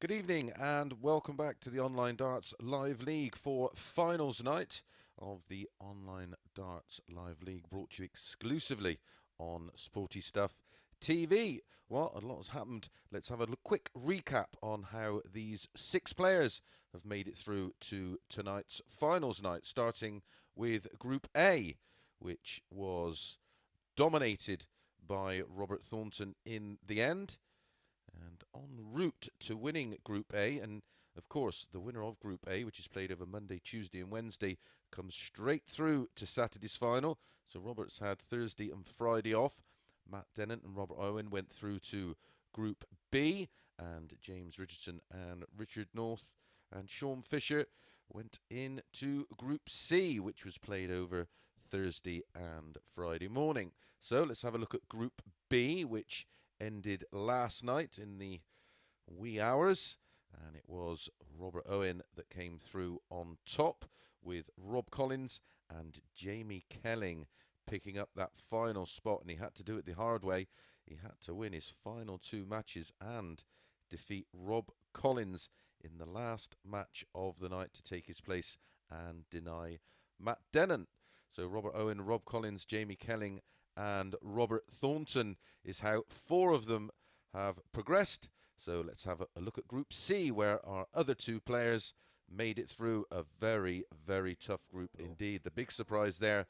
Good evening and welcome back to the Online Darts Live League for finals night of the Online Darts Live League, brought to you exclusively on Sporty Stuff TV. Well, a lot has happened. Let's have a quick recap on how these 6 players have made it through to tonight's finals night, starting with Group A, which was dominated by Robert Thornton in the end. And en route to winning Group A, and of course the winner of Group A, which is played over Monday, Tuesday and Wednesday, comes straight through to Saturday's final. So Robert's had Thursday and Friday off. Matt Dennant and Robert Owen went through to Group B, and James Richardson and Richard North and Sean Fisher went into Group C, which was played over Thursday and Friday morning. So let's have a look at Group B, which ended last night in the wee hours, and it was Robert Owen that came through on top, with Rob Collins and Jamie Kelling picking up that final spot, and he had to do it the hard way. He had to win his final 2 matches and defeat Rob Collins in the last match of the night to take his place and deny Matt Dennant. So Robert Owen, Rob Collins, Jamie Kelling and Robert Thornton is how 4 of them have progressed. So let's have a look at Group C, where our other 2 players made it through a very, very tough group indeed. The big surprise there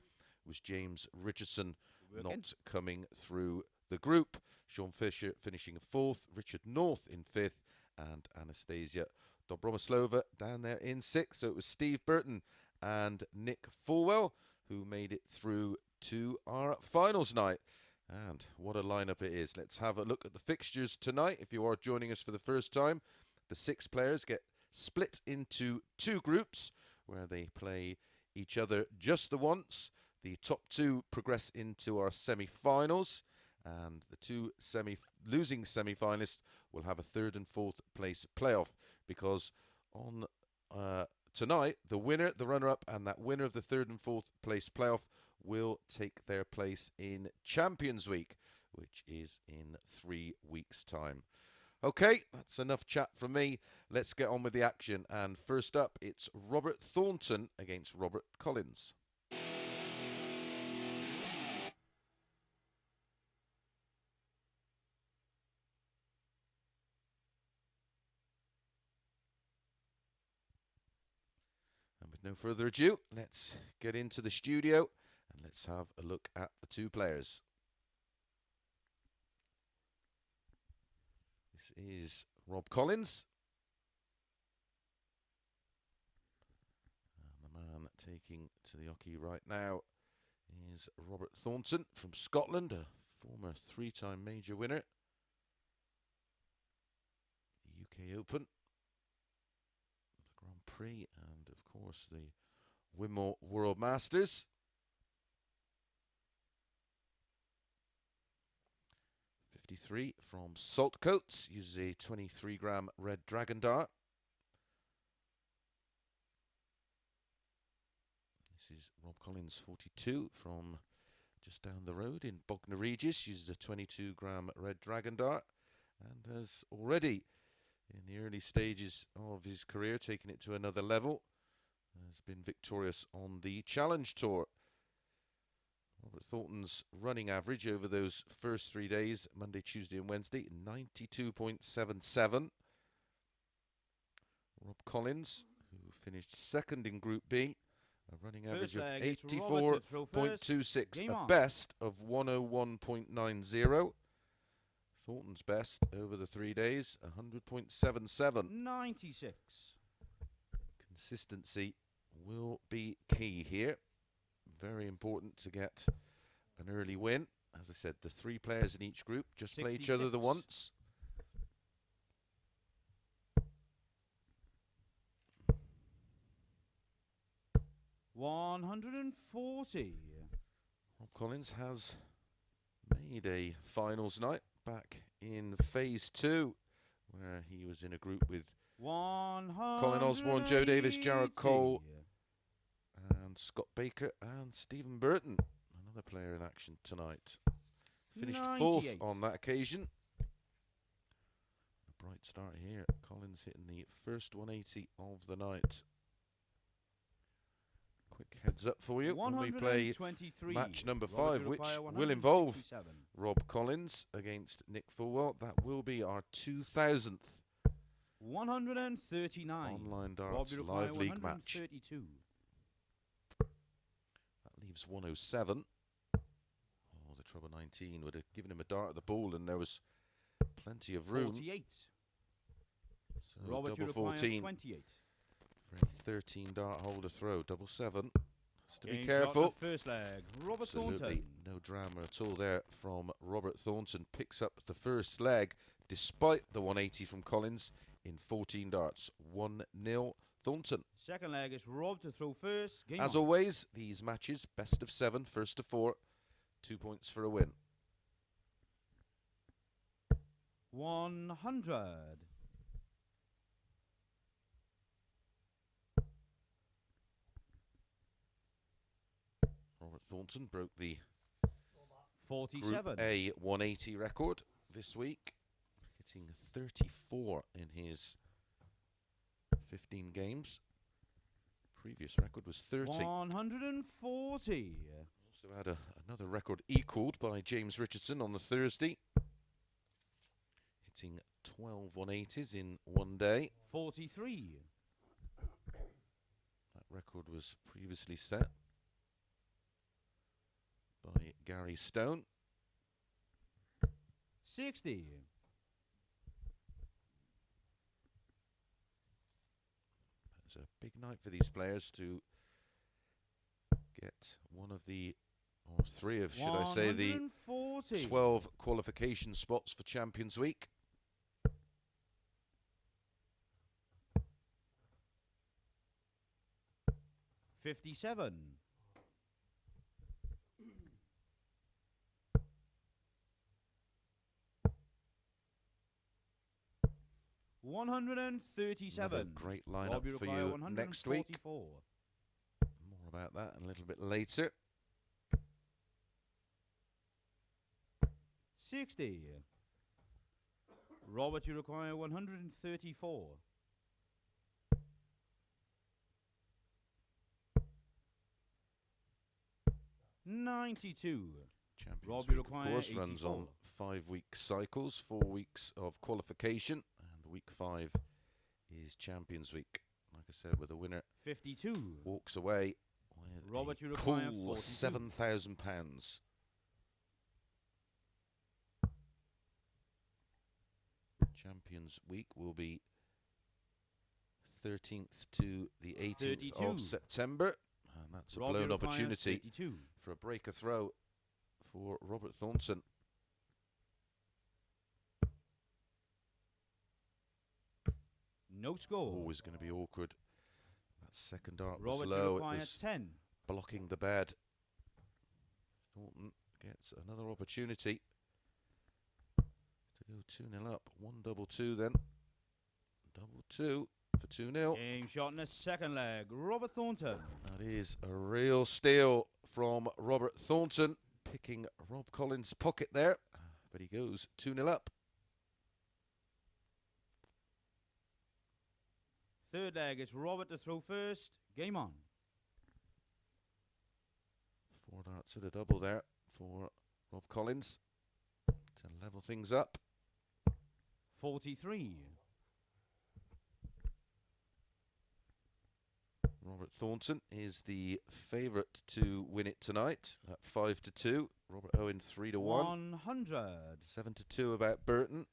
was James Richardson not coming through the group. Sean Fisher finishing 4th, Richard North in 5th, and Anastasia Dobromoslova down there in 6th. So it was Steve Burton and Nick Falwell who made it through to our finals night. And what a lineup it is. Let's have a look at the fixtures tonight. If you are joining us for the first time, the 6 players get split into 2 groups where they play each other just the once. The top 2 progress into our semi-finals, and the 2 losing semi-finalists will have a 3rd and 4th place playoff, because on tonight, the winner, the runner-up, and that winner of the 3rd and 4th place playoff will take their place in Champions Week, which is in 3 weeks' time. Okay, that's enough chat from me. Let's get on with the action. And first up, it's Robert Thornton against Robert Collins. And with no further ado, let's get into the studio and let's have a look at the 2 players. This is Rob Collins. And the man taking to the oche right now is Robert Thornton from Scotland, a former 3-time major winner. The UK Open, the Grand Prix, and of course the Wimbledon World Masters. 53 from Saltcoats, uses a 23-gram red dragon dart. This is Rob Collins, 42, from just down the road in Bognor Regis, uses a 22-gram red dragon dart, and has already, in the early stages of his career, taken it to another level. Has been victorious on the Challenge Tour. Robert Thornton's running average over those first 3 days, Monday, Tuesday and Wednesday, 92.77. Rob Collins, who finished 2nd in Group B, a running average of 84.26, a best of 101.90. Thornton's best over the 3 days, 100.77. 96. Consistency will be key here. Very important to get an early win. As I said, the 3 players in each group just 66. play each other the once. $140. Rob Collins has made a finals night back in phase 2, where he was in a group with Colin Osborne, Joe Davis, Jared Cole, and Scott Baker and Stephen Burton, another player in action tonight. Finished 4th on that occasion. A bright Good start here. Collins hitting the first 180 of the night. Quick heads up for you when we play match number 5, which will involve Rob Collins against Nick Falwell. That will be our 2000th 139 Online Darts Live League match. That leaves 107. Oh, the trouble 19 would have given him a dart at the ball, and there was plenty of room. 48. So Robert, double 14. 28. For a 13 dart holder throw. Double 7. Has to be careful. First leg. Robert Absolutely Thornton. no drama at all there from Robert Thornton. Picks up the first leg despite the 180 from Collins in 14 darts. 1-0 Thornton. Second leg is Rob to throw first. Game As on. always, these matches, best of 7, first to 4. 2 points for a win. 100. Robert Thornton broke the 47. Group A 180 record this week, hitting 34 in his 15 games. Previous record was 30. 140. Also had another record equalled by James Richardson on the Thursday, hitting 12 180s in one day. 43. That record was previously set by Gary Stone. 60. It's a big night for these players to get one of the, or three of, should I say, the 12 qualification spots for Champions Week. $57. 137. Another great lineup for you next week. More about that a little bit later. 60. Robert, you require 134. $92. Champions Rob, Week, you of require course, 84. runs on 5-week cycles, 4 weeks of qualification, and week 5 is Champions Week. Like I said, with a winner 52. walks away with Robert, a you require cool 42. £7,000. Champions Week will be 13th to the 18th 32. of September, and that's a Rob, blown you require opportunity 32. for a breaker throw for Robert Thornton. No score. Always going to be awkward. That second dart was Robert, low. you It require was 10. blocking the bed. Thornton gets another opportunity to go 2-0 up. 1-2-2 then. 2-2 for 2-0. Game shot in the second leg. Robert Thornton. That is a real steal from Robert Thornton, picking Rob Collins' pocket there, but he goes 2-0 up. Third leg, it's Robert to throw first. Game on. 4 darts at a double there for Rob Collins to level things up. 43. Robert Thornton is the favourite to win it tonight at 5-2. Robert Owen 3-1. 100. 7-2 about Burton.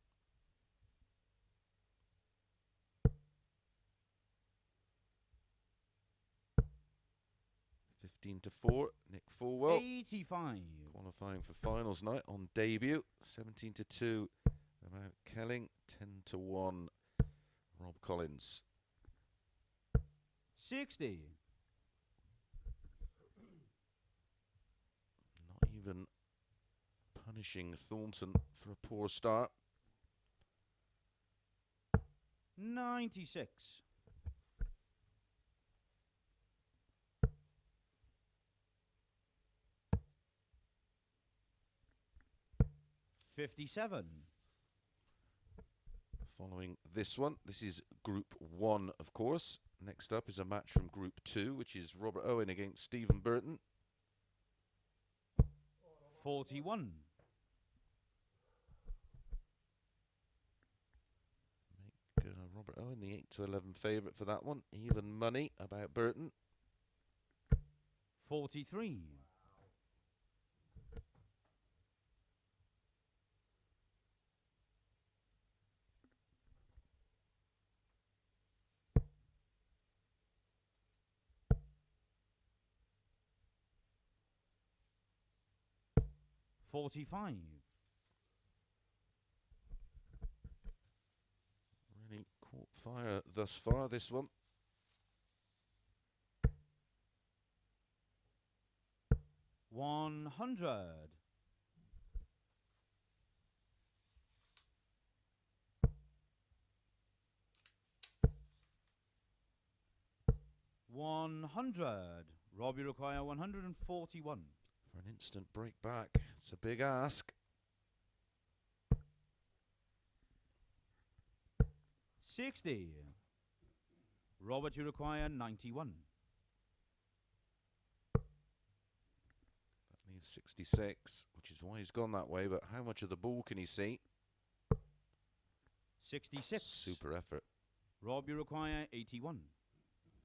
to 4, Nick Falwell 85. qualifying for finals night on debut. 17-2 about Kelling. 10-1 Rob Collins. 60. Not even punishing Thornton for a poor start. 96. 57. following this one. This is Group 1, of course. Next up is a match from Group 2, which is Robert Owen against Stephen Burton. 41. Make Robert Owen the 8-11 favourite for that one. Even money about Burton. 43. 45. Really caught fire thus far, this one. 100. 100. Rob, you require 141. For an instant break back, it's a big ask. 60. Robert, you require 91. That leaves 66, which is why he's gone that way, but how much of the ball can he see? 66. Super effort. Rob, you require 81.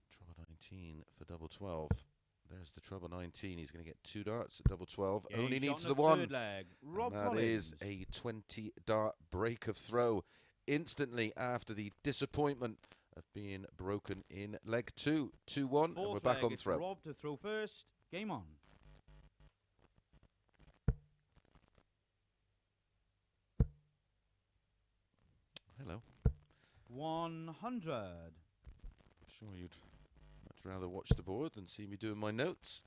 Trouble 19 for double 12. There's the trouble 19. He's going to get 2 darts at double 12. Game Only shot needs in the the one. third leg. Rob And that Collins. is a 20 dart break of throw instantly after the disappointment of being broken in leg 2. 2-1, and we're back on it's throw. Rob to throw first. Game on. Hello. 100. Sure you'd much rather watch the board than see me doing my notes.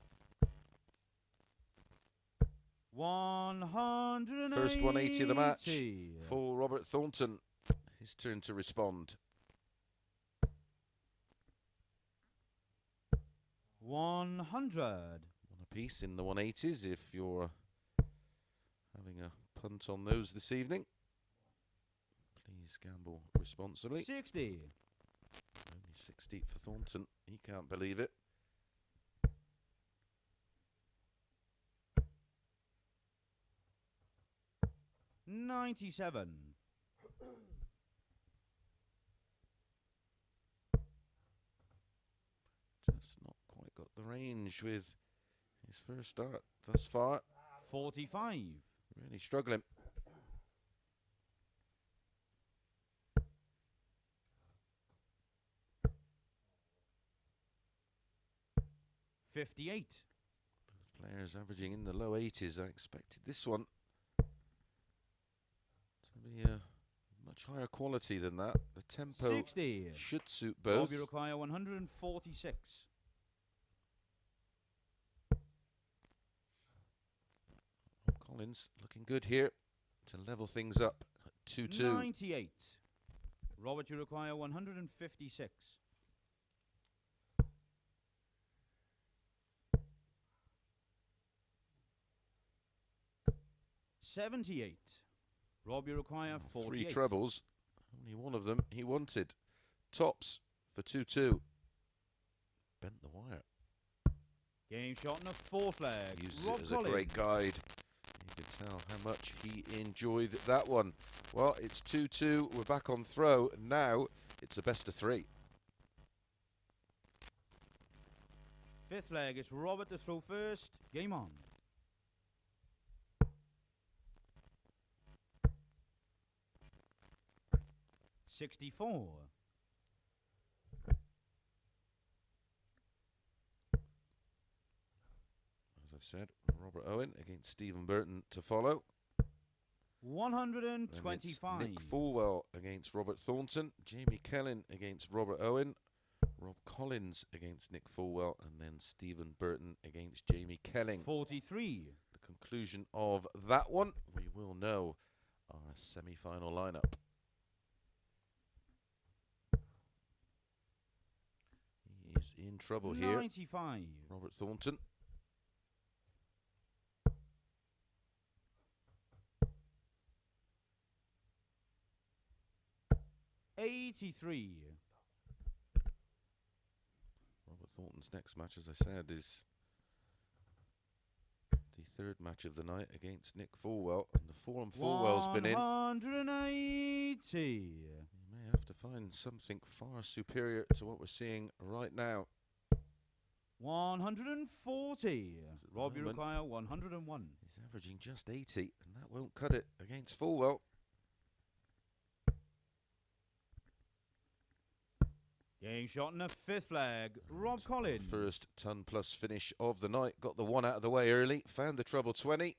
180. First 180 of the match for Robert Thornton. His turn to respond. 100. One apiece in the 180s if you're having a punt on those this evening. Please gamble responsibly. 60. Only 60 for Thornton. He can't believe it. 97. Just not quite got the range with his first start thus far. 45. Really struggling. 58. Both players averaging in the low 80s. I expected this one to be a much higher quality than that. The tempo 60. should suit both. Rob, you require 146. Collins looking good here to level things up at 2-2. 98. Robert, you require 156. 78. Rob, you require 48. 3 trebles. Only one of them he wanted. Tops for 2-2. Bent the wire. Game shot in the fourth leg. Uses Rob it as Collins. a great guide. You can tell how much he enjoyed that one. Well, it's 2-2. We're back on throw. Now it's a best of 3. Fifth leg, it's Robert to throw first. Game on. 64. As I've said, Robert Owen against Stephen Burton to follow. 125. Nick Falwell against Robert Thornton. Jamie Kelling against Robert Owen. Rob Collins against Nick Falwell. And then Stephen Burton against Jamie Kelling. 43. The conclusion of that one, we will know our semi-final lineup. He is in trouble here, 95. Robert Thornton. 83. Robert Thornton's next match, as I said, is the third match of the night against Nick Falwell. And the form Fullwell's been in. 180. You may have to find something far superior to what we're seeing right now. 140. Rob, you moment, require 101. He's averaging just 80, and that won't cut it against Fullwell. Game shot in the fifth flag. Rob Collins. First ton-plus finish of the night. Got the one out of the way early. Found the treble 20.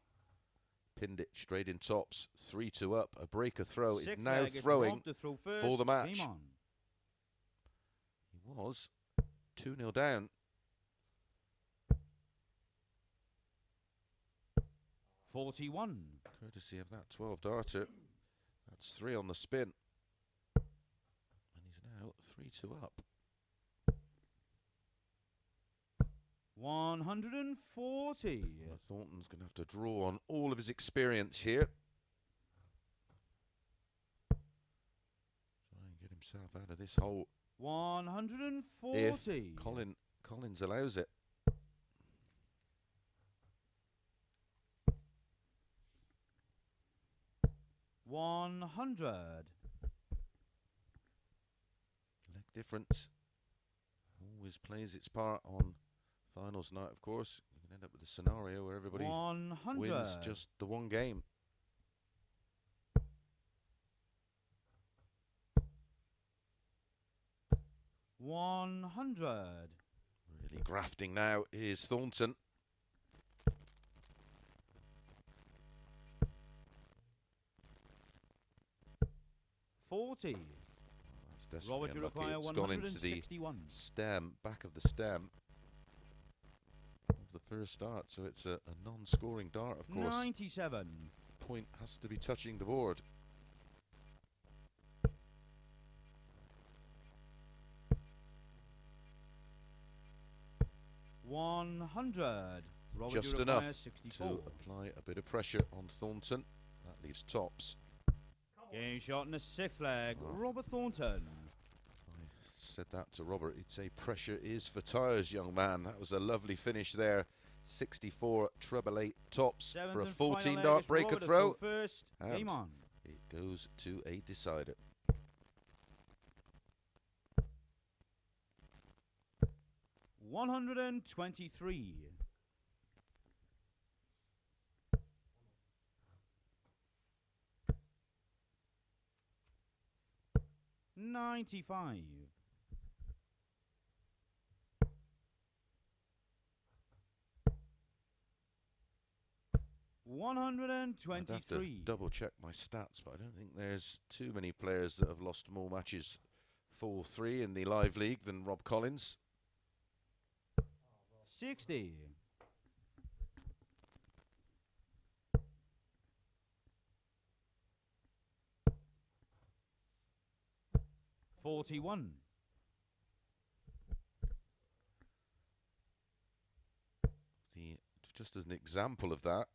Pinned it straight in tops. 3-2 up. A breaker throw. Is now throwing for the match. Game on. He was 2-0 down. 41. Courtesy of that 12 darter. That's 3 on the spin. And he's now 3-2 up. 140. Thornton's going to have to draw on all of his experience here. Try and get himself out of this hole. 140. If Collins allows it. $100. Leg difference always plays its part on finals night, of course. You can end up with a scenario where everybody 100. wins just the one game. $100. Really grafting now is Thornton. $40. That's Robert, you desperately require unlucky. It's gone into the 161. stem, back of the stem of the first dart, so it's a non-scoring dart, of course. 97. Point has to be touching the board. $100. Robert, Just you enough require 64. to apply a bit of pressure on Thornton. That leaves tops. Game shot in the sixth flag. Robert Thornton. I said that to Robert. He'd say pressure is for tyres, young man. That was a lovely finish there. 64 treble 8 tops for a 14 dart breaker throw. First. Game on. It goes to a decider. $123. $95. $123. I'd have to double check my stats, but I don't think there's too many players that have lost more matches 4-3 in the live league than Rob Collins. 60. $41. Just as an example of that,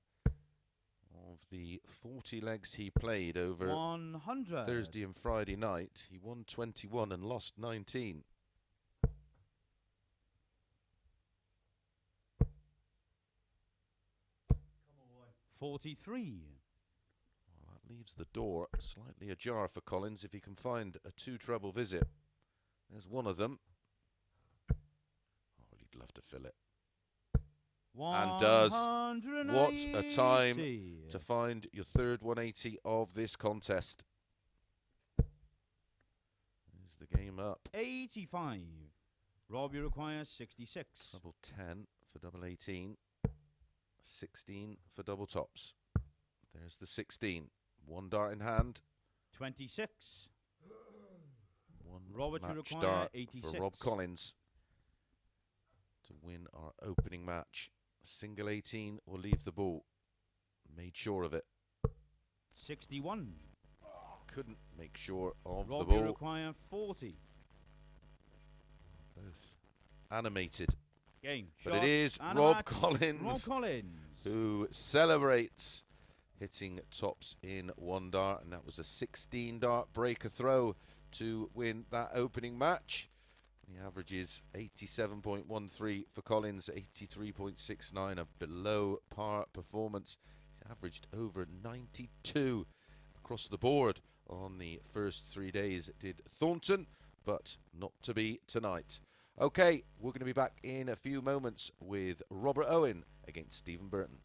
of the 40 legs he played over 100. Thursday and Friday night, he won 21 and lost 19. $43. Well, that leaves the door slightly ajar for Collins if he can find a 2 treble visit. There's one of them. Oh, he'd love to fill it. And does. What a time to find your third 180 of this contest. Is the game up? 85. Rob, you require 66. Double 10 for double 18. 16 for double tops. There's the 16. One dart in hand. 26. One Robert, you match require dart 86. for Rob Collins to win our opening match. Single 18 or leave the ball. Made sure of it. 61. Couldn't make sure of Rob, the ball. you require 40. Both animated. Game. But Shot it is and a Rob match. Collins, Rob Collins who celebrates hitting tops in one dart, and that was a 16 dart breaker throw to win that opening match. The average is 87.13 for Collins, 83.69, a below par performance. He's averaged over 92 across the board on the first 3 days, did Thornton, but not to be tonight. Okay, we're going to be back in a few moments with Robert Owen against Stephen Burton.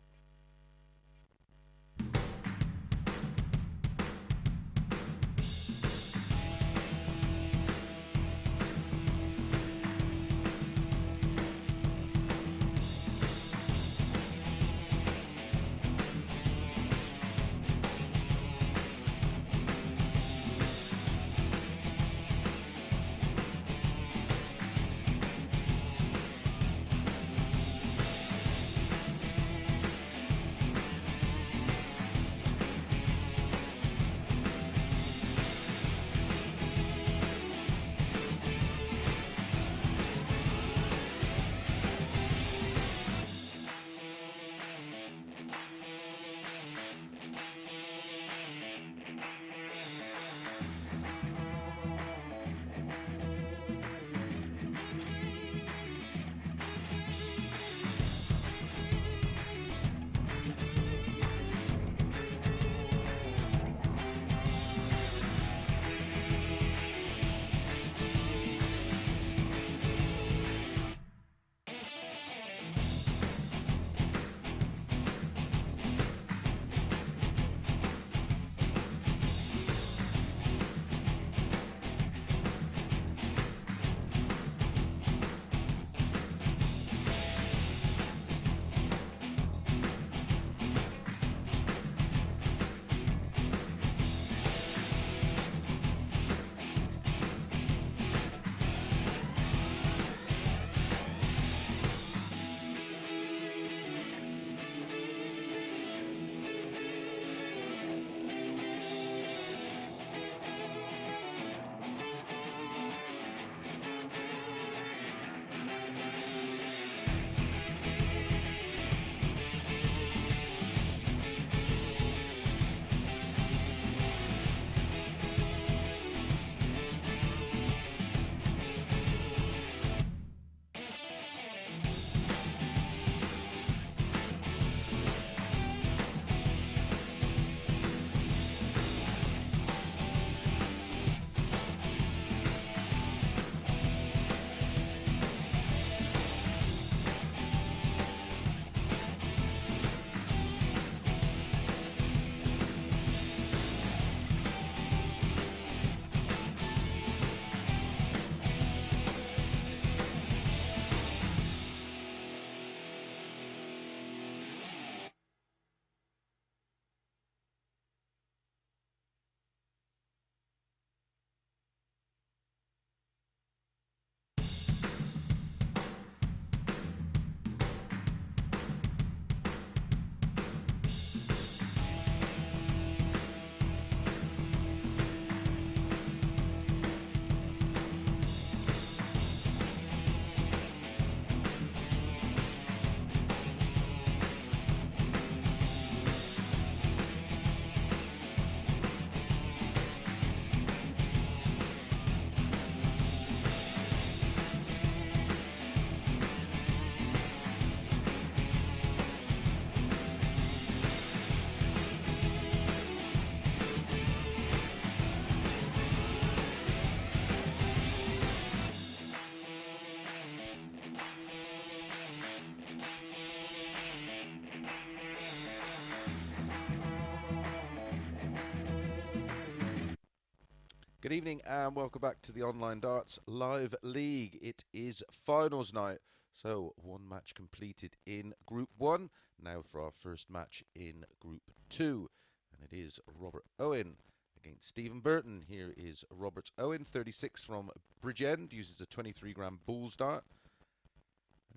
Good evening and welcome back to the Online Darts Live League. It is finals night, so one match completed in Group 1. Now for our first match in Group 2, and it is Robert Owen against Stephen Burton. Here is Robert Owen, 36 from Bridgend, uses a 23-gram Bulls dart.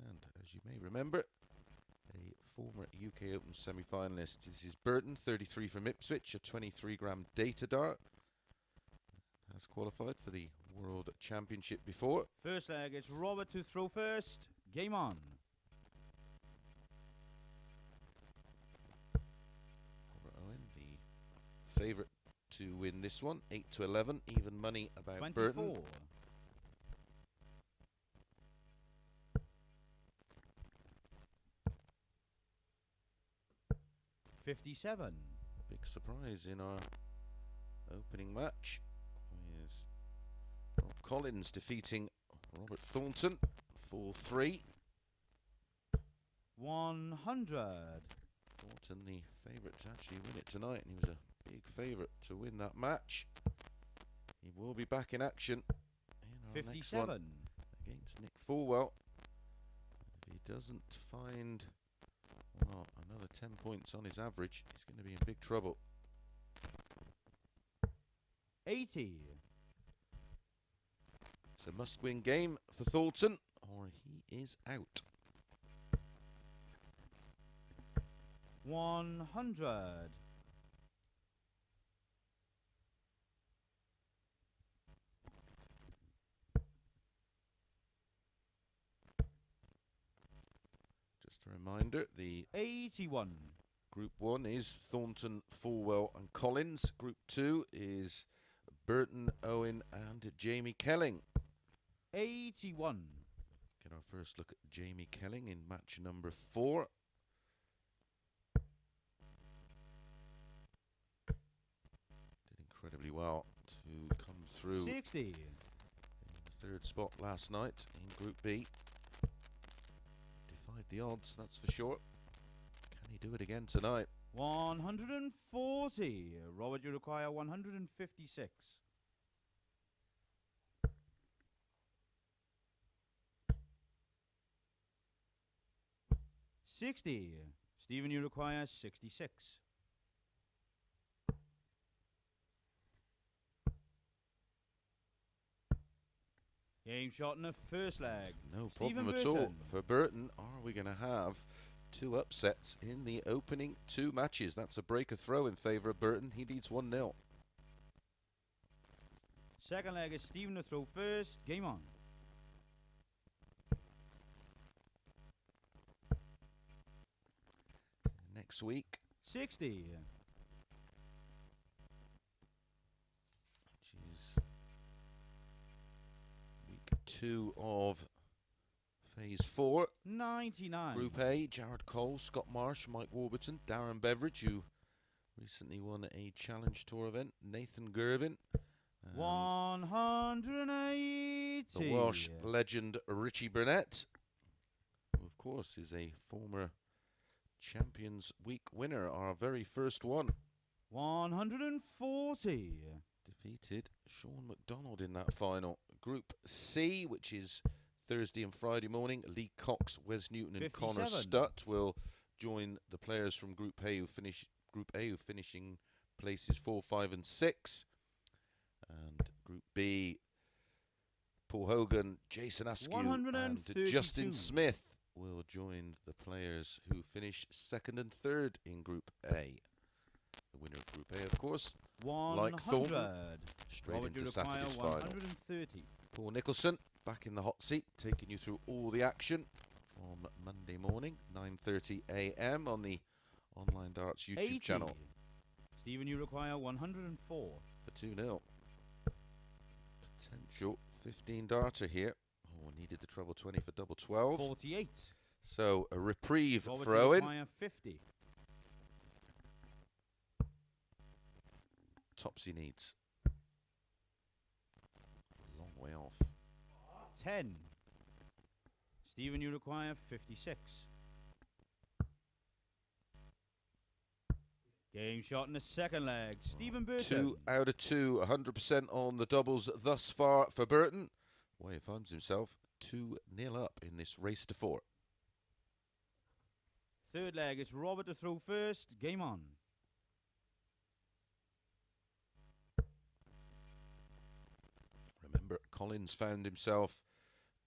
And as you may remember, a former UK Open semi-finalist. This is Burton, 33 from Ipswich, a 23-gram Data dart. Has qualified for the World Championship before. First leg, it's Robert to throw first. Game on. Robert Owen, the favourite to to win this one. 8 to 11, even money about 24. Burton. 57. Big surprise in our opening match with Rob Collins defeating Robert Thornton 4-3. 100. Thornton the favourite to actually win it tonight, and he was a big favourite to win that match. He will be back in action in our 57. next one against Nick Falwell. If he doesn't find, well, another 10 points on his average, he's going to be in big trouble. 80. It's a must-win game for Thornton, or he is out. 100. Just a reminder, the 81. Group 1 is Thornton, Fullwell and Collins. Group 2 is Burton, Owen and Jamie Kelling. 81. Get our first look at Jamie Kelling in match number 4. Did incredibly well to come through 60. in the 3rd spot last night in Group B. Defied the odds, that's for sure. Can he do it again tonight? 140. Robert, you require 156. 60. Stephen, you require 66. Game shot in the first leg. No Stephen problem at all Burton. for Burton. Are we going to have 2 upsets in the opening 2 matches? That's a breaker throw in favour of Burton. He leads 1-0. Second leg is Stephen to throw first. Game on. Next week, 60. which is week 2 of Phase 4. 99. Group A, Jared Cole, Scott Marsh, Mike Warburton, Darren Beveridge, who recently won a challenge tour event, Nathan Gervin, and 180. the Welsh legend Richie Burnett, who of course is a former Champions Week winner, our very first one. 140. Defeated Sean McDonald in that final. Group C, which is Thursday and Friday morning, Lee Cox, Wes Newton and Connor 57. Stutt will join the players from Group A who finishing places 4, 5 and 6. And Group B, Paul Hogan, Jason Askew and 132. Justin Smith will join the players who finish 2nd and 3rd in Group A. The winner of Group A, of course, 100. like Thornton, straight Robert, into you require Saturday's final. 130. Paul Nicholson back in the hot seat, taking you through all the action from Monday morning, 9:30 a.m. on the Online Darts YouTube 80. channel Stephen, you require 104. for 2-0. Potential 15 darter here. Oh, needed the treble 20 for double 12. 48. So a reprieve Robert, for you Owen. require 50. Topsy needs. A long way off. 10. Stephen, you require 56. Game shot in the second leg. Stephen Burton. 2 out of 2, 100% on the doubles thus far for Burton. Well, he finds himself 2-0 up in this race to 4. Third leg, it's Robert to throw first. Game on. Remember, Collins found himself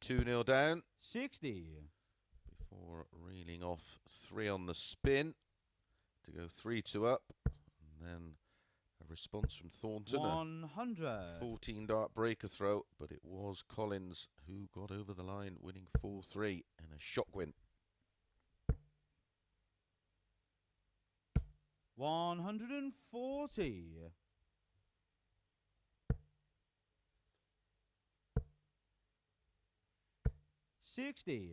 2-0 down 60. before reeling off 3 on the spin to go 3-2 up. And then a response from Thornton. 100. 14 dart breaker throw, but it was Collins who got over the line, winning 4-3 in a shock win. 140. 60.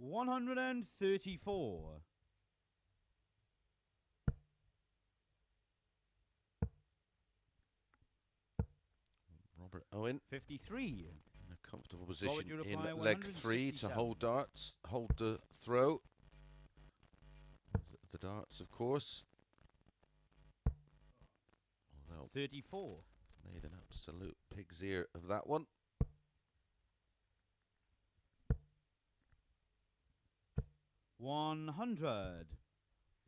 $134. Robert Owen 53. in a comfortable position you in require leg 3 to 167. hold darts, hold the throw. The darts, of course. Although 34. made an absolute pig's ear of that one. $100.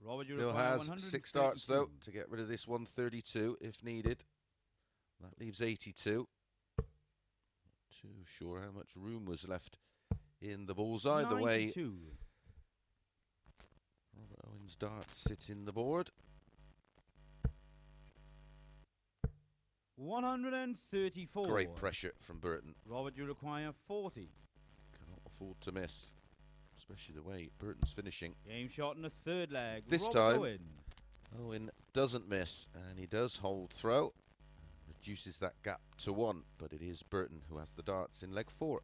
Robert, you Still require has 6 darts though 132. to get rid of this 132 if needed. That leaves 82. Not too sure how much room was left in the bullseye. The way 92. Robert Owen's darts sit in the board. 134. Great pressure from Burton. Robert, you require 40. Cannot afford to miss, especially the way Burton's finishing. Game shot in the third leg. This Robert time, Owen. Owen doesn't miss, and he does hold throw. Reduces that gap to 1, but it is Burton who has the darts in leg 4.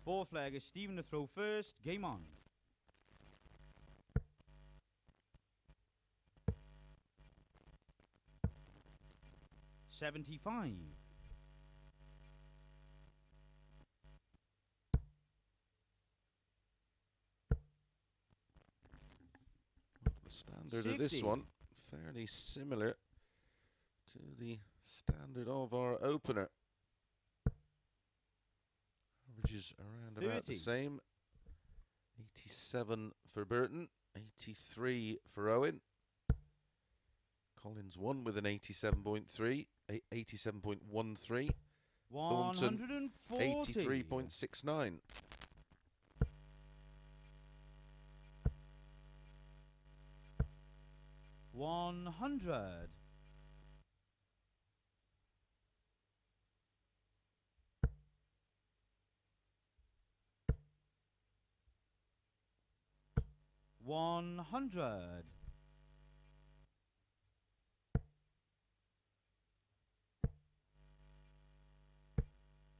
Fourth leg is Stephen to throw first. Game on. $75. The standard of this 60. one, fairly similar to the standard of our opener. Averages around about the 30. same. 87 for Burton, 83 for Owen. Collins won with an 87.3, 87.13. Thornton, 140. 83.69. $100. $100.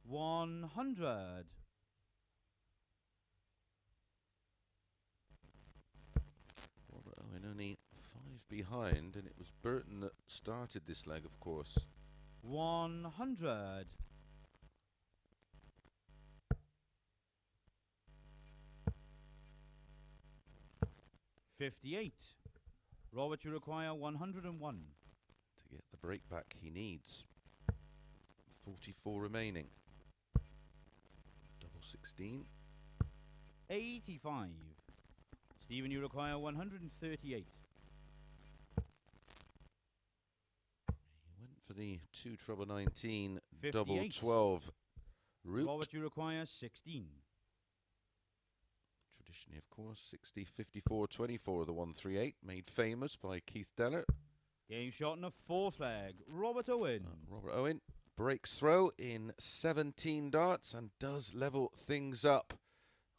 $100. Robert Owen only 5 behind, and it was Burton that started this leg, of course. 100. $58. Robert, you require 101. To get the break back he needs. 44 remaining. Double 16. 85. Stephen, you require 138. He went for the 2 treble 19 double 58. 12 route. Robert, you require 16. Traditionally, of course, 60, 54, 24, the 138, made famous by Keith Deller. Game shot in the fourth leg. Robert Owen. Robert Owen breaks throw in 17 darts and does level things up.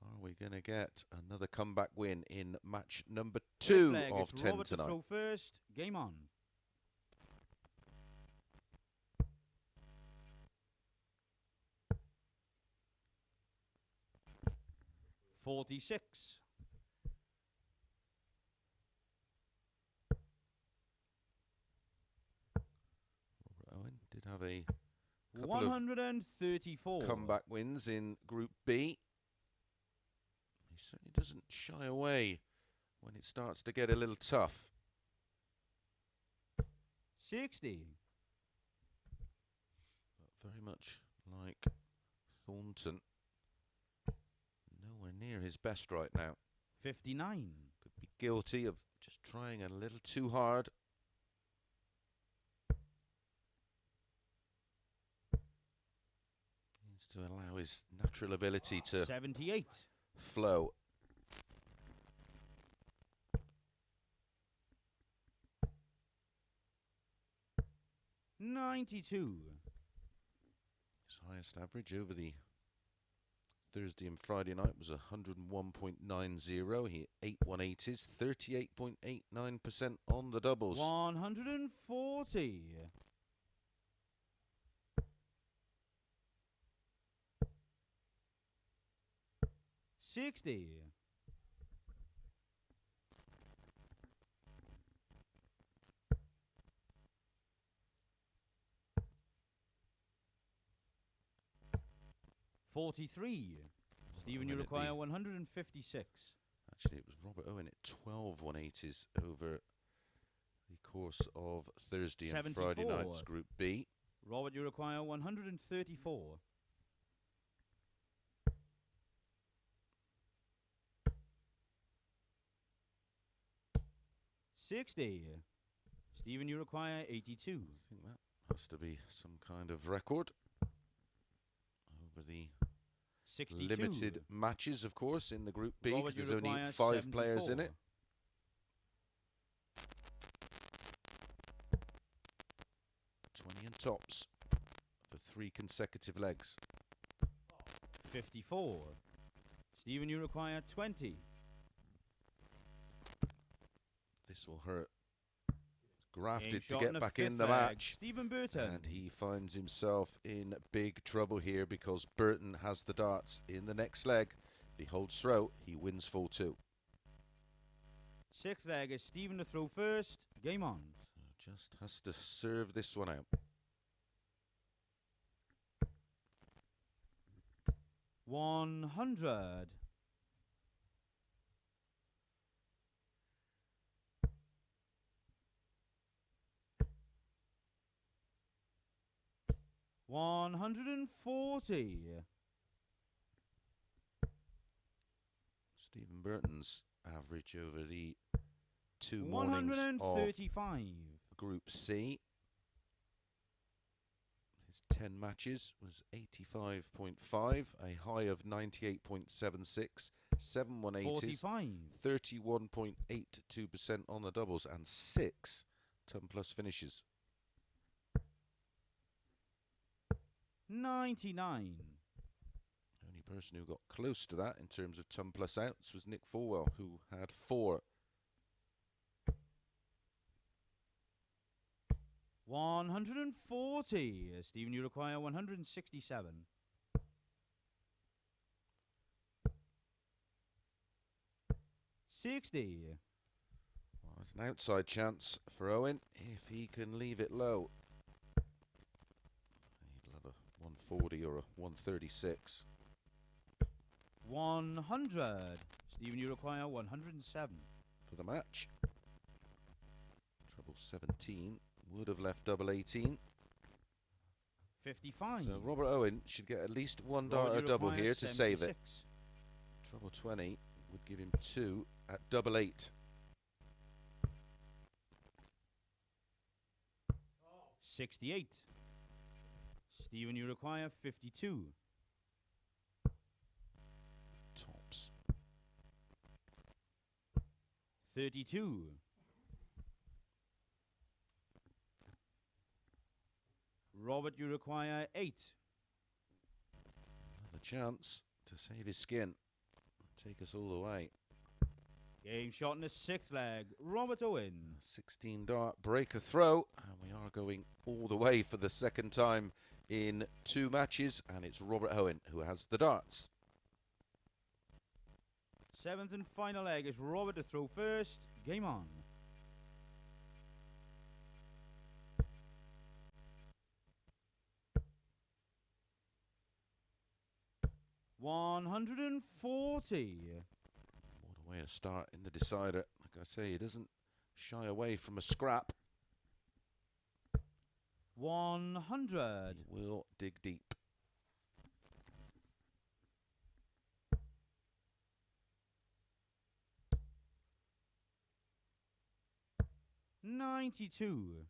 Are we going to get another comeback win in match number 2 leg, of it's 10 Robert to tonight? throw first. Game on. $46. Robert Owen did have a couple 134. of comeback wins in Group B. He certainly doesn't shy away when it starts to get a little tough. 60. But very much like Thornton, nowhere near his best right now. 59. Could be guilty of just trying a little too hard. Needs to allow his natural ability to 78. flow. $92. His highest average over the Thursday and Friday night was 101.90. He 8 180s, 38.89% on the doubles. 140. 60. 43. Stephen, you require 156. Actually, it was Robert Owen at 12 180s over the course of Thursday and Friday night's Group B. Robert, you require 134. 60. Stephen, you require 82. I think that has to be some kind of record over the 62. limited matches, of course, in the Group B, Robert, because there's only 5 players in it. 20 and tops for 3 consecutive legs. 54. Stephen, you require 20. This will hurt. Grafted to in get the back in fifth the leg. match. Stephen Burton. And he finds himself in big trouble here because Burton has the darts in the next leg. If he holds throw, he wins full 2. Sixth leg is Stephen to throw first. Game on. So just has to serve this one out. 100. 140. Stephen Burton's average over the 2 mornings of 135. Group C. His 10 matches was 85.5, a high of 98.76, 7 180s, 31.82% on the doubles, and 6 ton-plus finishes. 99. Only person who got close to that in terms of ton-plus outs was Nick Falwell, who had 4. 140. Stephen, you require 167. 60. Well, it's an outside chance for Owen if he can leave it low. He'd love a 140 or a 136. 100. Stephen, you require 107. For the match. Treble 17 would have left double 18. 55. So Robert Owen should get at least one dart or double here to save it. Treble 20 would give him 2 at double 8. 68. Stephen, you require 52. Tops. 32. Robert, you require 8. Another chance to save his skin. Take us all the way. Game shot in the sixth leg. Robert Owen. 16 dart breaker throw. And we are going all the way for the second time in 2 matches. And it's Robert Owen who has the darts. Seventh and final leg is Robert to throw first. Game on. 140. What a way to start in the decider. Like I say, he doesn't shy away from a scrap. 100. He will dig deep. 92.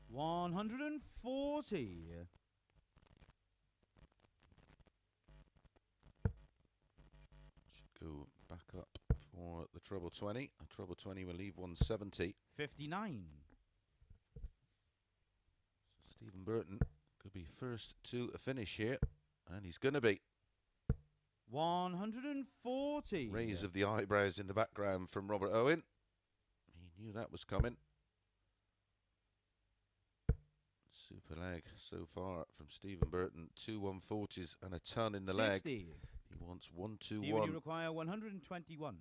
140. Should go back up for the treble 20. A treble 20 will leave 170. 59. Burton could be first to a finish here, and he's going to be. 140. Raise of the eyebrows in the background from Robert Owen. He knew that was coming. Super leg so far from Stephen Burton. 2 140s and a ton in the 60. leg. He wants 1 2 Stephen, 1. you require 121.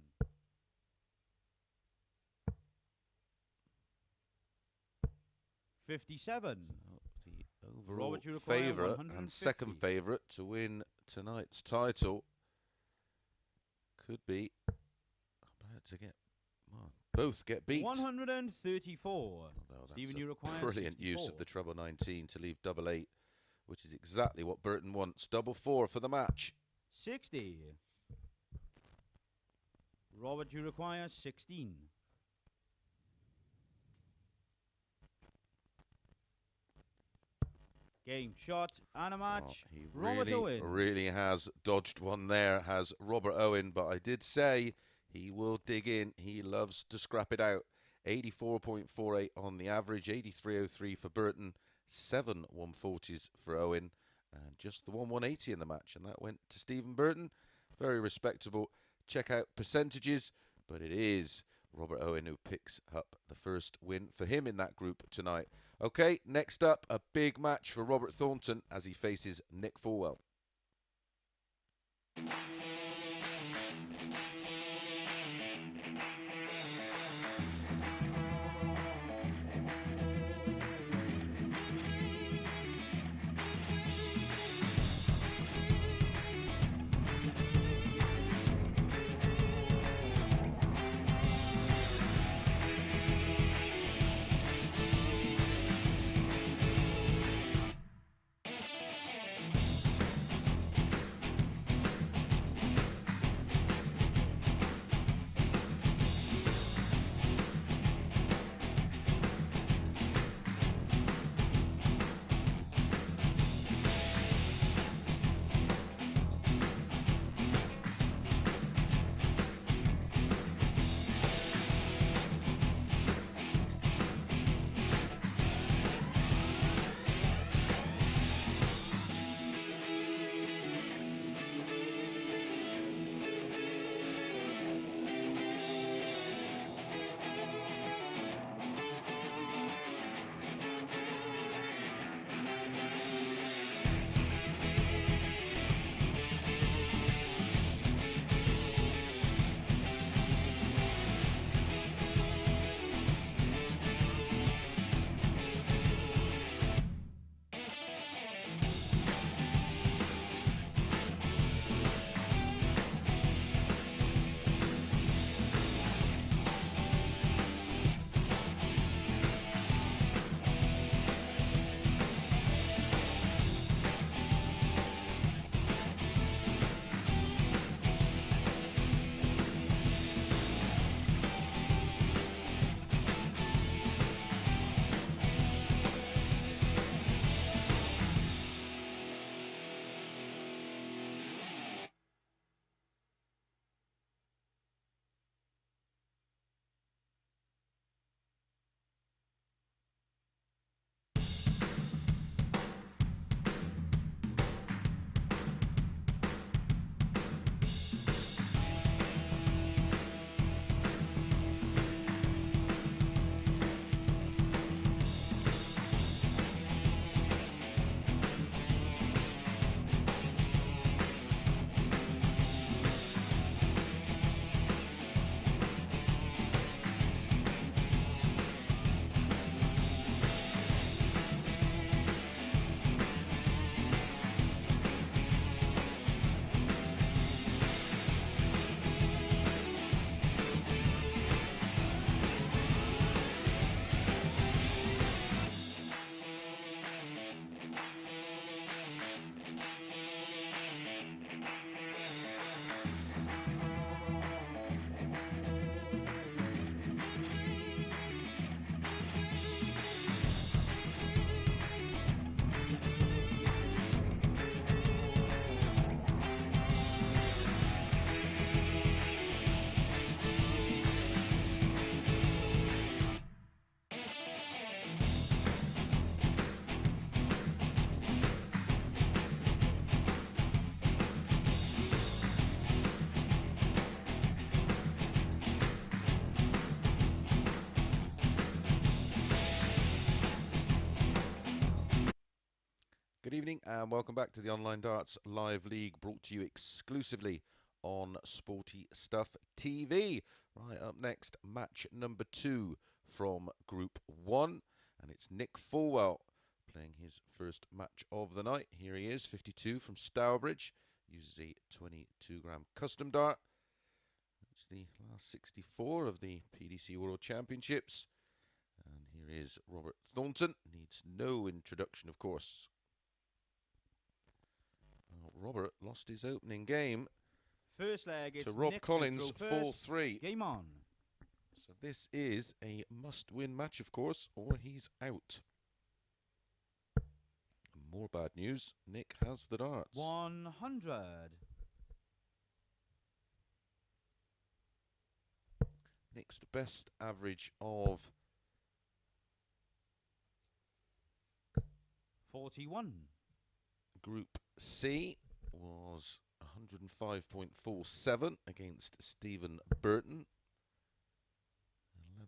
57. The overall Robert, you require favourite 150. and second favourite to win tonight's title could be about to get, well, both get beat. 134. Although Stephen, that's you a require brilliant 64. use of the treble 19 to leave double 8, which is exactly what Burton wants. Double 4 for the match. 60. Robert, you require 16. Game, shot, and a match. Oh, he Robert Owen. really has dodged one there, has Robert Owen, but I did say he will dig in. He loves to scrap it out. 84.48 on the average, 83.03 for Burton, 7 140s for Owen, and just the 180 in the match, and that went to Stephen Burton. Very respectable. Check out percentages, but it is Robert Owen who picks up the first win for him in that group tonight. Okay, next up, a big match for Robert Thornton as he faces Nick Falwell. Good evening and welcome back to the Online Darts Live League, brought to you exclusively on Sporty Stuff TV. Right, up next, match number 2 from Group 1, and it's Nick Falwell playing his first match of the night. Here he is, 52 from Stourbridge, uses a 22-gram custom dart. It's the last 64 of the PDC World Championships. And here is Robert Thornton, needs no introduction, of course. Robert lost his opening game First leg, to Rob Nick Collins, to throw first. 4-3. Game on. So this is a must-win match, of course, or he's out. More bad news, Nick has the darts. 100. Nick's best average of 41. Group C was 105.47 against Stephen Burton.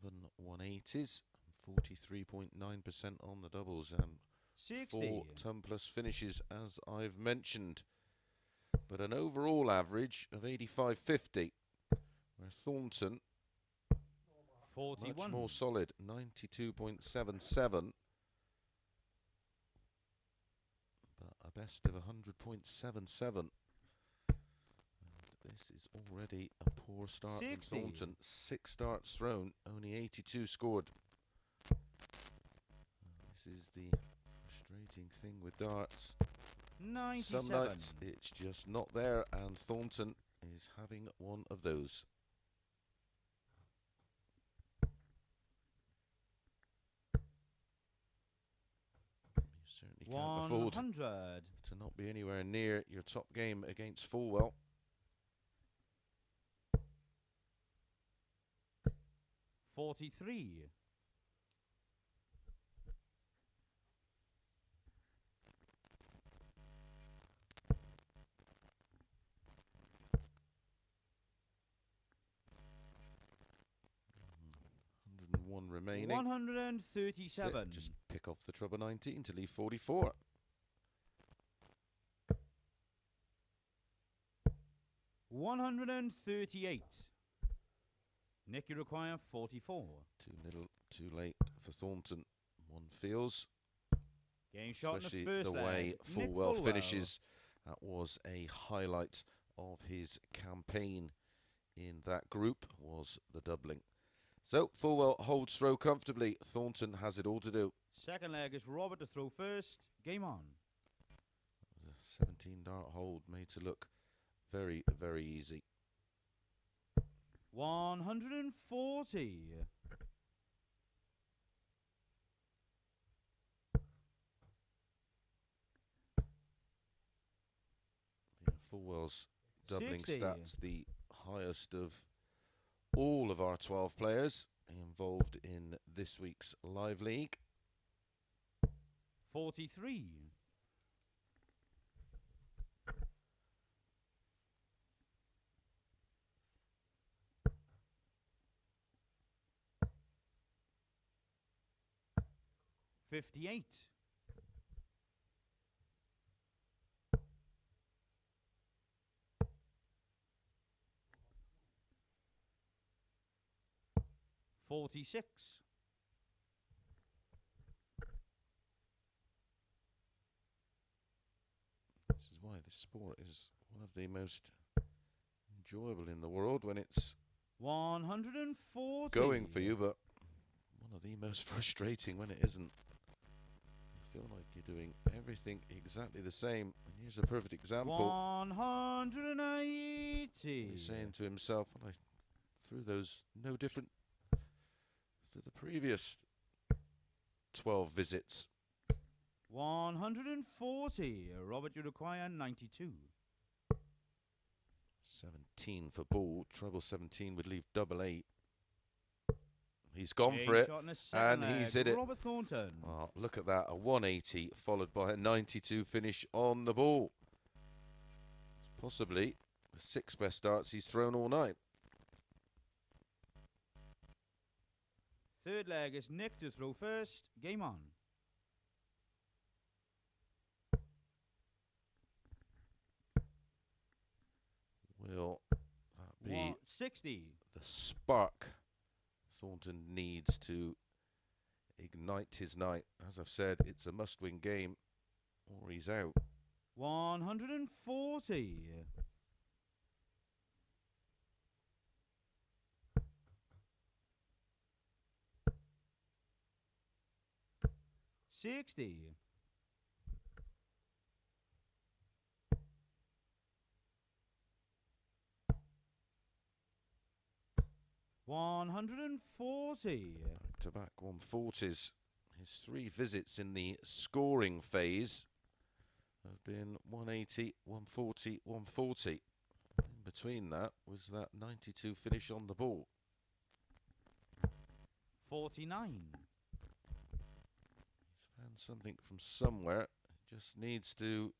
11 180s, 43.9% on the doubles, and 60. 4 ton-plus finishes, as I've mentioned. But an overall average of 85.50, where Thornton, 41. much more solid, 92.77. But a best of 100.77. And this is already a poor start 60. from Thornton. 6 darts thrown, only 82 scored. This is the frustrating thing with darts. 97. Some nights it's just not there, and Thornton is having one of those. You certainly can't afford 100. to not be anywhere near your top game against Fullwell. 43. 101 remaining. 137. Just pick off the treble 19 to leave 44. 138. Nick, you require 44. Too little, too late for Thornton. One feels. Game shot Especially in the first the way leg. Nick Fullwell finishes. That was a highlight of his campaign in that group, was the doubling. So Fullwell holds throw comfortably. Thornton has it all to do. Second leg is Robert to throw first. Game on. The 17 dart hold made to look very, very easy. 140. Yeah, Fullwell's doubling 60. stats, the highest of all of our 12 players involved in this week's live league. 43. 58. 46. This is why this sport is one of the most enjoyable in the world, when it's 140. going for you, but one of the most frustrating when it isn't. You feel like you're doing everything exactly the same. And here's a perfect example. 180. He's saying to himself, well, I threw those no different to the previous 12 visits. 140. Robert, you require 92. 17 for ball. Treble 17 would leave double 8. He's gone Game for it, shot in the second and leg. he's hit it. Robert Thornton. Oh, look at that, a 180 followed by a 92 finish on the ball. It's possibly the 6 best darts he's thrown all night. Third leg is Nick to throw first. Game on. Will that be 60. the spark Thornton needs to ignite his night? As I've said, it's a must-win game or he's out. 140. 60. 140. Back-to-back 140s. His 3 visits in the scoring phase have been 180, 140, 140. In between that was that 92 finish on the ball. 49. He's found something from somewhere. It just needs to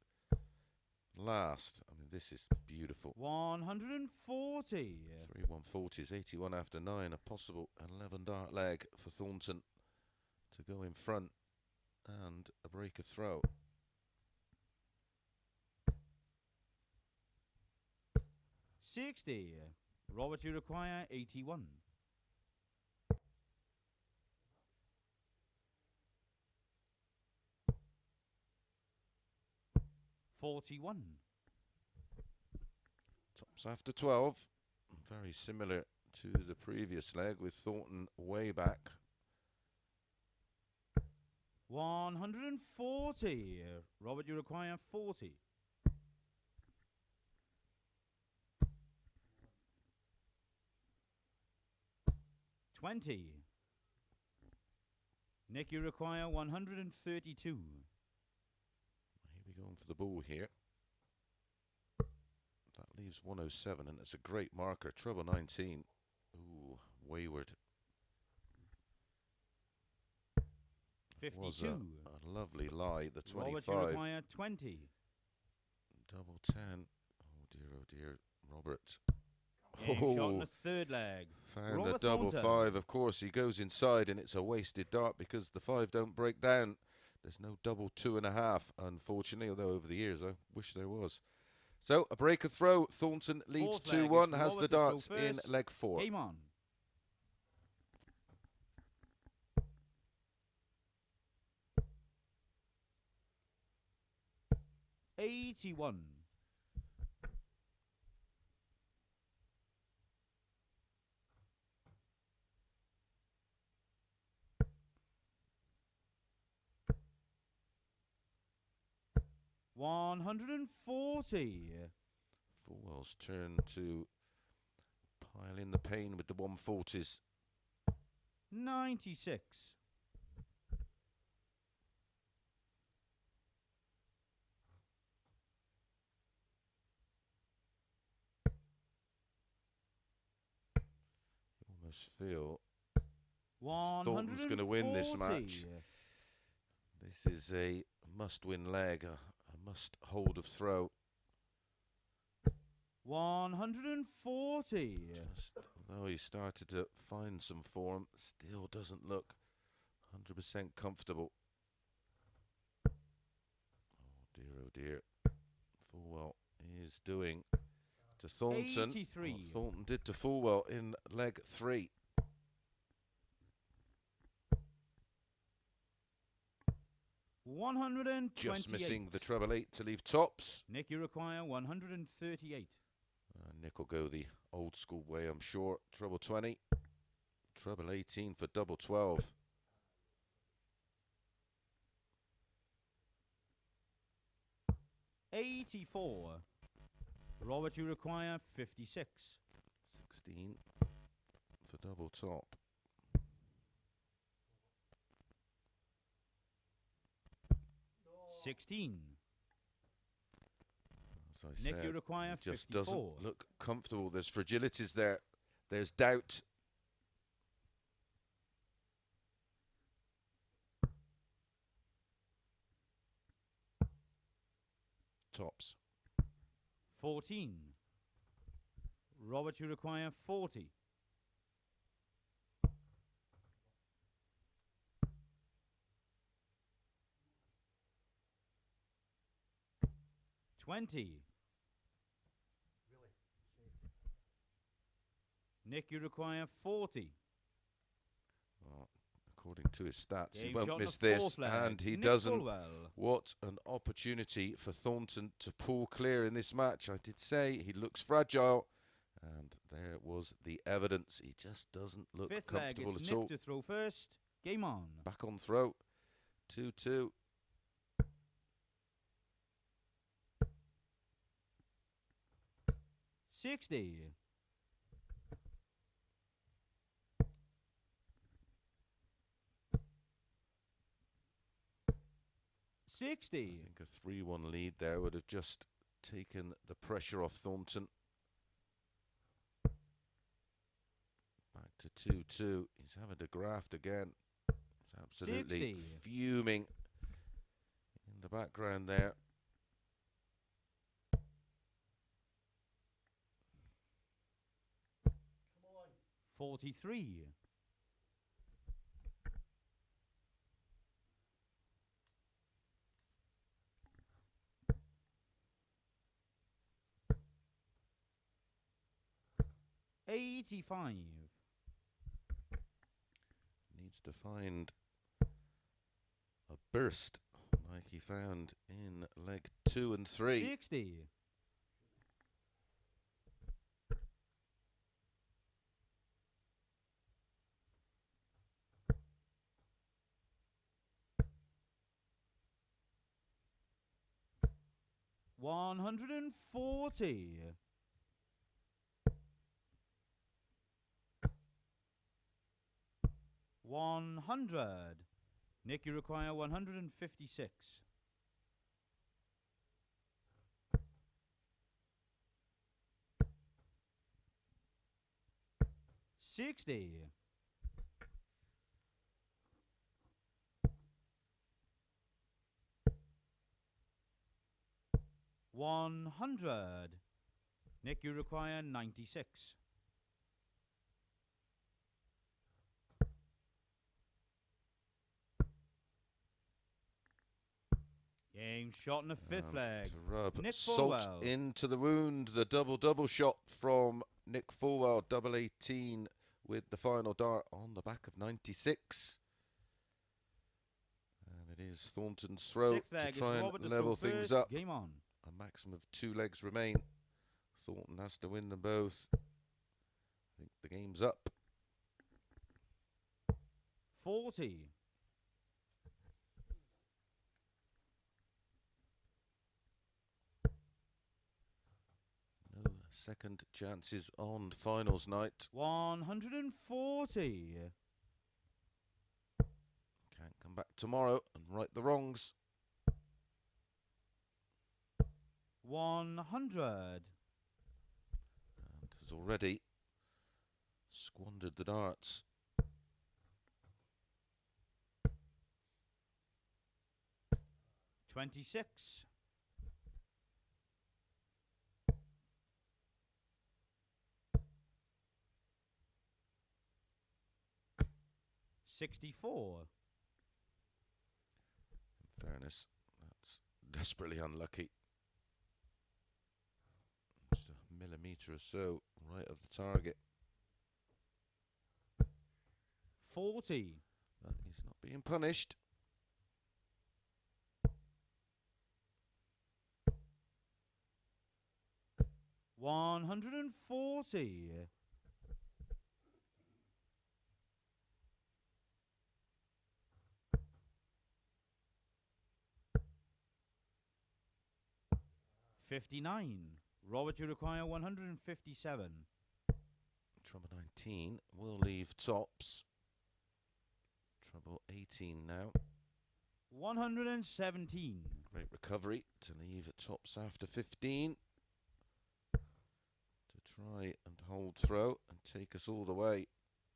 last. I mean, this is beautiful. 140. 3 140s, 81 after 9. A possible 11 dart leg for Thornton to go in front and a break of throw. 60. Robert, you require 81. 41. Tops after 12. Very similar to the previous leg with Thornton way back. 140. Robert, you require 40. 20. Nick, you require 132. Here we go for the ball here. That leaves 107, and it's a great marker. Treble 19. Ooh, wayward. 52. Was a lovely lie. The 25. Robert, you require 20. Double 10. Oh dear, Robert. Game shot in the third leg. Found Robert a double Thornton. 5. Of course, he goes inside, and it's a wasted dart because the 5 don't break down. There's no double 2.5, unfortunately, although over the years I wish there was. So, a break of throw. Thornton leads 2-1, has the darts in leg 4. Game on. $81. 140. Fullwell's turn to pile in the pain with the 140s. 96. You almost feel 140. Thornton's going to win this match. This is a must-win leg, a must-hold of throw. 140. Just though he started to find some form, still doesn't look 100% comfortable. Oh dear. Fullwell is doing to Thornton 83. what Thornton did to Fullwell in leg 3. Just missing the treble 8 to leave tops. Nick, you require 138. Nick will go the old school way, I'm sure. Treble 20. Treble 18 for double 12. $84. Robert, you require 56. 16 for double top. 16. As I Nick, said, you require it just 54. doesn't look comfortable. There's fragilities there. There's doubt. Tops. 14. Robert, you require 40. 20. Nick, you require 40. Well, according to his stats, he Game won't shot on miss the this, fourth leg. and he Nick doesn't. Falwell. What an opportunity for Thornton to pull clear in this match. I did say he looks fragile, and there was the evidence. He just doesn't look Fifth leg, comfortable it's at all. Nick to throw first. Game on. Back on throw. 2-2. 60. 60. I think a 3-1 lead there would have just taken the pressure off Thornton. Back to 2-2. He's having to graft again. He's absolutely 60. fuming in the background there. 43. 85. Needs to find a burst like he found in leg 2 and 3. 60. 140. 100. Nick, you require 156. 60. 100. Nick, you require 96. Game shot in the fifth leg. To rub Nick salt Falwell. into the wound. The double shot from Nick Falwell, double 18 with the final dart on the back of 96. And it is Thornton's throw Sixth leg to try is and Robert level Thornton things first. up. Game on. A maximum of 2 legs remain. Thornton has to win them both. I think the game's up. 40. 2nd chances on finals night. 140. Can't come back tomorrow and right the wrongs. 100. And has already squandered the darts. 26. 64. In fairness, that's desperately unlucky. Just a millimetre or so right of the target. 40. But he's not being punished. 140. 59. Robert, you require 157. Trouble 19 will leave tops. Trouble 18 now. 117. Great recovery to leave tops after 15. To try and hold throw and take us all the way.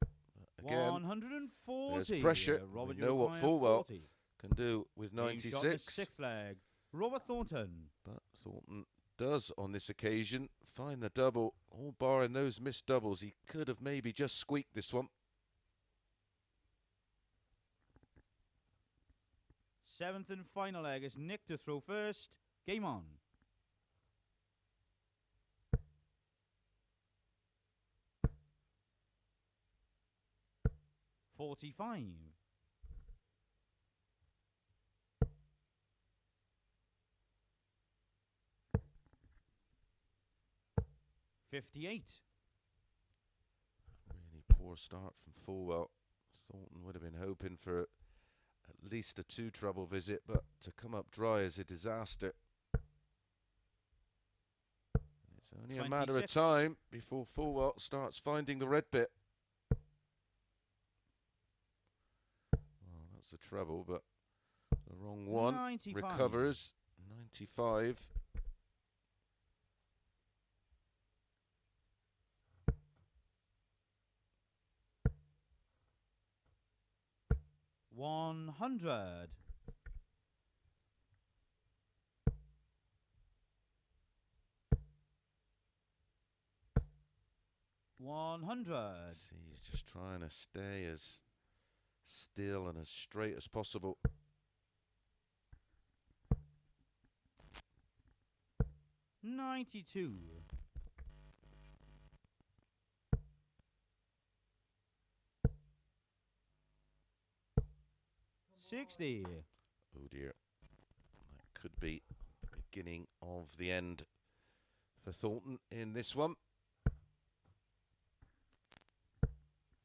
But again, 140. there's pressure. Robert, We you know what require Fullwell 40. can do with Game shot in the 96. sixth flag. Robert Thornton. But Thornton does on this occasion find the double, all barring those missed doubles. He could have maybe just squeaked this one. Seventh and final leg is Nick to throw first. Game on. 45. 58. Really poor start from Fullwell. Thornton would have been hoping for at least a 2 treble visit, but to come up dry is a disaster. It's only a matter of 26. time before Fullwell starts finding the red bit. Well, that's the treble, but the wrong one. 95. Recovers. 95. 100. 100. See, he's just trying to stay as still and as straight as possible. 92. 60. Oh dear. That could be the beginning of the end for Thornton in this one.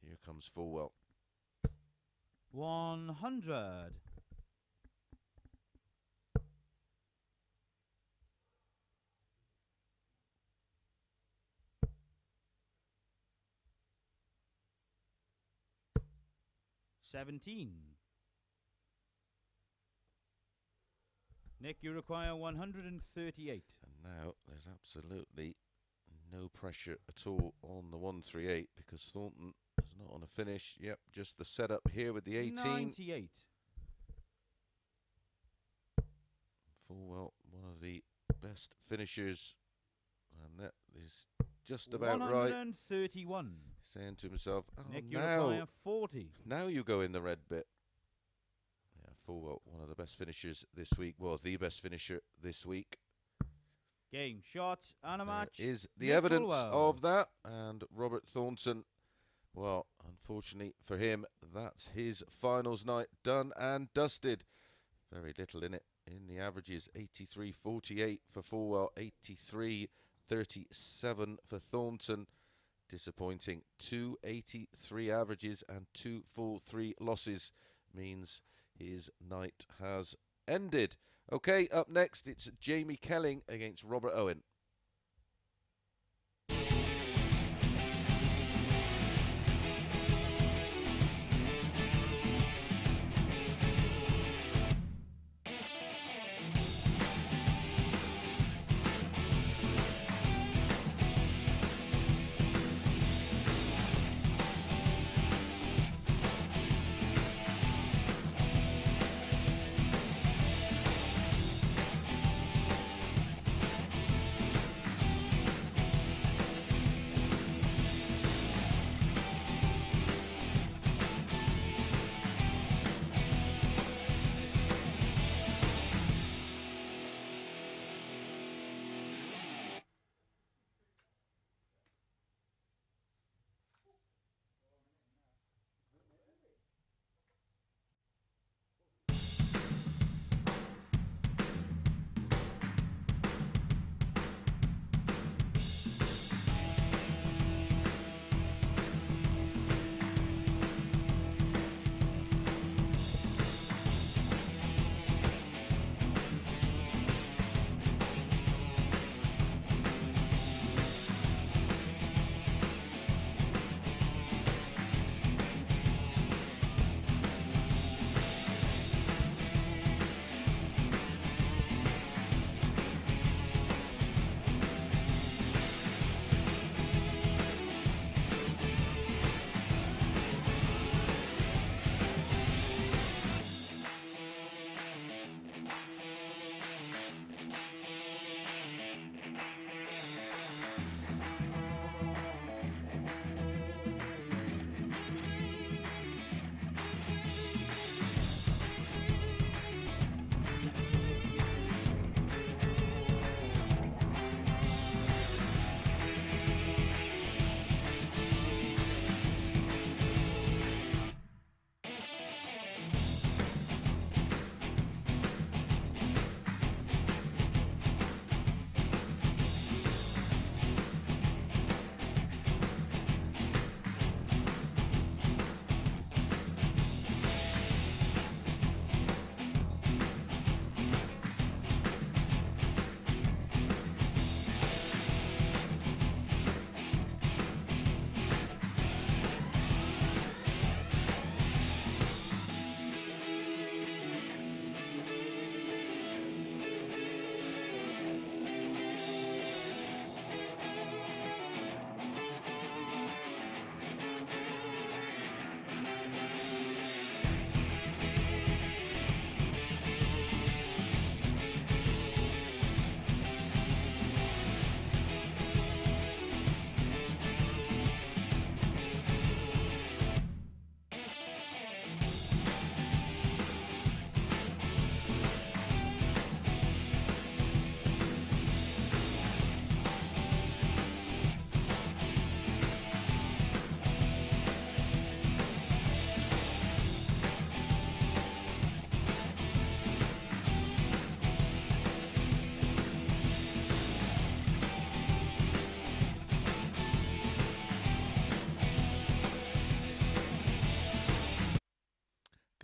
Here comes Fullwell. 100. 17. Nick, you require 138. And now there's absolutely no pressure at all on the 138 because Thornton is not on a finish. Yep, just the setup here with the 18. 98. Fullwell, one of the best finishers, and that is just about right. 131. Saying to himself, oh, Nick, you require now 40. you go in the red bit. Yeah, Fullwell, one of the best finishers this week. Well, the best finisher this week. Game, shot, and a match. Is the Nick evidence Falwell. of that. And Robert Thornton, well, unfortunately for him, that's his finals night done and dusted. Very little in it. In the averages, 83.48 for Fullwell, 83.37 for Thornton. Disappointing. 283 averages and 2 full 3 losses means his night has ended. Okay, up next it's Jamie Kelling against Robert Owen.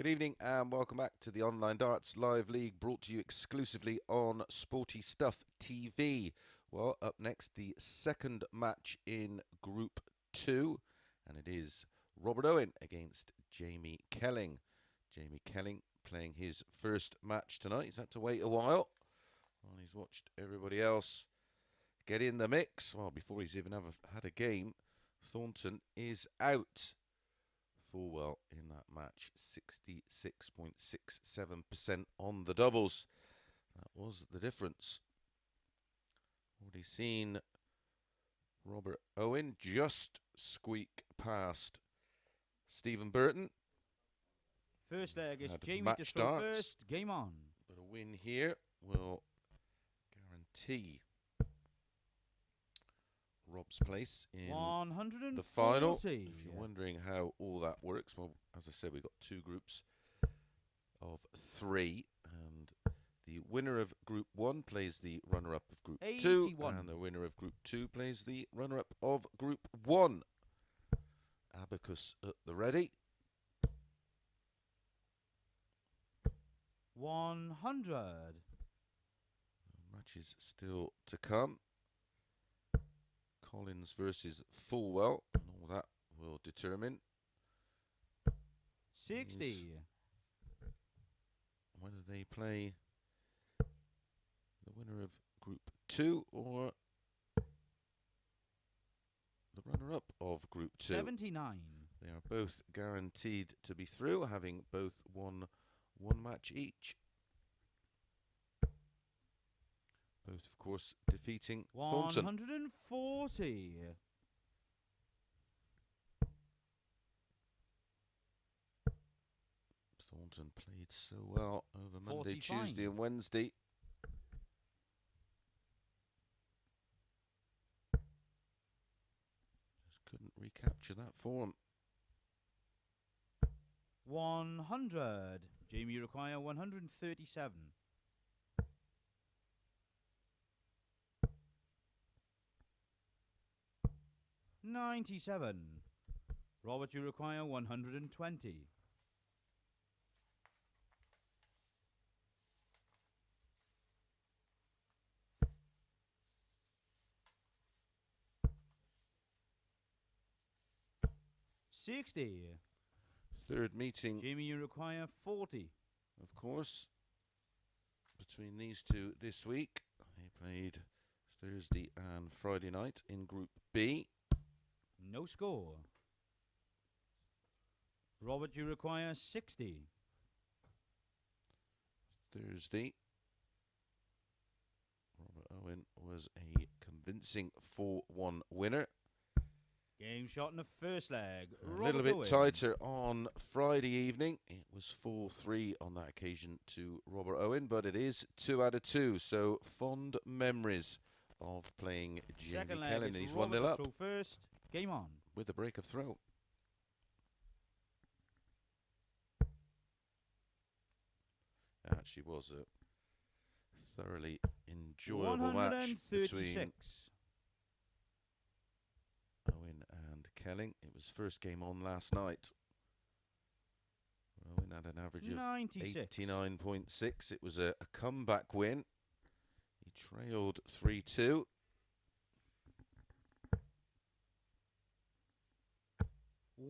Good evening and welcome back to the Online Darts Live League, brought to you exclusively on Sporty Stuff TV. Well, up next, the second match in Group 2, and it is Robert Owen against Jamie Kelling. Jamie Kelling playing his first match tonight. He's had to wait a while. Well, he's watched everybody else get in the mix. Well, before he's even had a game, Thornton is out. Fullwell in that match, 66.67% on the doubles. That was the difference. Already seen Robert Owen just squeak past Stephen Burton. First leg is Had Jamie match to throw darts, first. Game on. but a win here will guarantee Rob's place in 140. the final. If you're wondering how all that works, well, as I said, we've got two groups of 3, and the winner of Group 1 plays the runner-up of Group 2, and the winner of Group 2 plays the runner-up of Group 1. Abacus at the ready. 100. Matches still to come. Collins versus Fullwell, and all that will determine 60. Whether they play the winner of Group 2 or the runner-up of Group 2. 79. They are both guaranteed to be through, having both won one match each. Both, of course, defeating Thornton. 140. Thornton played so well over Monday, 45. Tuesday and Wednesday. Just couldn't recapture that form. 100. Jamie require 137. 97. Robert, you require 120. 60. Third meeting, Jamie, you require 40. of course, between these two this week. They played Thursday and Friday night in Group B. No score. Robert, you require 60. Thursday, Robert Owen was a convincing 4-1 winner. Game shot in the first leg. A little bit tighter on Friday evening. It was 4-3 on that occasion to Robert Owen, but it is 2 out of 2. So fond memories of playing Jamie Kelling. He's 1-0 up. First. Game on. With the break of throw. It actually was a thoroughly enjoyable match between Owen and Kelling. It was first game on last night. Owen had an average of 89.6. It was a comeback win. He trailed 3-2.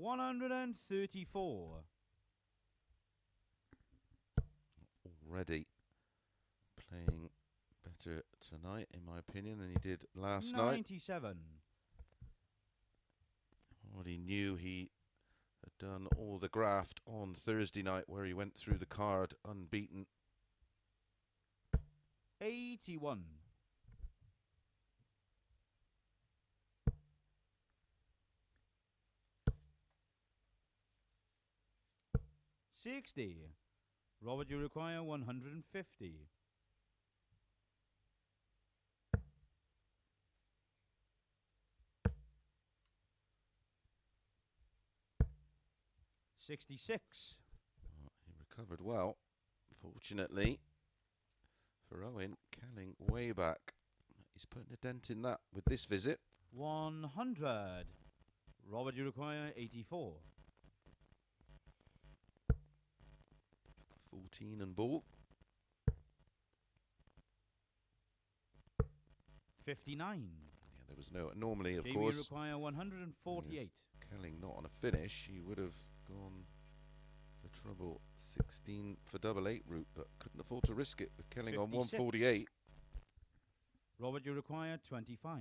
$134. Already playing better tonight, in my opinion, than he did last night. 97. Already knew he had done all the graft on Thursday night, where he went through the card unbeaten. 81. 60. Robert, you require 150. 66. He recovered well. Fortunately for Owen, Kelling way back. He's putting a dent in that with this visit. 100. Robert, you require 84. 14 and ball. 59. Yeah, there was no. Normally, of Jamie course, require 148. Kelling not on a finish, he would have gone for trouble 16 for double 8 route, but couldn't afford to risk it with Kelling on 56. 148. Robert, you require 25.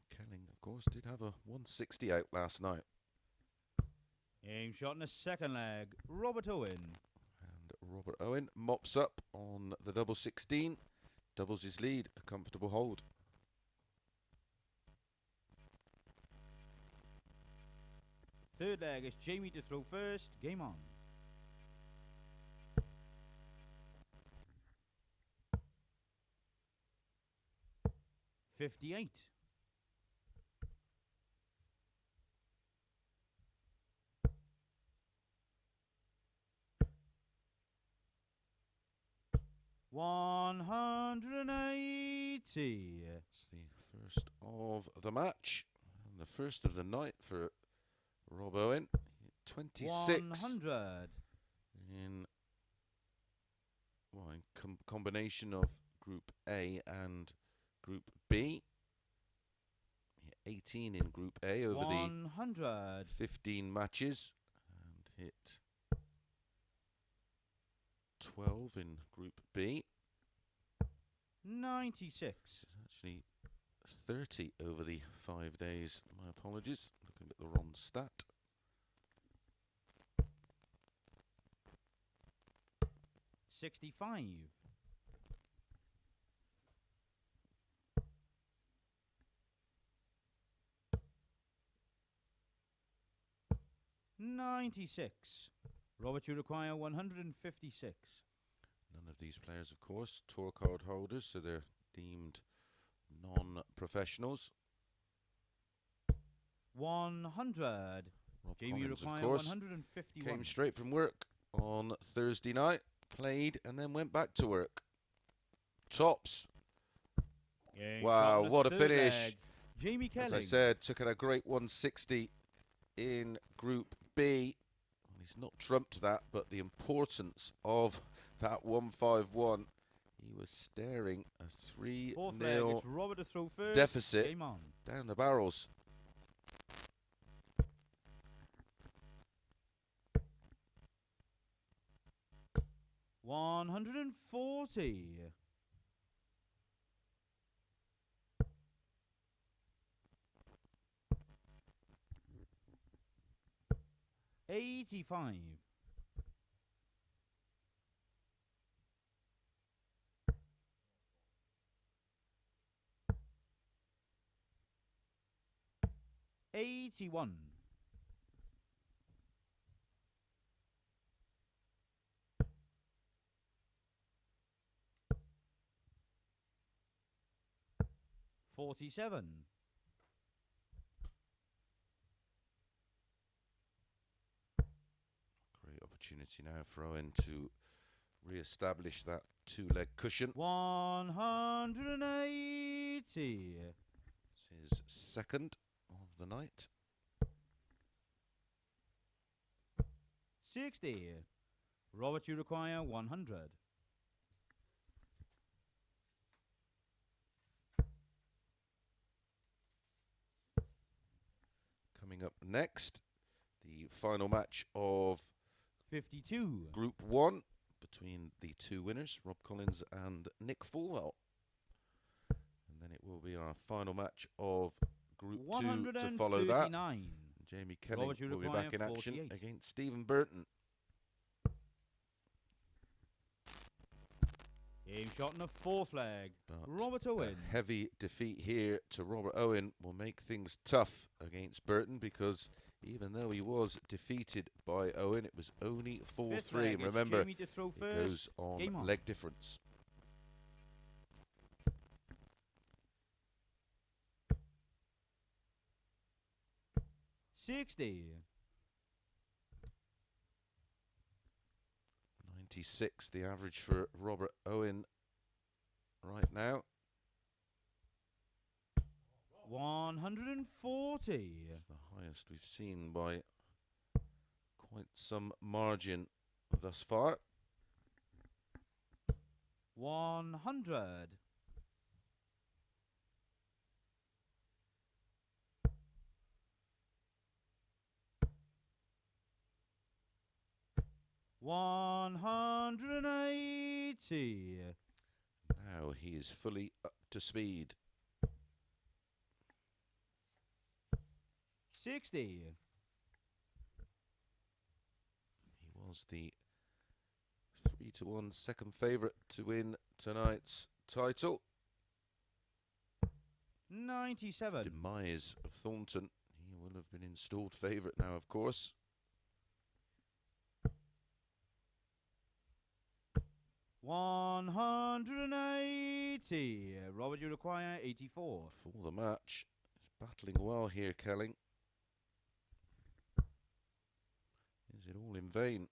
Kelling, of course, did have a 160 out last night. Aim shot in the second leg. Robert Owen. And Robert Owen mops up on the double 16, doubles his lead, a comfortable hold. Third leg is Jamie to throw first. Game on. $58. 180. It's the first of the match and the first of the night for Rob Owen. 26 100. in, well, in combination of Group A and Group B. 18 in Group A over 100. the 15 matches, and hit 12 in Group B. 96. It's actually 30 over the 5 days. My apologies, looking at the wrong stat. 65. 96. Robert, you require 156. None of these players, of course, tour card holders, so they're deemed non-professionals. 100. Rob Jamie, you Collins, of require course, 151. came straight from work on Thursday night, played, and then went back to work. Tops. Game Wow, shot in the what a third finish. leg. Jamie Kelling. As I said, took out a great 160 in Group B. Well, he's not trumped that, but the importance of that 151, he was staring a Fourth leg, 3-0 it's Robert to throw first. deficit Game on. down the barrels. $140. 85. 81. 47. Great opportunity now for Owen to re-establish that two-leg cushion. 180. It's his second of the night. 60. Robert, you require 100. Coming up next, the final match of 52. Group 1 between the two winners, Rob Collins and Nick Falwell. And then it will be our final match of Group 2 to follow that. Jamie Kelling will be back in action 48. against Stephen Burton. Game shot in the fourth leg. But Robert Owen. a heavy defeat here to Robert Owen will make things tough against Burton, because even though he was defeated by Owen, it was only 4-3. And remember, Jamie to throw it first. goes on Game on. leg difference. $60. 96, the average for Robert Owen right now. 140. It's the highest we've seen by Quite some margin thus far. 100. 180. Now he is fully up to speed. 60. He was the 3-1 second favourite to win tonight's title. 97. Demise of Thornton. He will have been installed favourite now, of course. 180. Robert, you require 84. For the match. He's battling well here, Kelling. Is it all in vain?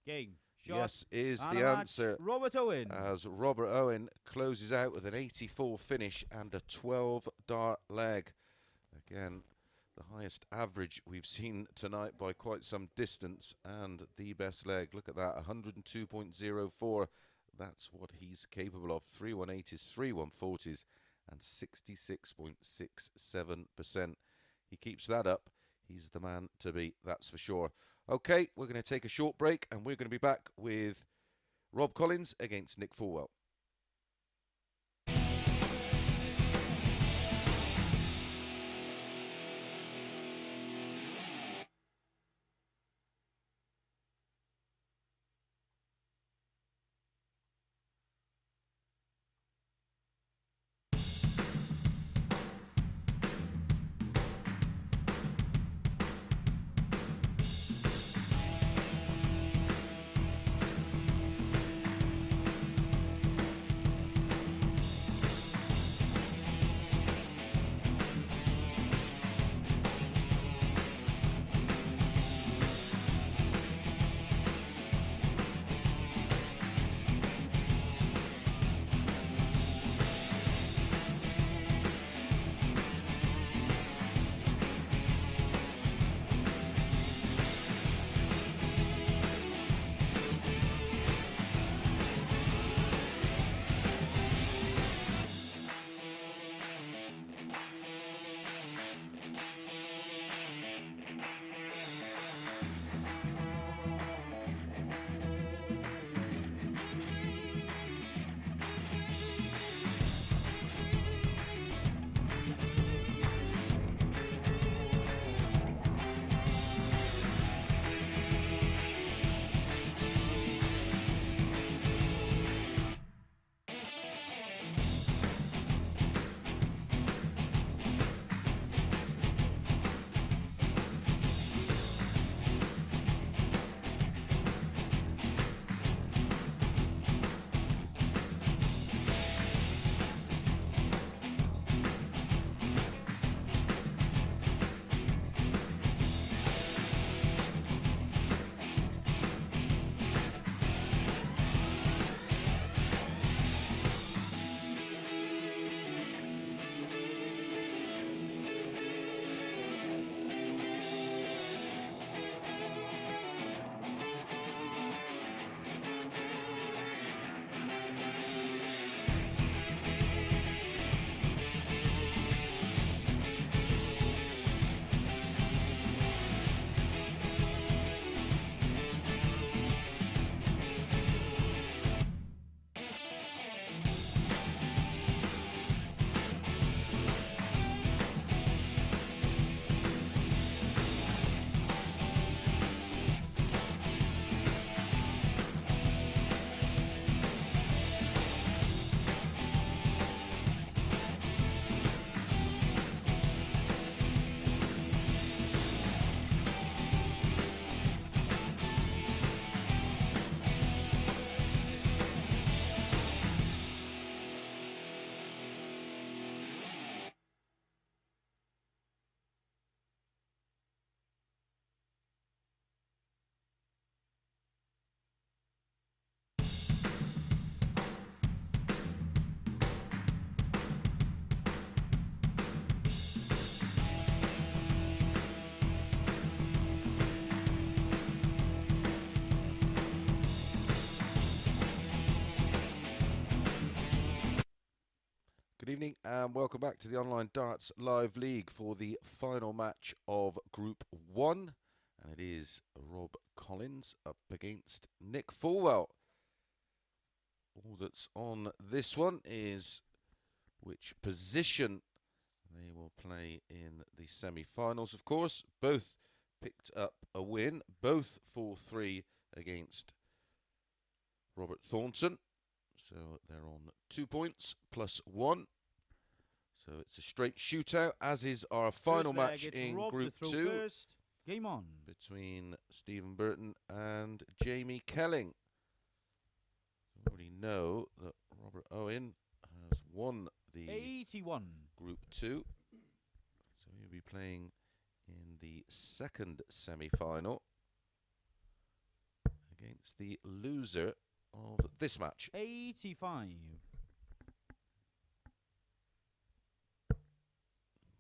Game. Shot. Yes, is And the a answer. match. Robert Owen. As Robert Owen closes out with an 84 finish and a 12 dart leg. Again, the highest average we've seen tonight by quite some distance, and the best leg. Look at that, 102.04. That's what he's capable of. 318s, 3140s, and 66.67%. He keeps that up. He's the man to beat, that's for sure. Okay, we're going to take a short break, and we're going to be back with Rob Collins against Nick Falwell. evening and welcome back to the Online Darts Live League for the final match of Group 1. And it is Rob Collins up against Nick Falwell. All that's on this one is which position they will play in the semi-finals, of course. Both picked up a win, both 4-3 against Robert Thornton. So they're on 2 points plus 1. So it's a straight shootout, as is our final match in Group 2. First. Game on. Between Stephen Burton and Jamie Kelling. We already know that Robert Owen has won the 81. Group 2. So he'll be playing in the second semi-final against the loser of this match. 85.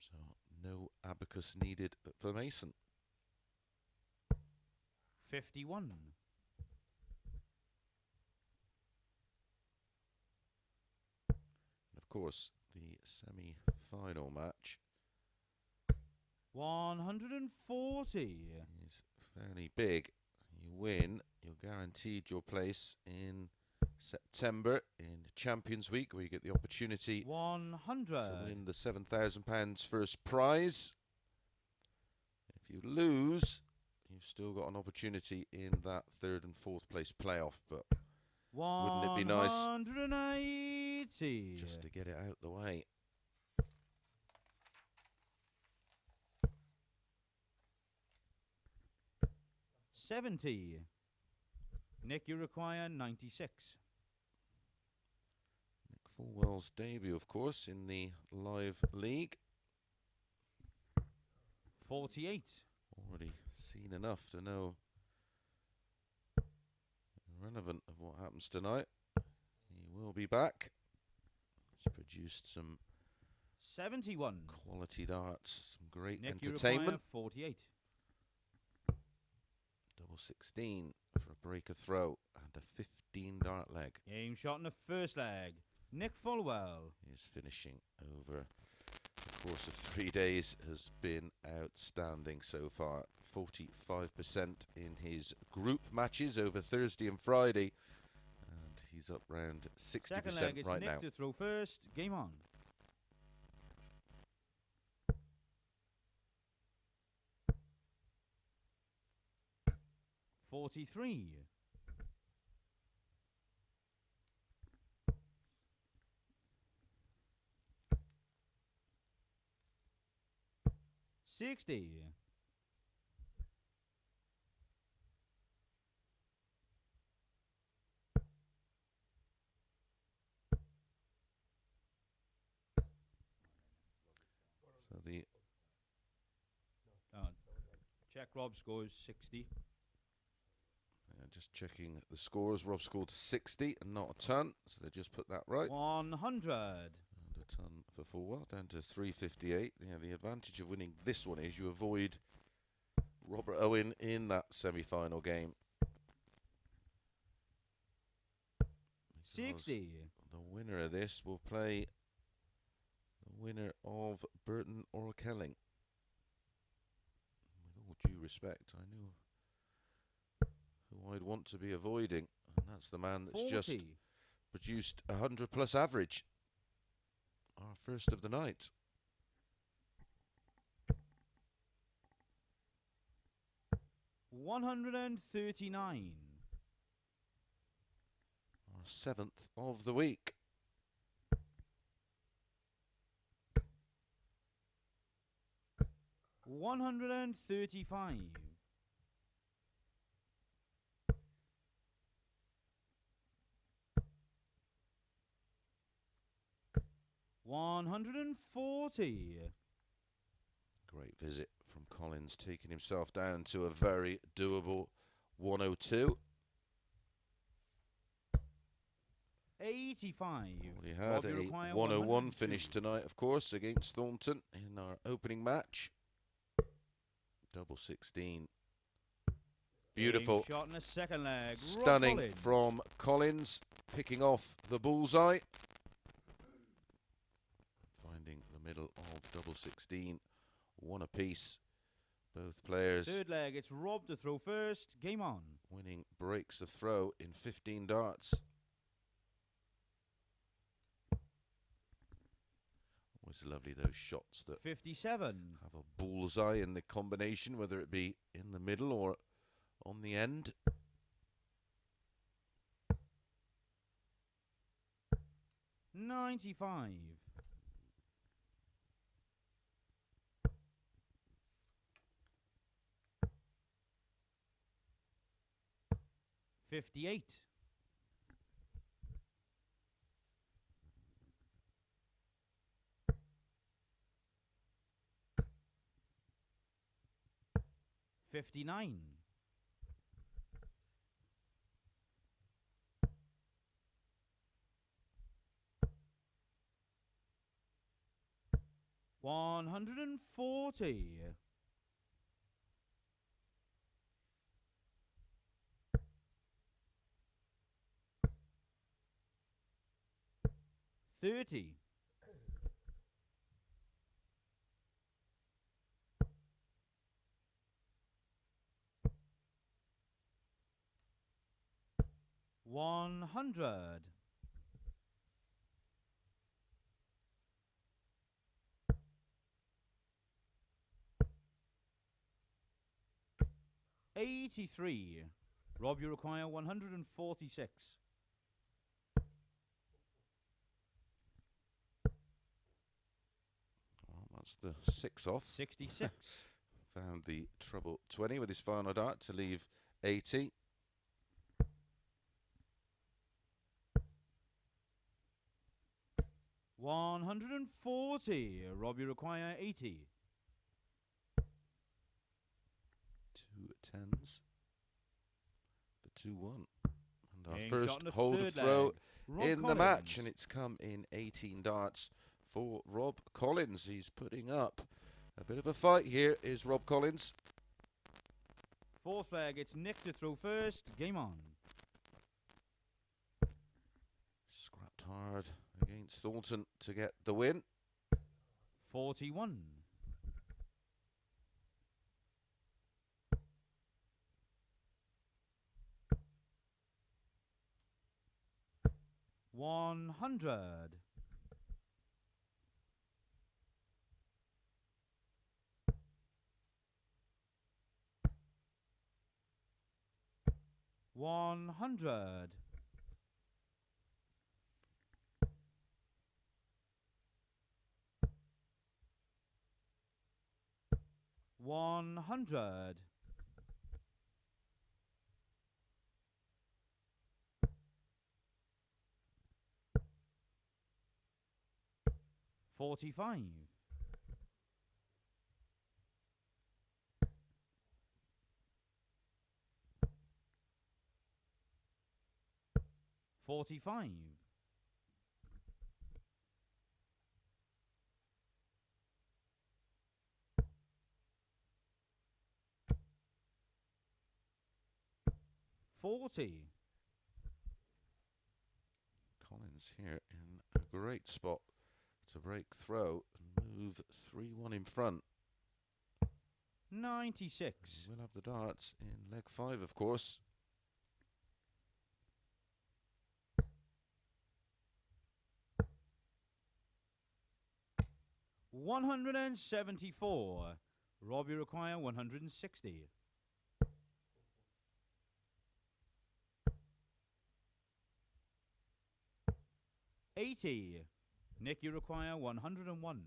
So no abacus needed for Mason. 51. And of course, the semi-final match 140 is fairly big. You win, you're guaranteed your place in September in Champions Week, where you get the opportunity 100 to win the £7,000 first prize. If you lose, you've still got an opportunity in that third and fourth place playoff, but wouldn't it be nice 180 just to get it out the way? $70. Nick, you require 96. Nick Falwell's debut, of course, in the live league. 48. Already seen enough to know relevant of what happens tonight. He will be back. He's produced some 71. quality darts, some great Nick, entertainment. You require 48. Double 16 for a breaker throw and a 15 dart leg. Game shot in the first leg. Nick Falwell His finishing over the course of 3 days has been outstanding so far. 45% in his group matches over Thursday and Friday, and he's up round 60% Second leg is right Nick now. to throw first. Game on. $43. $60. So the Check Rob scores 60. just checking the scores. Rob scored 60 and not a ton, so they just put that right. 100. And a ton for Fullwell, down to 358. Yeah, the advantage of winning this one is you avoid Robert Owen in that semi-final game. 60. The winner of this will play the winner of Burton or Kelling. With all due respect, I knew who I'd want to be avoiding, and that's the man that's 40. just produced 100 plus average. Our first of the night. $139. Our seventh of the week. $135. $140. Great visit from Collins, taking himself down to a very doable 102. 85. We had a 101 finish tonight, of course, against Thornton in our opening match. Double 16. Beautiful. Shot in the second leg. Stunning from Collins, picking off the bullseye. the middle of double 16. One apiece. Both players Third leg, it's Rob to throw first. Game on. winning breaks of throw in 15 darts. Always lovely, those shots that 57. have a bullseye in the combination, whether it be in the middle or on the end. $95. 58. 59. 140. 30. 100. 83. Rob, you require 146. Well, that's the 6 off. 66. Found the treble 20 with his final dart to leave 80. $140. Rob, you require 80. 2 tens for 2-1. And our Being first shot in the hold of third throw leg, Rob in the match, Collins. and it's come in 18 darts for Rob Collins. He's putting up a bit of a fight here, is Rob Collins. Fourth leg, it's Nick to throw first. Game on. Scrapped hard against Thornton to get the win. 41. 100. 100. 100. 45. 45. 40. Collins here in a great spot to break throw and move 3-1 in front. 96. We'll have the darts in leg 5, of course. $174. Rob, you require 160. 80. Nick, you require 101.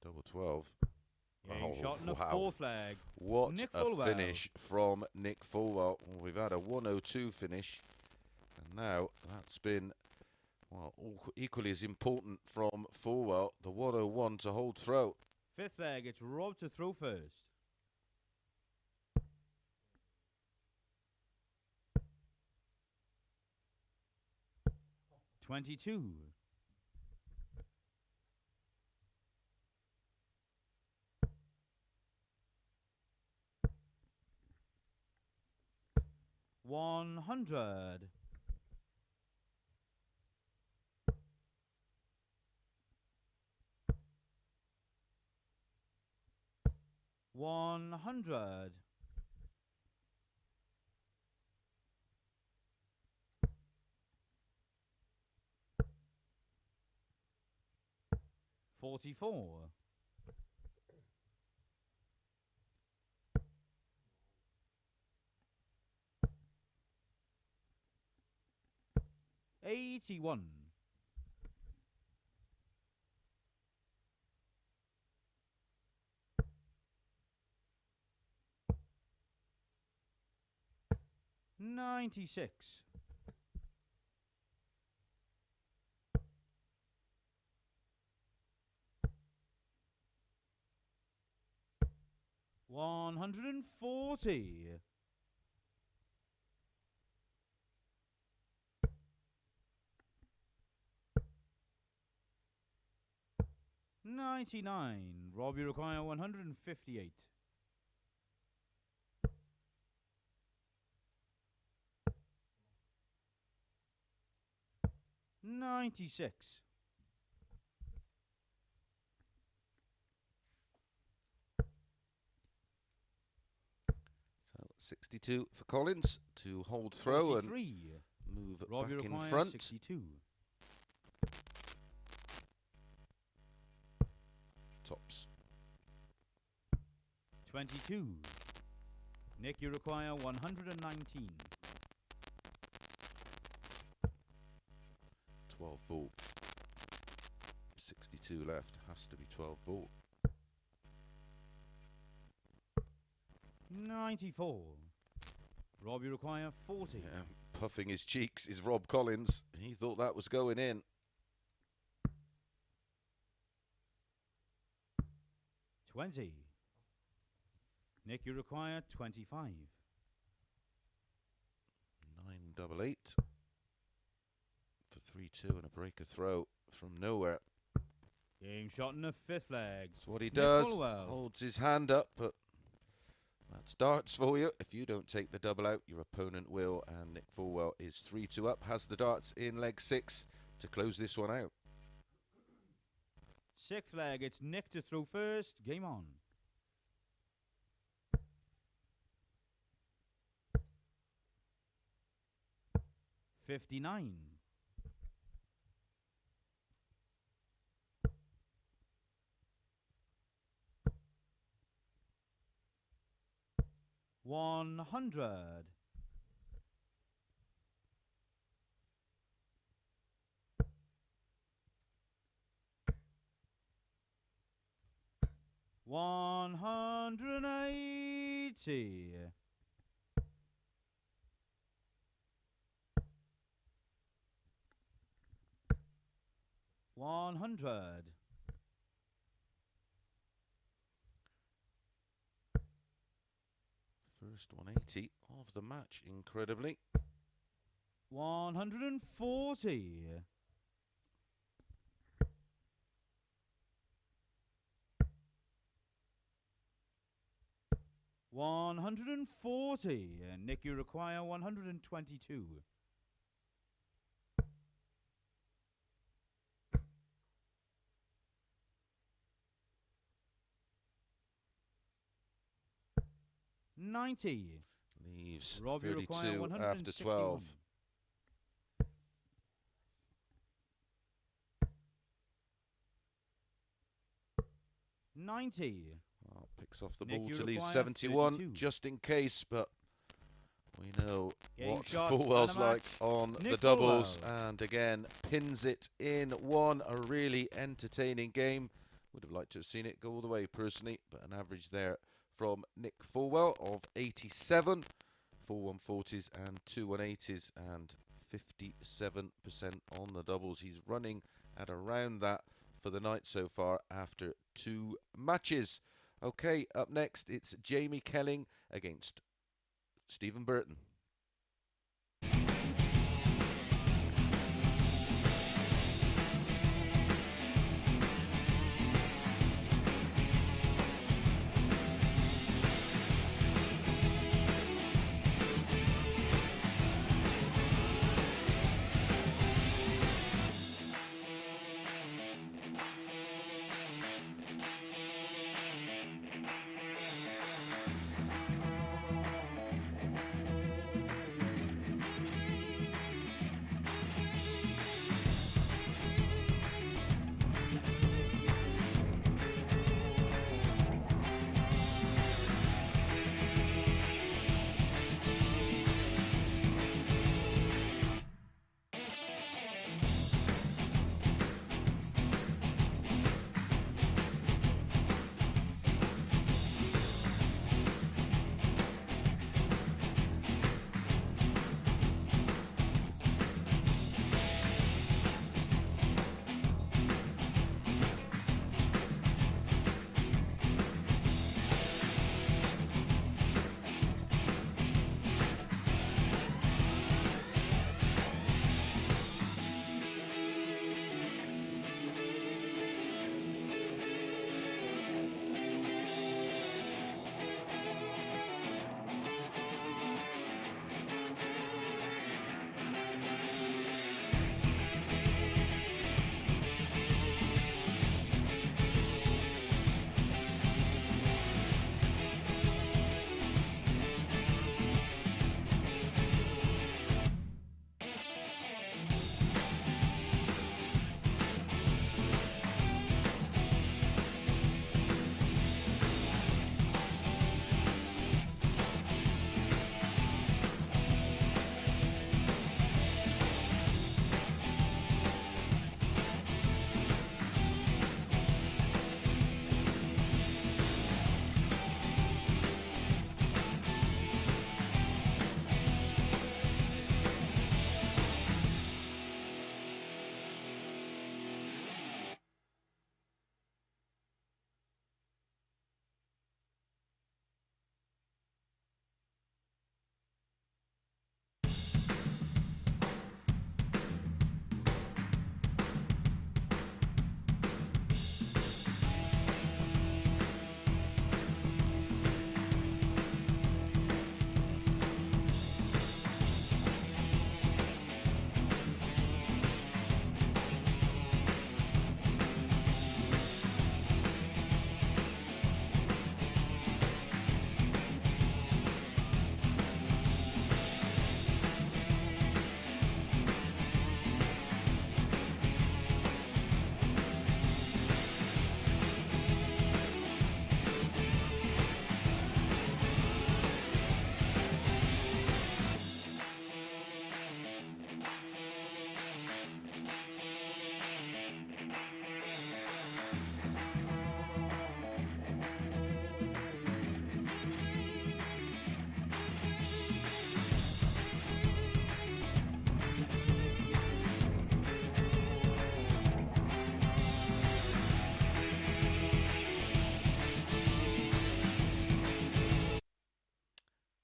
Double 12. Game Oh, shot in the wow. fourth leg. What Nick a Falwell. finish from Nick Falwell. Well, we've had a 102 finish, and now that's been, well, equally as important from Fullwell, the 101 to hold throw. Fifth leg, it's Rob to throw first. $22. 100. 100. 44. 81. 96. 140. 99. Rob, you require 158. 96. 62 for Collins to hold throw 43. and move Rob, you back in require front. 62. Tops. 22. Nick, you require 119. 12 ball. 62 left. Has to be 12 ball. 94. Rob, you require 40. Yeah, puffing his cheeks is Rob Collins. He thought that was going in. 20. Nick, you require 25. 988 for 3-2 and a breaker throw from nowhere. Game shot in the fifth flag. That's what he Nick does. Falwell. Holds his hand up, but that's darts for you. If you don't take the double out, your opponent will. And Nick Falwell is 3-2 up. Has the darts in leg 6 to close this one out. Sixth flag, it's Nick to throw first. Game on. $59. 100. 180. 100. First 180 of the match, incredibly. 140. 140. Nick, you require 122. 90. Leaves Rob, you require 32 after 12. 90. Well, picks off the Nick, ball you to leave require 71, 32. just in case, but we know Game what shots Fullwell's and a like match. on the Nick doubles, Falwell. and again pins it in one. A really entertaining game. Would have liked to have seen it go all the way personally, but an average there from Nick Falwell of 87, 4 140s and 2 180s, and 57% on the doubles. He's running at around that for the night so far after 2 matches. Okay, up next it's Jamie Kelling against Stephen Burton.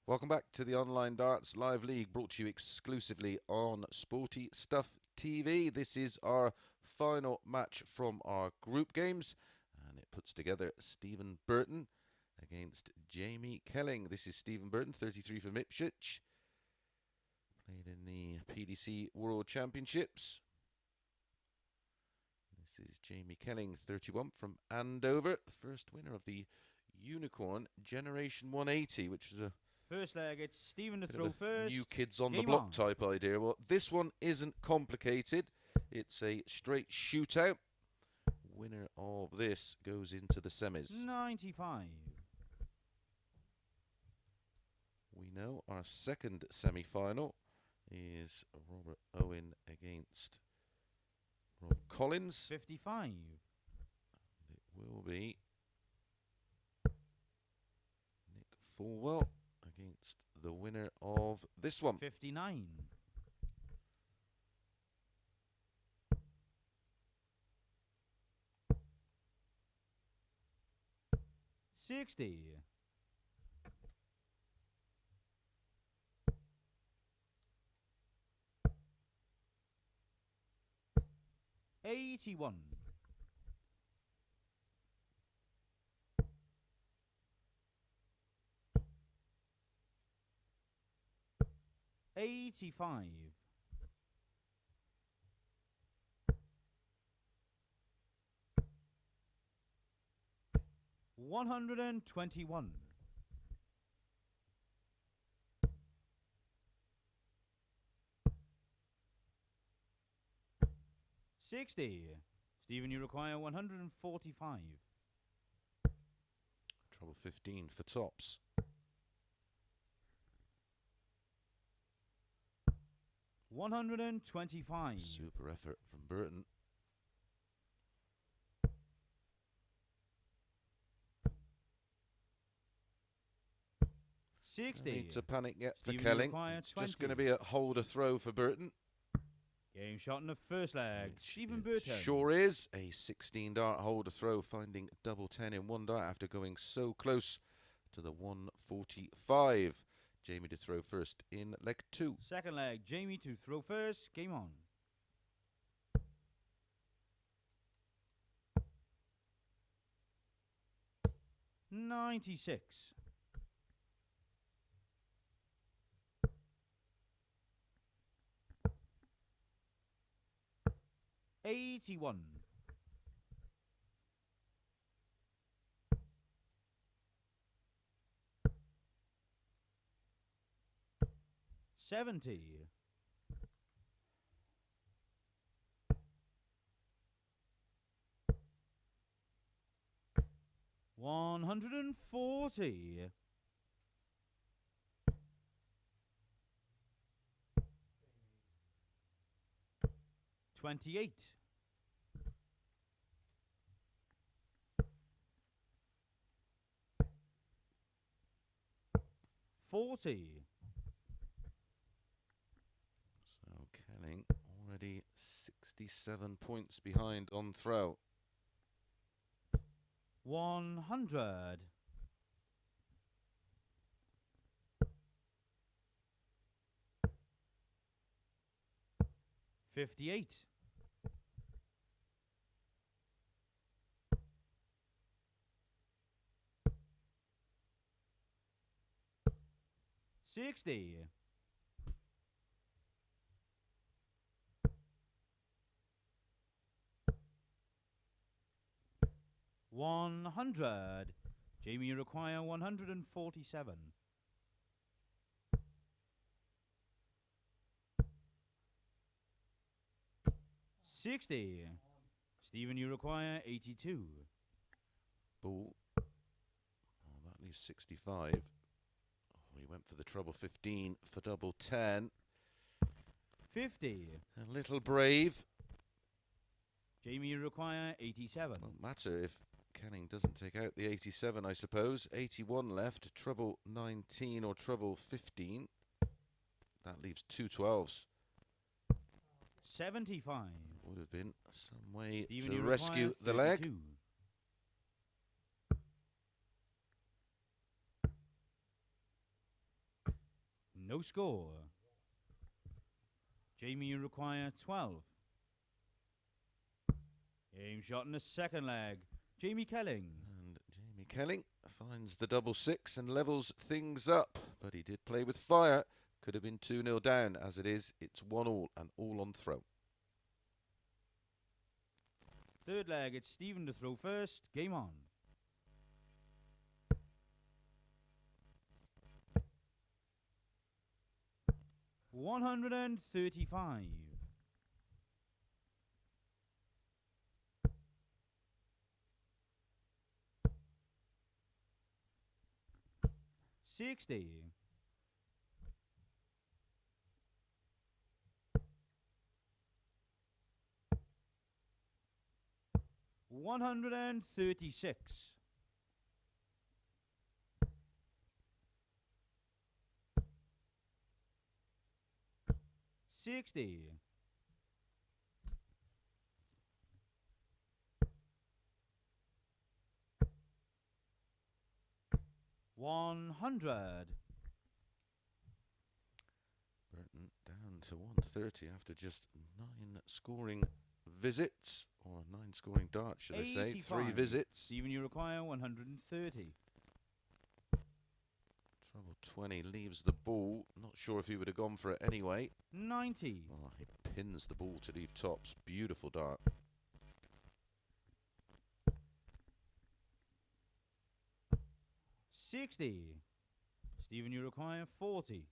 Welcome back to the Online Darts Live League, brought to you exclusively on Sporty Stuff TV. This is our final match from our group games, and it puts together Stephen Burton against Jamie Kelling. This is Stephen Burton, 33 from Ipswich, played in the PDC World Championships. This is Jamie Kelling, 31 from Andover, the first winner of the Unicorn Generation 180, which is a First leg, it's Stephen to throw first. new kids on the Game block on. type idea. Well, this one isn't complicated. It's a straight shootout. Winner of this goes into the semis. 95. We know our second semi-final is Robert Owen against Rob Collins. 55. It will be Nick Falwell against the winner of this one. 59. 60. 81. 85. 121. 60. Stephen, you require 145. Trouble 15 for tops. 125. Super effort from Burton. 60. No need to panic yet for Stephen, you Kelling. require It's 20. just going to be a holder throw for Burton. Game shot in the first leg. Which Stephen it Burton. sure is. A 16 dart holder throw, finding double 10 in one dart after going so close to the 145. Jamie to throw first in leg 2. Second leg. Jamie to throw first. Game on. $96. 81. 70. 140. 28. 40. So Kelling already 67 points behind on throw. 100. 58. 60. 100. Jamie, you require 147. 60. Stephen, you require 82. Ball. Oh, that leaves 65. Oh, he went for the treble 15 for double 10. 50. A little brave. Jamie, you require 87. Won't matter if Kelling doesn't take out the 87, I suppose. 81 left. Treble 19 or treble 15. That leaves two 12s. 75. Would have been some way Stephen, to you rescue require the leg. 32. No score. Jamie, you require 12. Aim shot in the second leg. Jamie Kelling. And Jamie Kelling finds the double six and levels things up. But he did play with fire. Could have been 2-0 down. As it is, it's 1-all and all on throw. Third leg, it's Stephen to throw first. Game on. $135. 60. 136. 60. 100. Burton down to 130 after just 9 scoring visits, or 9 scoring darts, should I say. 3 visits. Stephen, you require 130. Trouble 20 leaves the ball. Not sure if he would have gone for it anyway. 90. Oh, he pins the ball to leave tops. Beautiful dart. 60. Stephen, you require 40.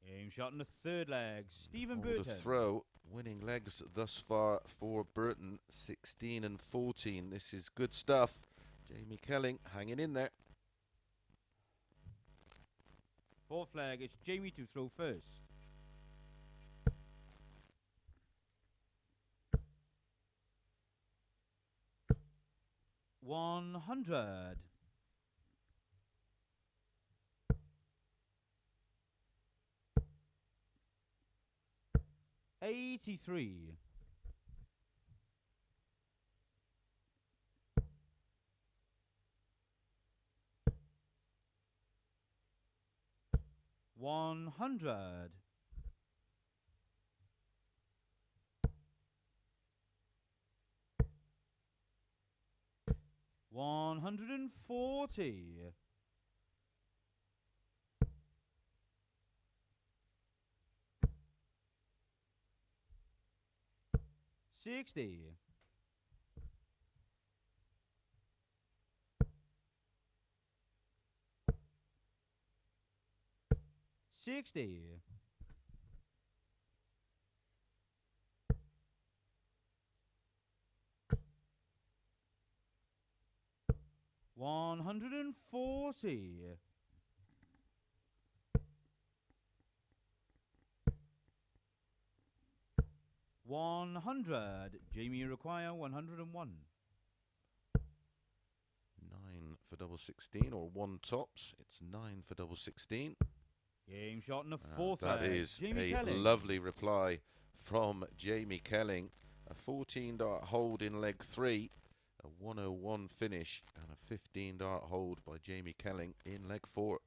Aim shot in the third leg. Stephen Hold Burton. of throw. Winning legs thus far for Burton. 16 and 14. This is good stuff. Jamie Kelling hanging in there. Fourth flag, it's Jamie to throw first. $100. 83. 100. 140. 60. 60. 140. 100. Jamie, you require 101. 9 for double 16, or 1 tops. It's 9 for double 16. Game shot in the fourth That leg. is Jamie a Kelling. lovely reply from Jamie Kelling. A 14 dart hold in leg 3, a 101 finish, and a 15 dart hold by Jamie Kelling in leg 4.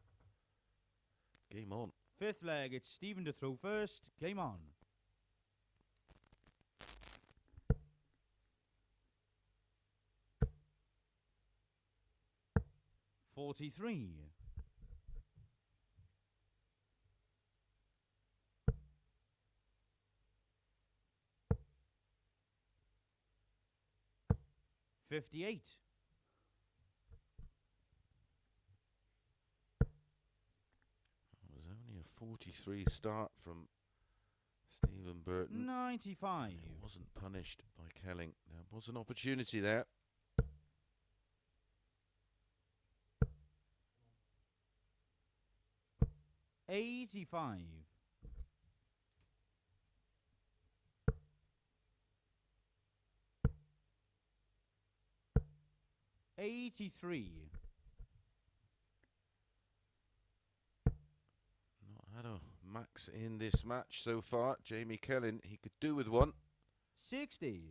Game on. Fifth leg, it's Stephen to throw first. Game on. $43. 58. It was only a 43 start from Stephen Burton. 95. It wasn't punished by Kelling. There was an opportunity there. 85. 83. Not had a max in this match so far. Jamie Kelling, he could do with one. 60.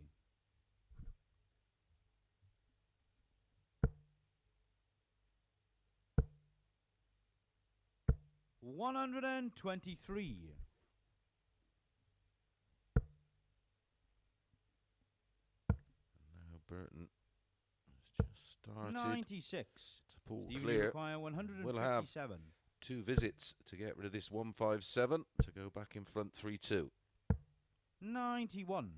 123. Now Burton has just started 96. to pull Stephen, you clear. require We'll have 157. 2 visits to get rid of this 157 to go back in front 3-2. 91.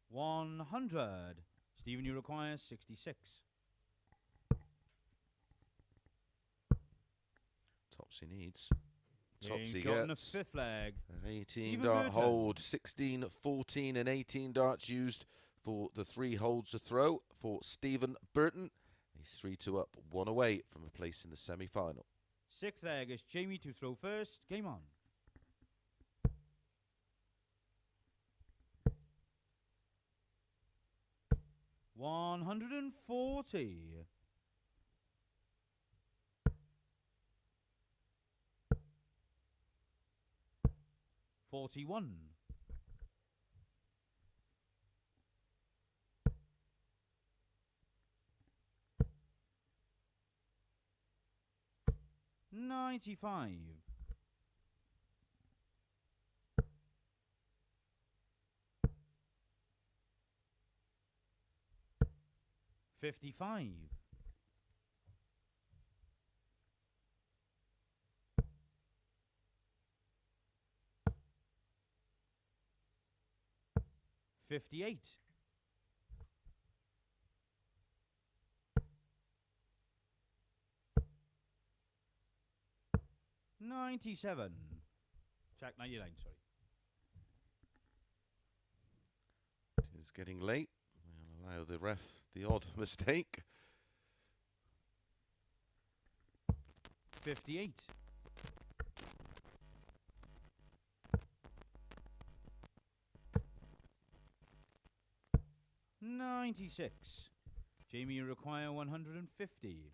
100. Stephen, you require 66. Topsy needs. Game Topsy shot in the gets 5th leg. an 18 Stephen dart Burton. hold. 16, 14 and 18 darts used for the 3 holds to throw for Stephen Burton. He's 3-2 up, 1 away from a place in the semi-final. 6th leg is Jamie to throw first. Game on. $140. 41. 95. 55. 58. 97. Check 99, sorry. It is getting late. We'll allow the ref the odd mistake. 58. 96. Jamie, you require 150.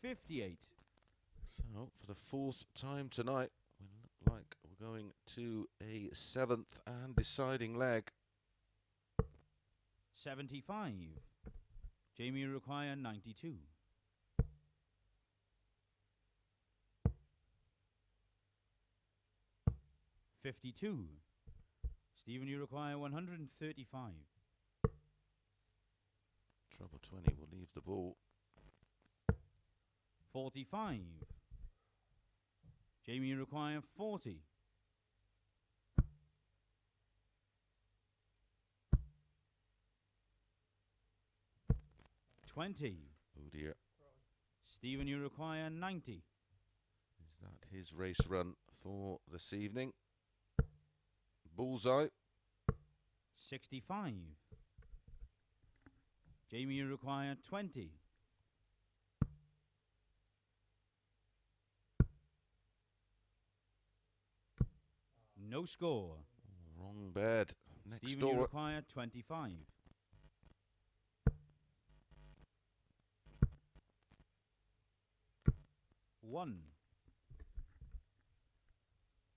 58. So, for the 4th time tonight, we look like we're going to a 7th and deciding leg. 75. Jamie, you require 92. 52. Stephen, you require 135. Trouble 20 will leave the ball. 45. Jamie, you require 40. 20. Oh dear. Stephen, you require 90. Is that his race run for this evening? Bullseye. 65. Jamie, you require 20. 'No score. Wrong bed. Next Stephen, you door. require 25. 1.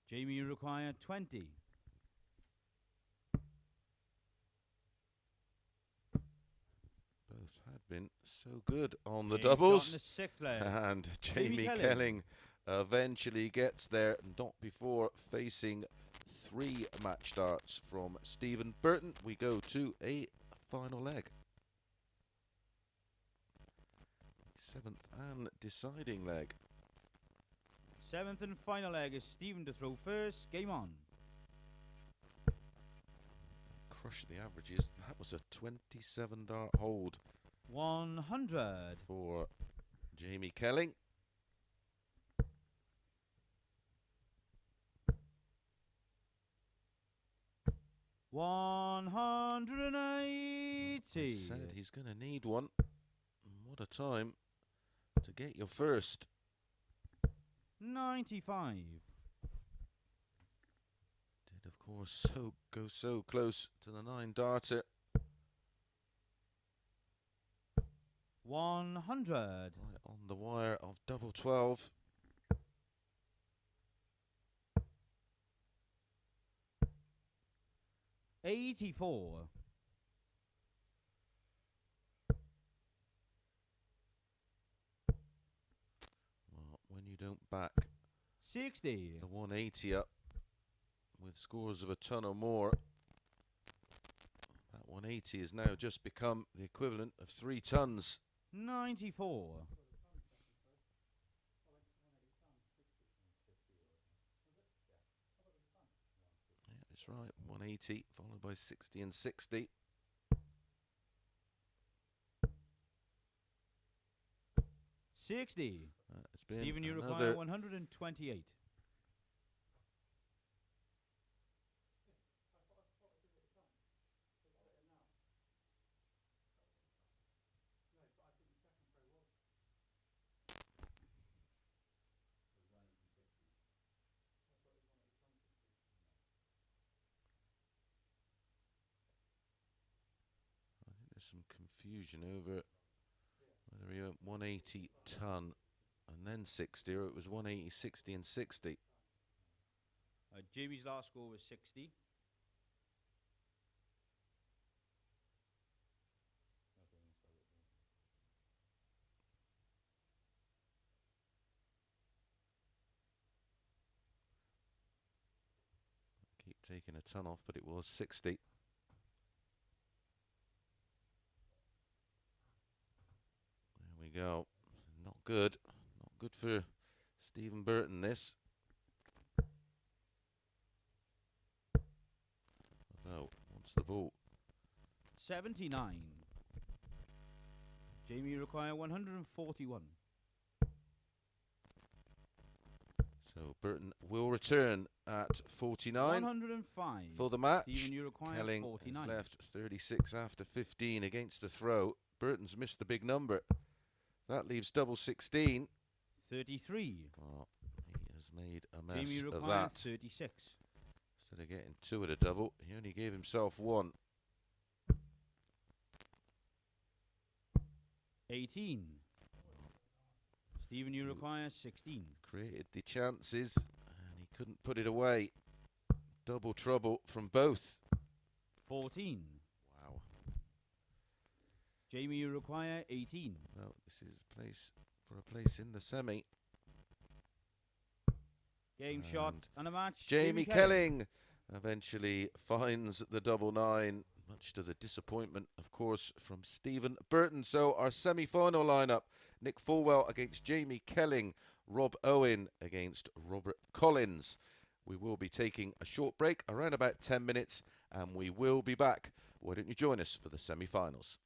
Jamie, you require 20. Both had been so good on the Game shot in doubles. the 6th leg. And Jamie Jamie Kelling. Kelling eventually gets there, not before facing 3 match starts from Stephen Burton. We go to a final leg. 7th and deciding leg. 7th and final leg is Stephen to throw first. Game on. Crush the averages. That was a 27 dart hold 100. for Jamie Kelling. $180. Said he's going to need one. What a time to get your first. 95. Did of course go so close to the 9 darter. 100. Right on the wire of double 12. $84. Well, when you don't back 60. the 180 up with scores of a ton or more, that 180 has now just become the equivalent of 3 tons. 94. Yeah, that's right. 180 followed by 60 and 60. 60. It's been Stephen, you require another 128. There's some confusion over whether he went 180 ton and then 60, or it was 180, 60 and 60. Jamie's last score was 60. Keep taking a ton off, but it was 60. There we go. Not good. Not good for Stephen Burton, this. Oh, what's the ball? 79. Jamie, you require 141. So Burton will return at 49 105. for the match. Stephen, you require Kelling 49. has left 36 after 15 against the throw. Burton's missed the big number. That leaves double 16. 33. Oh, he has made a mess Jamie, you of require that. 36. Instead of getting 2 at a double, he only gave himself 1. 18. Stephen, you require 16. Created the chances and he couldn't put it away. Double trouble from both. 14. Wow. Jamie, you require 18. Well, this is a place in the semi. Game shot and a match. Jamie Kelling eventually finds the double 9, much to the disappointment, of course, from Stephen Burton. So our semi-final lineup: Nick Falwell against Jamie Kelling, Rob Owen against Robert Collins. We will be taking a short break, around about 10 minutes, and we will be back. Why don't you join us for the semi-finals?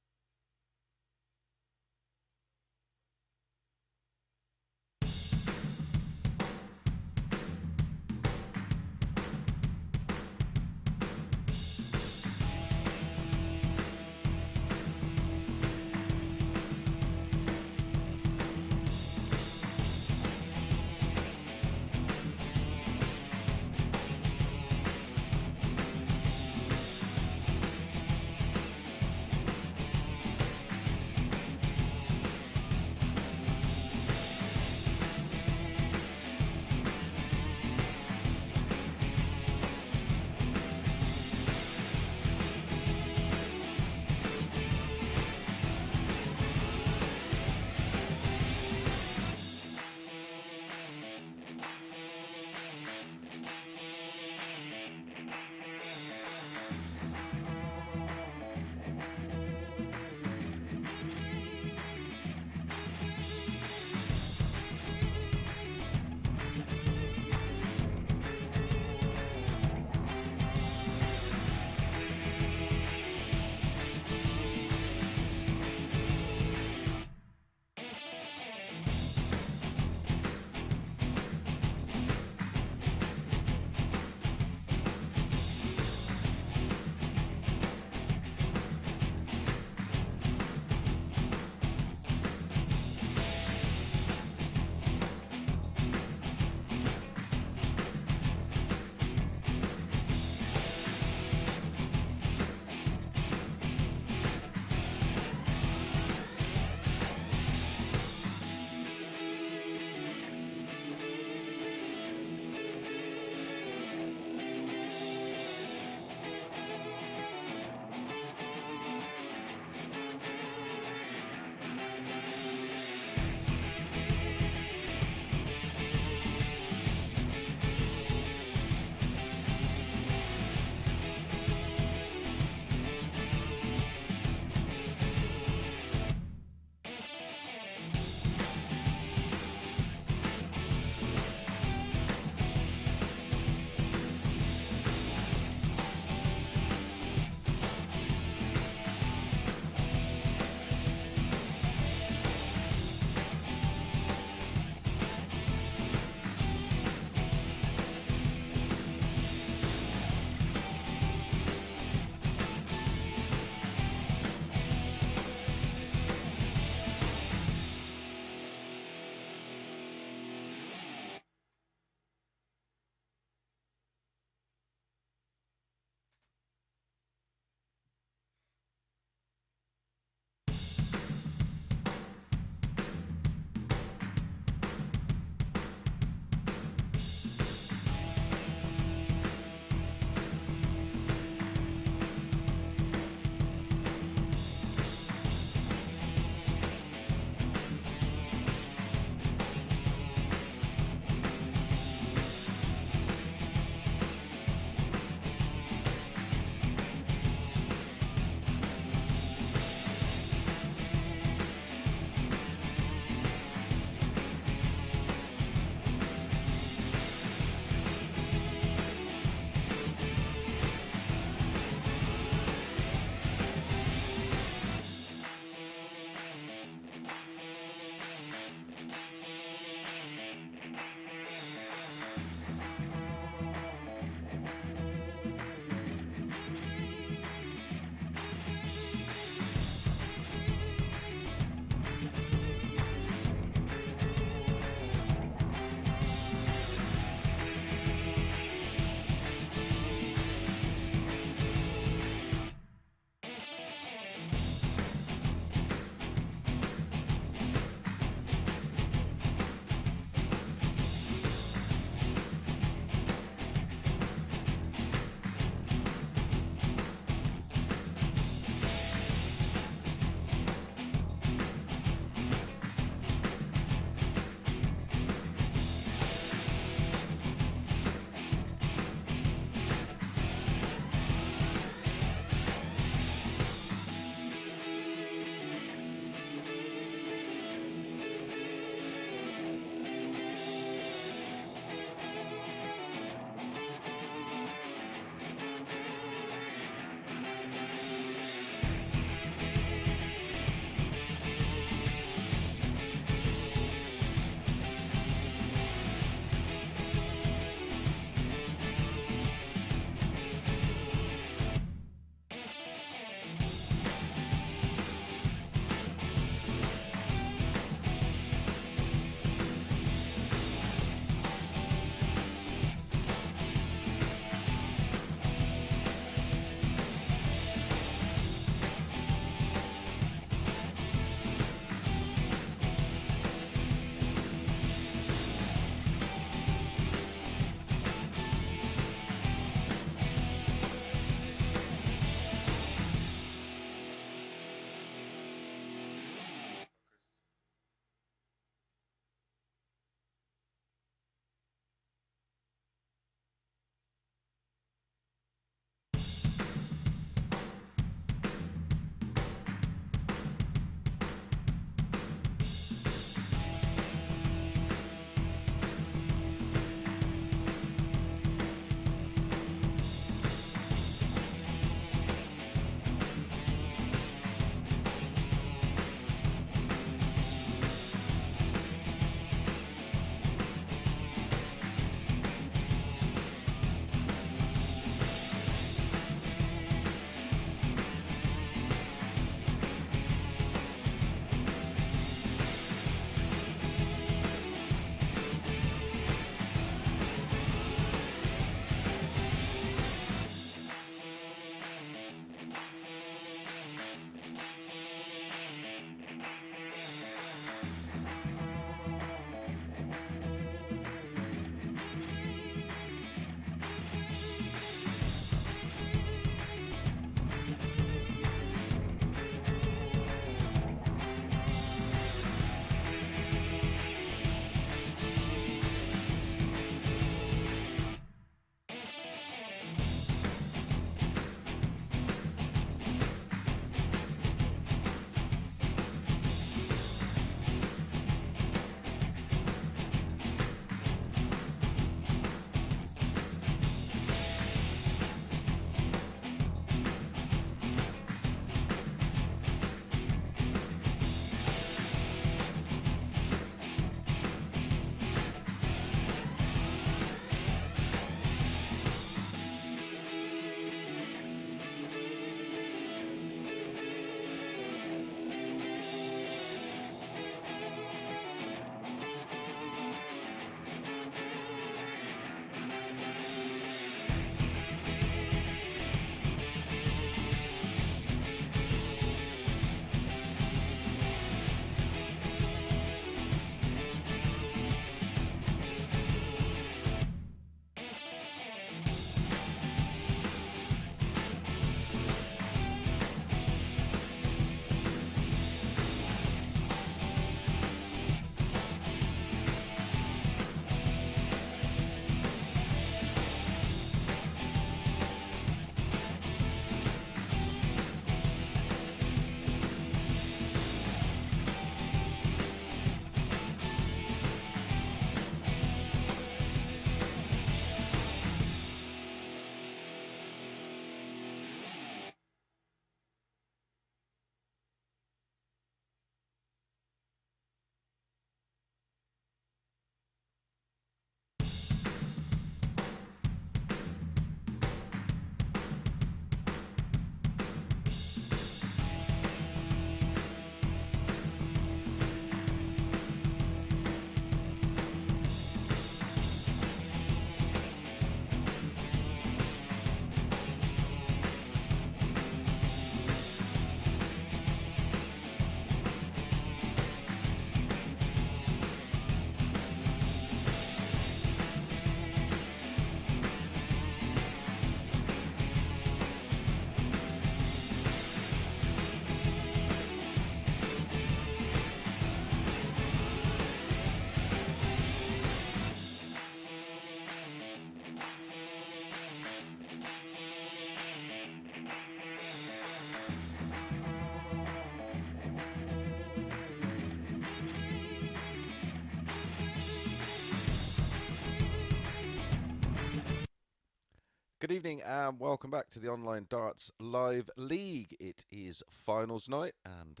Good evening and welcome back to the Online Darts Live League. It is finals night and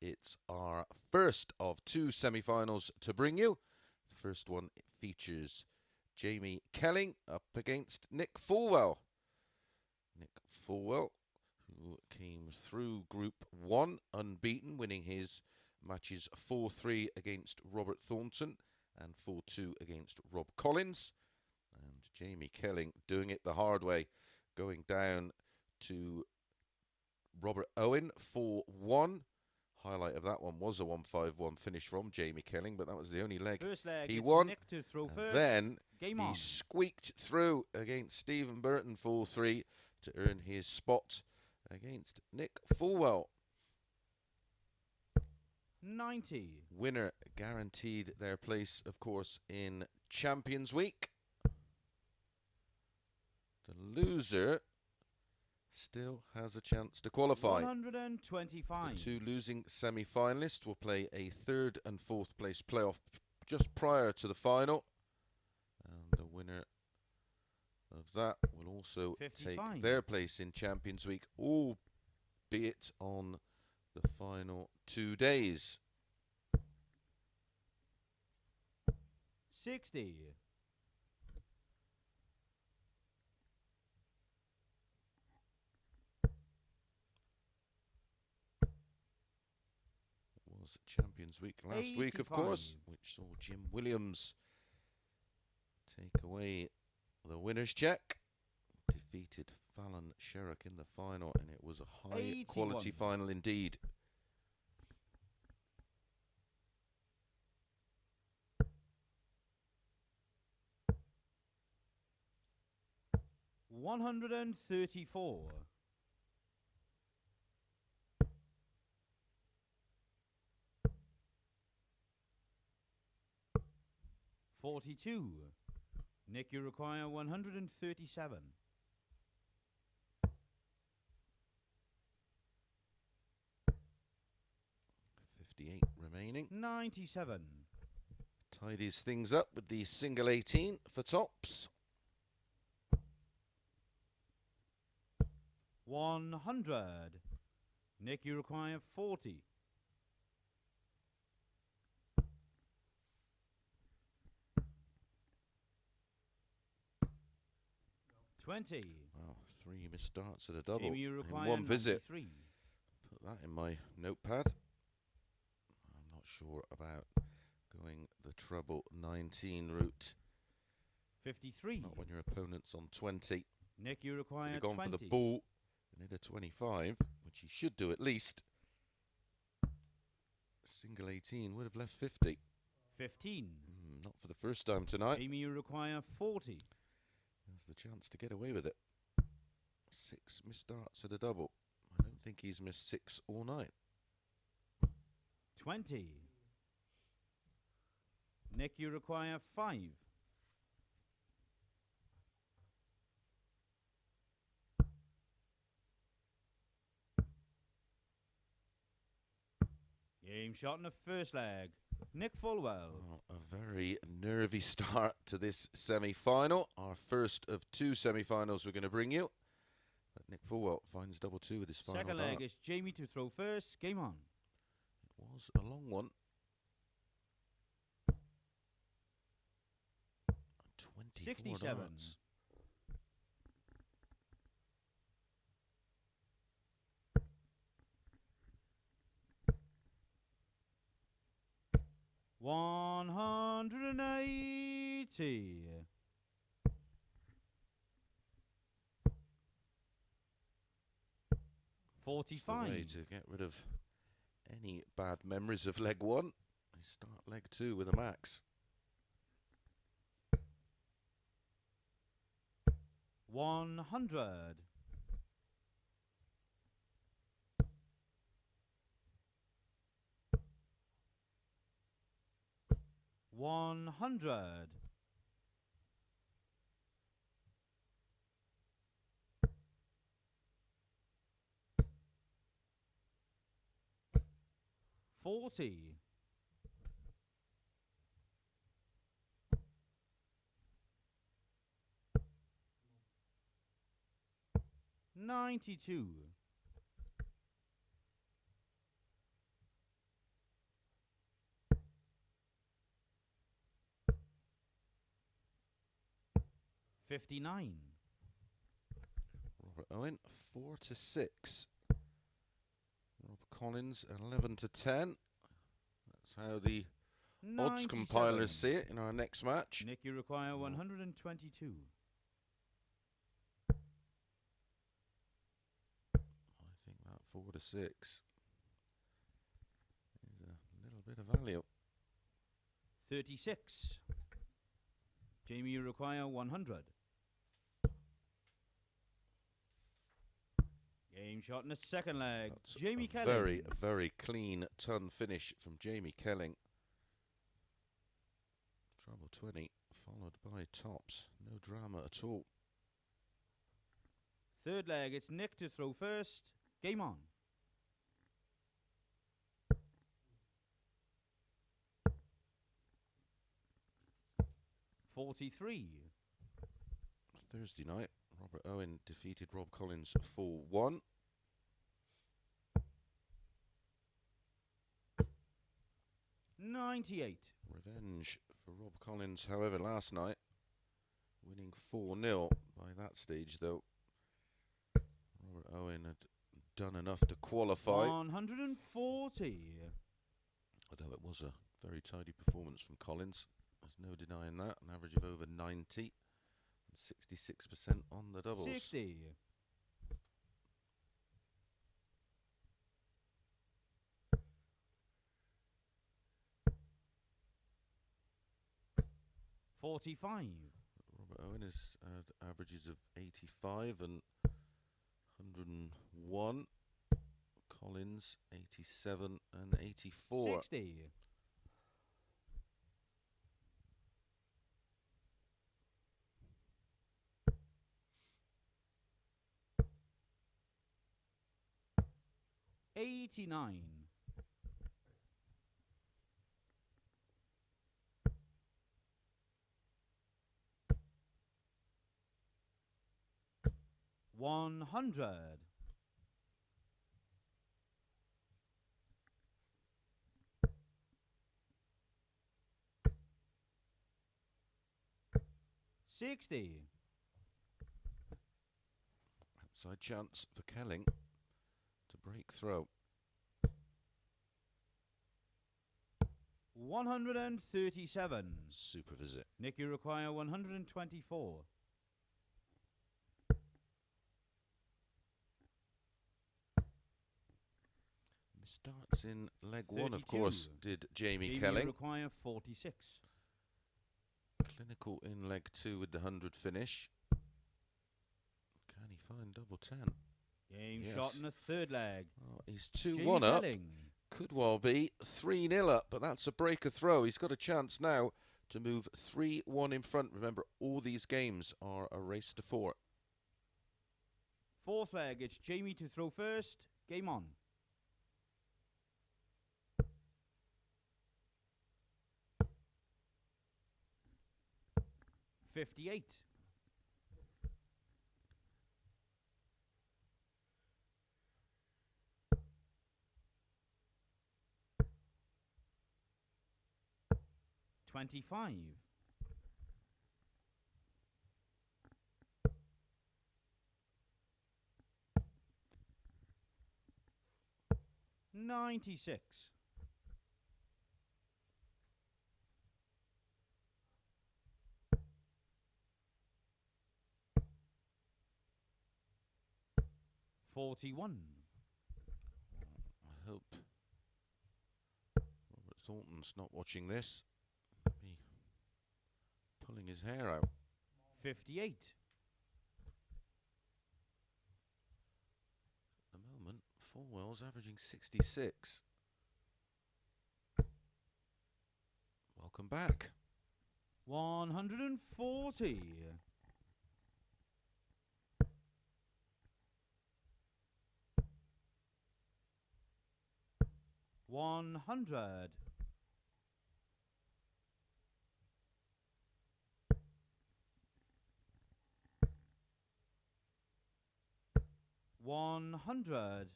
it's our first of two semi-finals to bring you. The first one features Jamie Kelling up against Nick Falwell. Nick Falwell, who came through Group 1 unbeaten, winning his matches 4-3 against Robert Thornton and 4-2 against Rob Collins. And Jamie Kelling doing it the hard way, going down to Robert Owen 4-1. Highlight of that one was a 1-5-1 finish from Jamie Kelling, but that was the only leg he won. Nick to throw first. Then Game he on. squeaked through against Stephen Burton 4-3 to earn his spot against Nick Falwell. 90. Winner guaranteed their place, of course, in Champions Week. The loser still has a chance to qualify. 125. The two losing semi-finalists will play a third and fourth place playoff just prior to the final. And the winner of that will also 55. take their place in Champions Week, albeit on the final 2 days. 60. Was Champions Week last 85. week, of course, which saw Jim Williams take away the winner's check. Defeated Fallon Sherrock in the final, and it was a high quality final indeed. $134. 42. Nick, you require 137. 58 remaining. 97. Tidies things up with the single 18 for tops. 100. Nick, you require 40. 20. Wow, 3 missed starts at a double Jamie, you in require one visit. 93. Put that in my notepad. I'm not sure about going the treble 19 route. 53. Not when your opponent's on 20. Nick, you He'd require have gone 20. for the ball and hit a 25, which he should do at least. Single 18 would have left 50. 15. Not for the first time tonight. Jamie, you require 40. There's the chance to get away with it. 6 missed starts at a double. I don't think he's missed 6 all night. 20. Nick, you require 5. Game shot in the first leg. Nick Falwell. Well, a very nervy start to this semi-final. Our first of 2 semi-finals we're going to bring you. But Nick Falwell finds double 2 with his final Second dart. leg is Jamie to throw first. Game on. It was a long one. 24 67. darts. 180. 45. The way to get rid of any bad memories of leg 1. I start leg 2 with a max. 100. 100. 40. 92. $59. Robert Owen, 4-6. Rob Collins, 11-10. That's how the odds 97. compilers see it in our next match. Nick, you require 122. I think that 4-6 is a little bit of value. 36. Jamie, you require 100. Game shot in the second leg. That's Jamie a Kelling. very clean ton finish from Jamie Kelling. Treble 20, followed by tops. No drama at all. Third leg, it's Nick to throw first. Game on. $43. Thursday night, Robert Owen defeated Rob Collins 4-1. $98. Revenge for Rob Collins, however, last night, winning 4-0. By that stage, though, Robert Owen had done enough to qualify. 140. Although it was a very tidy performance from Collins. There's no denying that. An average of over 90 and 66% on the doubles. 60. $45. Robert Owen is at averages of 85 and 101. Collins 87 and 84. 60. $89. $100. $60. Outside chance for Kelling to break through. 137. Super visit. Nick, you require 124. Starts in leg 1, of 32. course, did Jamie You Kelling. require 46. Clinical in leg 2 with the 100 finish. Can he find double 10? Game Yes. shot in the third leg. Oh, he's Jamie 2-1 up. Kelling. Could well be 3-0 up, but that's a breaker throw. He's got a chance now to move 3-1 in front. Remember, all these games are a race to 4. Fourth leg, it's Jamie to throw first. Game on. $58. $25. $96. $41. I hope Robert Thornton's not watching this. Be pulling his hair out. 58. At the moment, Fullwell's averaging 66. Welcome back. 140. $100. 100.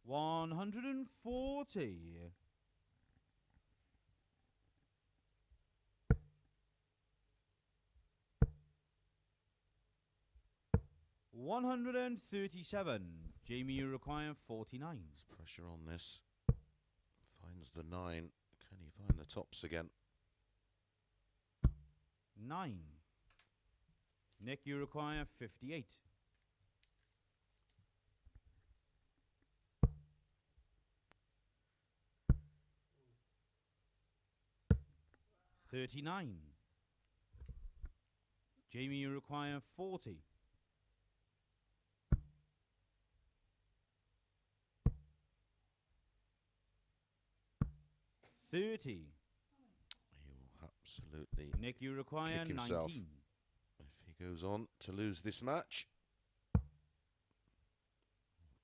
140. 137. Jamie, you require 49. There's pressure on this. Finds the 9. Can he find the tops again? 9. Nick, you require 58. 39. Jamie, you require 40. 30. He will absolutely Nick, you require kick himself 19. if he goes on to lose this match.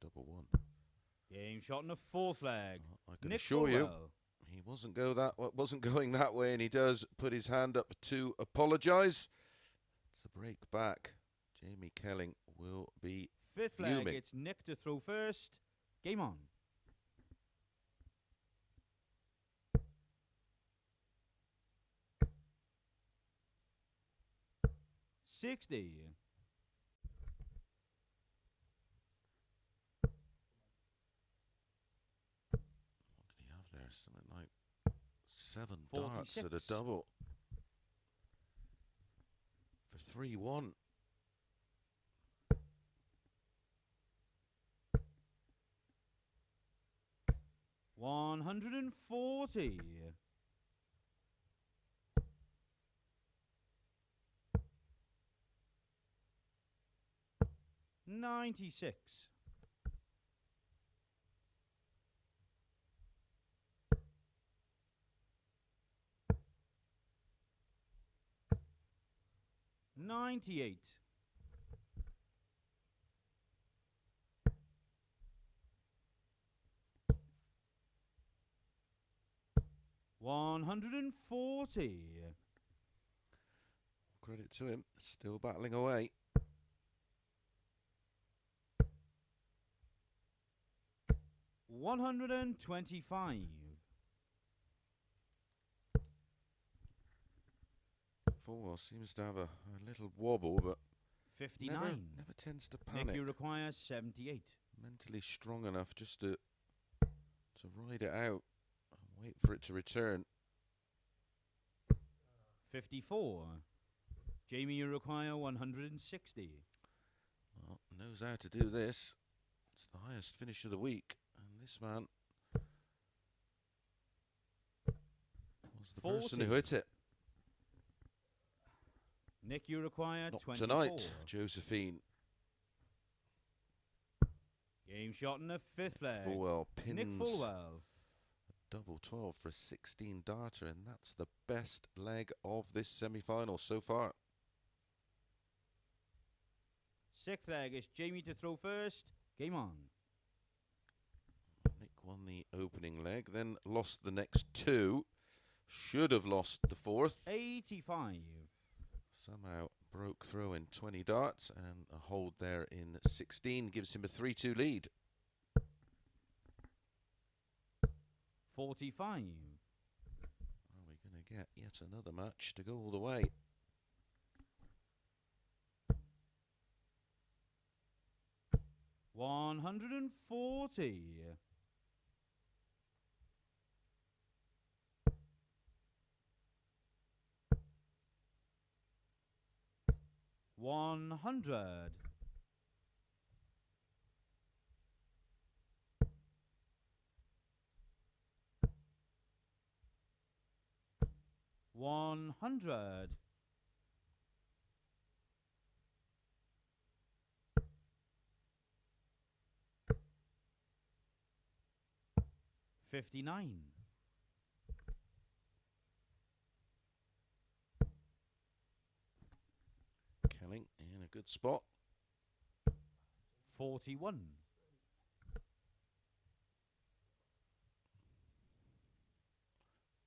Double one. Game shot in the fourth leg. I can Nick assure you, Falwell. he wasn't going that way, and he does put his hand up to apologise. It's a break back. Jamie Kelling will be Fifth fuming. leg, it's Nick to throw first. Game on. 60. What did he have there? Something like 7 darts at a 46. double. For 3-1. 140. 96. 98. 140. Credit to him, still battling away. 125. Fullwell seems to have a little wobble, but 59. never tends to panic. Nick, you require 78. Mentally strong enough just to ride it out and wait for it to return. 54. Jamie, you require 160. Well, knows how to do this. It's the highest finish of the week, and this man was the person 40. who hit it. Nick, you require Not 24. tonight, Josephine. Game shot in the fifth leg. Fullwell pins Nick Falwell. double 12 for a 16 darter, and that's the best leg of this semi-final so far. Sixth leg is Jamie to throw first. Game on. Nick won the opening leg, then lost the next 2. Should have lost the 4th. 85. Somehow broke through in 20 darts, and a hold there in 16 gives him a 3-2 lead. 45. Are we going to get yet another match to go all the way? $140. 100. 100. 59. 'Kelling in a good spot. 41.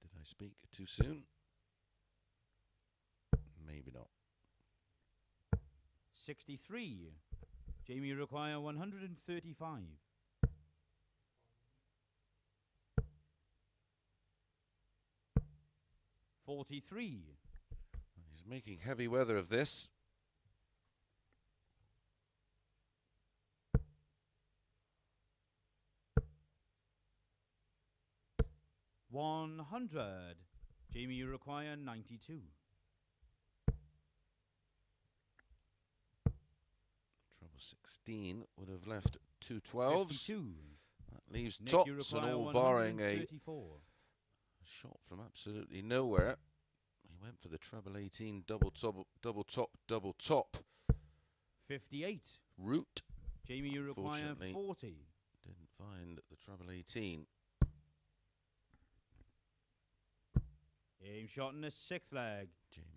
Did I speak too soon? 63. Jamie require 135. 43. He's making heavy weather of this. 100. Jamie, you require 92. Trouble 16 would have left 2 12s. 52. That leaves Nick, you tops and require all barring a 134. shot from absolutely nowhere. He went for the treble 18, double top. 58. Root. Jamie, you require Fortunately, 40. Didn't find the treble 18. Game shot in the 6th leg.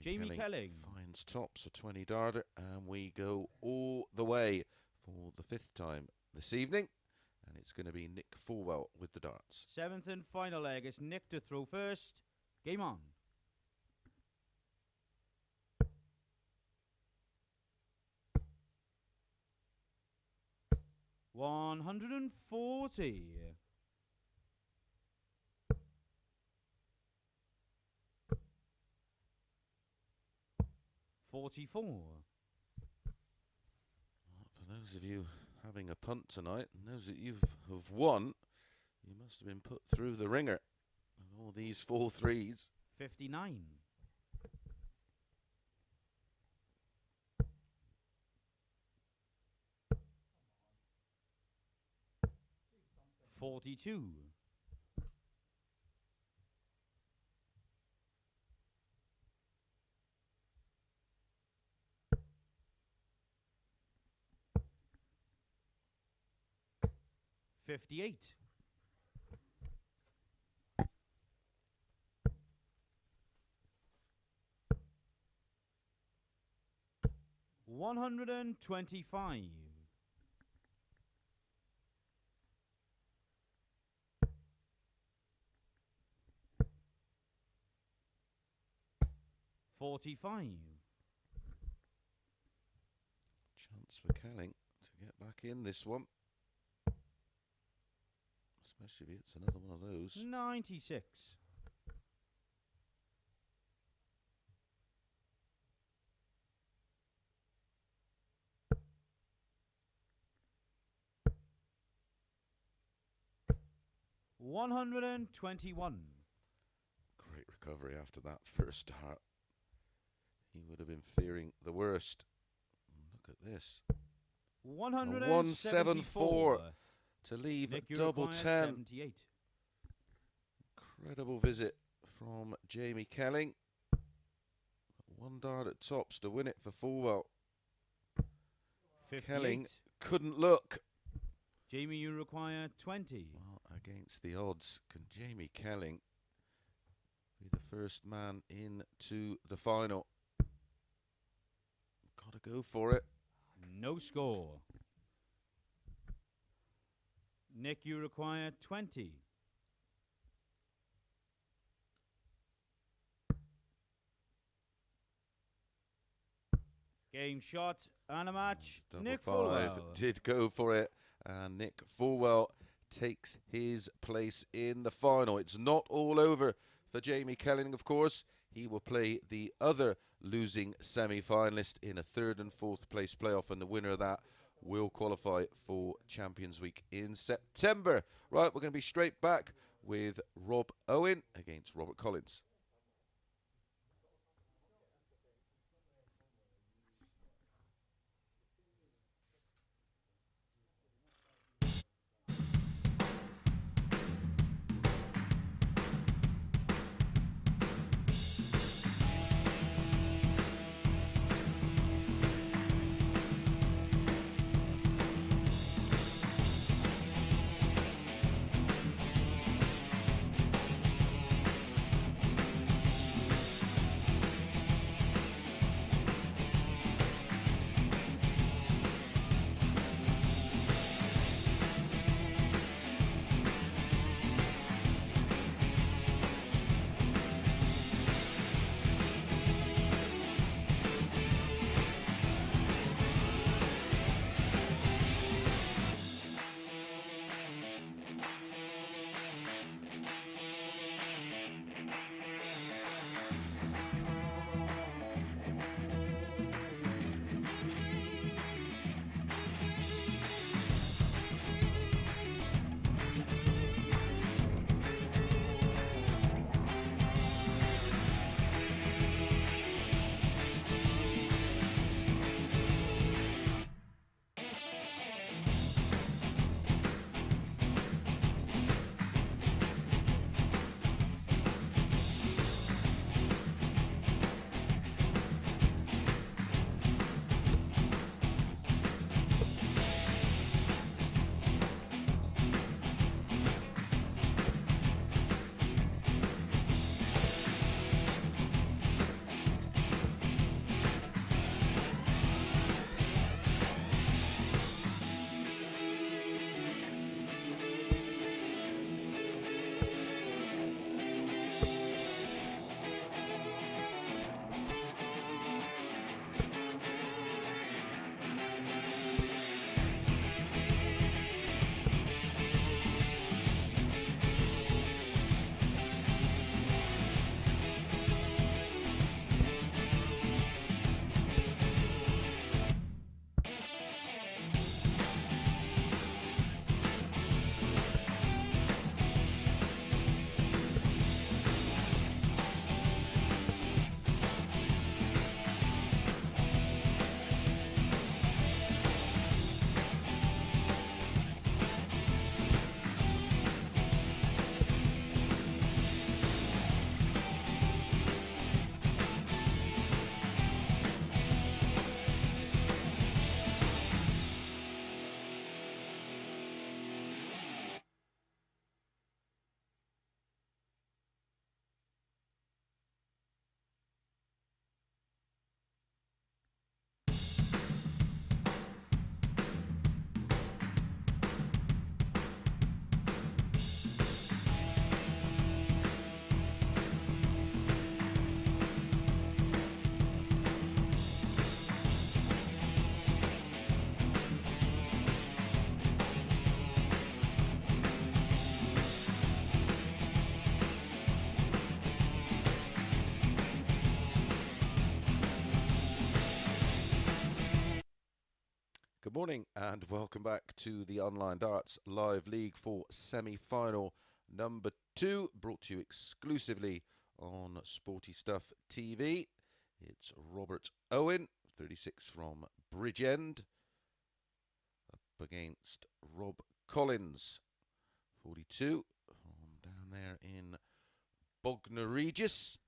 Jamie Kelling finds tops a 20 darter, and we go all the way for the 5th time this evening, and it's going to be Nick Falwell with the darts. 7th and final leg. It's Nick to throw first. Game on. $140. 44. For those of you having a punt tonight, and those that you have won, you must have been put through the ringer with all these 4 3s. 59. 42. 58. 125. 45. Chance for Kelling to get back in this one. Especially if it's another one of those. 96. 121. Great recovery after that first start. He would have been fearing the worst. Look at this. 174. To leave Nick, double 10. 78. Incredible visit from Jamie Kelling. 1 dart at tops to win it for Fullwell. 58. Kelling couldn't look. Jamie, you require 20. Well, against the odds, can Jamie Kelling be the first man into the final? Got to go for it. No score. Nick, you require 20. Game shot and a match. Double Nick 5 Falwell did go for it, and Nick Falwell takes his place in the final. It's not all over for Jamie Kelling, of course. He will play the other losing semi-finalist in a 3rd and 4th place playoff, and the winner of that will qualify for Champions Week in September. Right, we're going to be straight back with Rob Owen against Robert Collins. Good morning and welcome back to the Online Darts Live League for semi-final number 2, brought to you exclusively on Sporty Stuff TV. It's Robert Owen, 36 from Bridgend, up against Rob Collins, 42 from down there in Bognor Regis.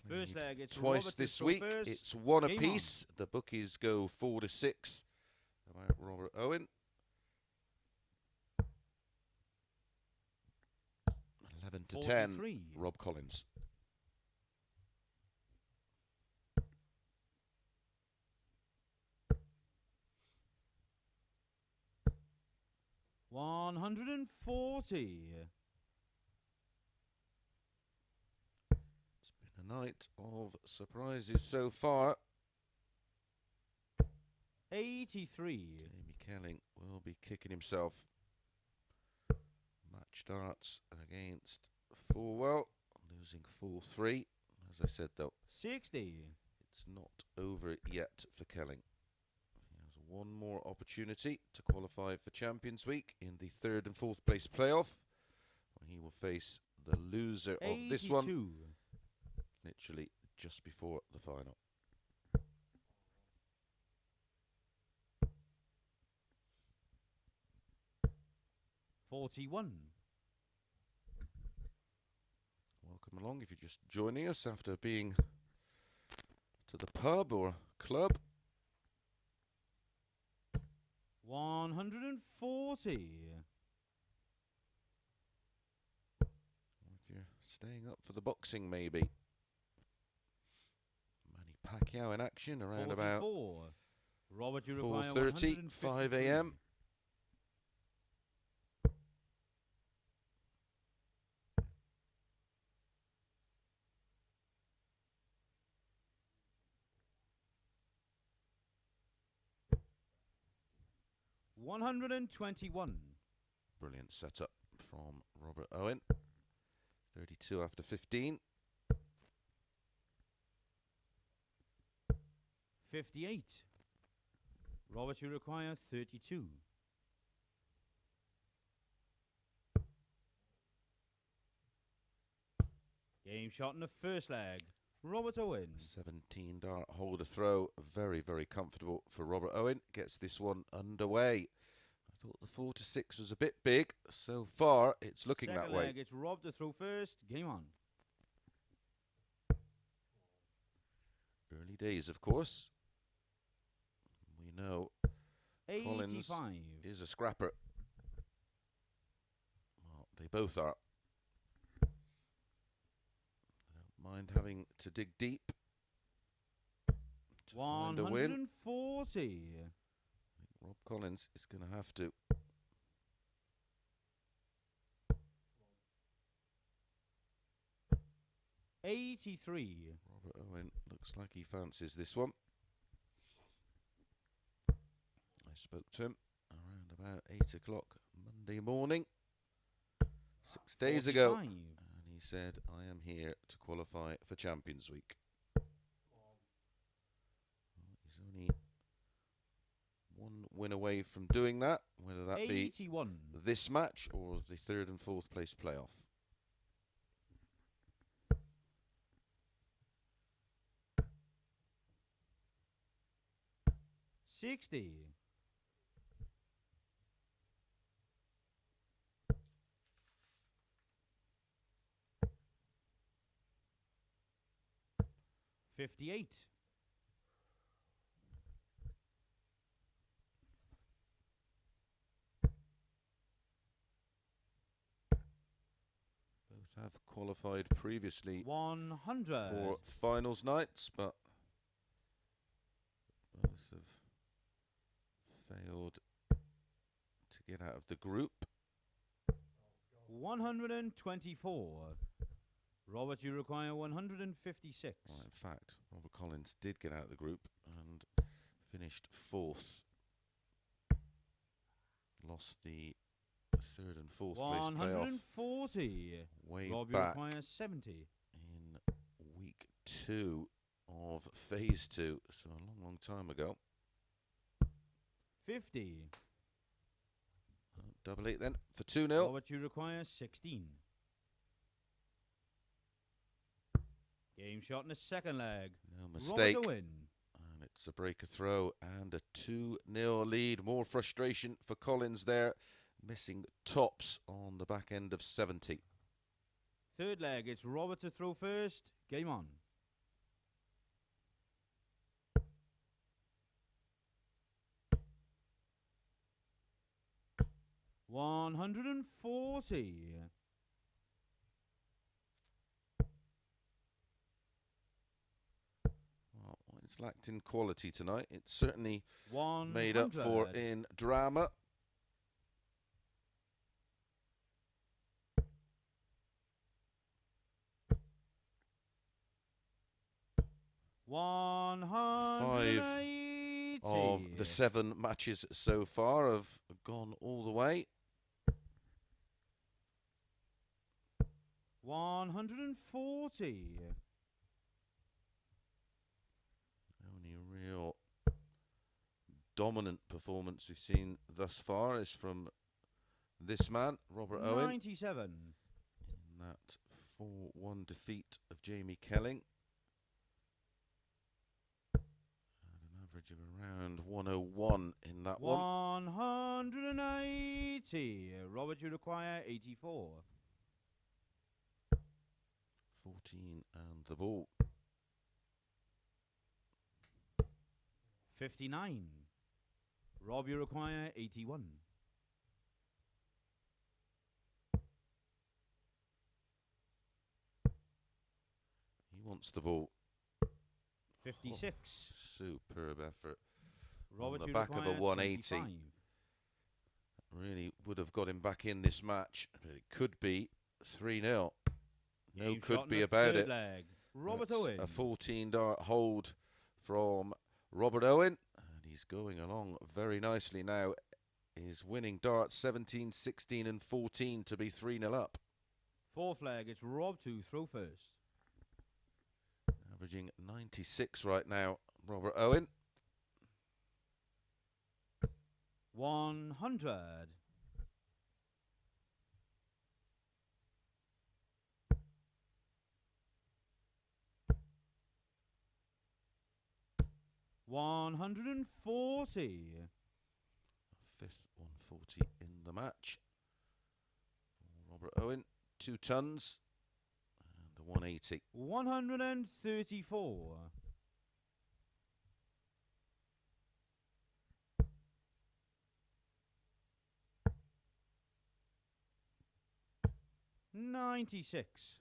First leg, it's Twice Robert this week. first. It's one Game apiece. The bookies go 4-6 about Robert Owen. 11-10, Rob Collins. $140. Night of surprises so far. 83. Jamie Kelling will be kicking himself. Match darts against Fullwell, losing 4-3. As I said though, 60. it's not over yet for Kelling. He has one more opportunity to qualify for Champions Week in the 3rd and 4th place playoff, where he will face the loser of 82. this one. Literally just before the final. $41. Welcome along if you're just joining us after being to the pub or club. 140. If you're staying up for the boxing, maybe. Pacquiao in action around 44. about Robert, you require 4:30, 5 a.m. $121. Brilliant setup from Robert Owen. 32 after 15. 58. Robert, you require 32. Game shot in the first leg. Robert Owen. 17 dart holder throw. Very, very comfortable for Robert Owen. Gets this one underway. I thought the 4-6 was a bit big. So far, it's looking Second that way. leg, it's Rob to throw first. Game on. Early days, of course. We know 85. Collins is a scrapper. Well, they both are. Don't mind having to dig deep to find a win. 140. I think Rob Collins is going to have to. $83. Robert Owen looks like he fancies this one. I spoke to him around about 8 o'clock Monday morning, 6 days 45. ago, and he said, I am here to qualify for Champions Week. Well, he's only one win away from doing that, whether that 81. be this match or the 3rd and 4th place playoff. $60. $58. Both have qualified previously 100. for finals nights, but both have failed to get out of the group. 124. Robert, you require 156. Well, in fact, Robert Collins did get out of the group and finished 4th. Lost the 3rd and 4th place playoff 140. way Rob, you back require 70. in week 2 of phase 2, so a long, long time ago. 50. Double 8 then for 2-0. Robert, you require 16. Game shot in the second leg. No mistake. Robert Owen. And it's a breaker throw and a 2-0 lead. More frustration for Collins there, missing tops on the back end of 70. Third leg, it's Robert to throw first. Game on. $140. Well, it's lacked in quality tonight. It's certainly 100. made up for in drama. $180. 5 of the 7 matches so far have gone all the way. 140. Only real dominant performance we've seen thus far is from this man, Robert Owen, 97. in that 4-1 defeat of Jamie Kelling. At an average of around 101 in that one. 180. Robert, you require 84. 14 and the ball. 59. Rob, you require 81. He wants the ball. 56. Superb effort. Robert, on the you back of a require 180. 25. Really would have got him back in this match, but it could be 3-0. No Game could shot in be the about third it. leg. Robert That's Owen. a 14-dart hold from Robert Owen. And he's going along very nicely now. He's winning darts 17, 16 and 14 to be 3-0 up. Fourth leg, it's Rob to throw first. Averaging 96 right now, Robert Owen. 100. 140. Fifth 140 in the match. Robert Owen, 2 tons and a 180. 134. 96.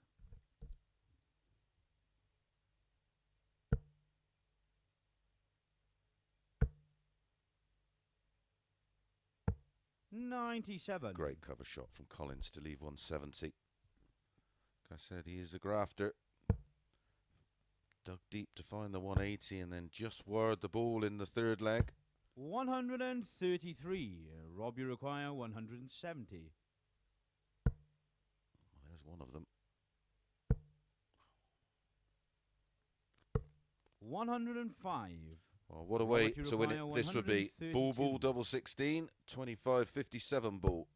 97. Great cover shot from Collins to leave 170. Like I said, he is a grafter. Dug deep to find the 180 and then just wired the ball in the third leg. 133. Rob, you require 170. Well, there's one of them. 105. Well, what a way Robert, you to win it require this would be. Ball, 132. double 16, 25, 57 ball.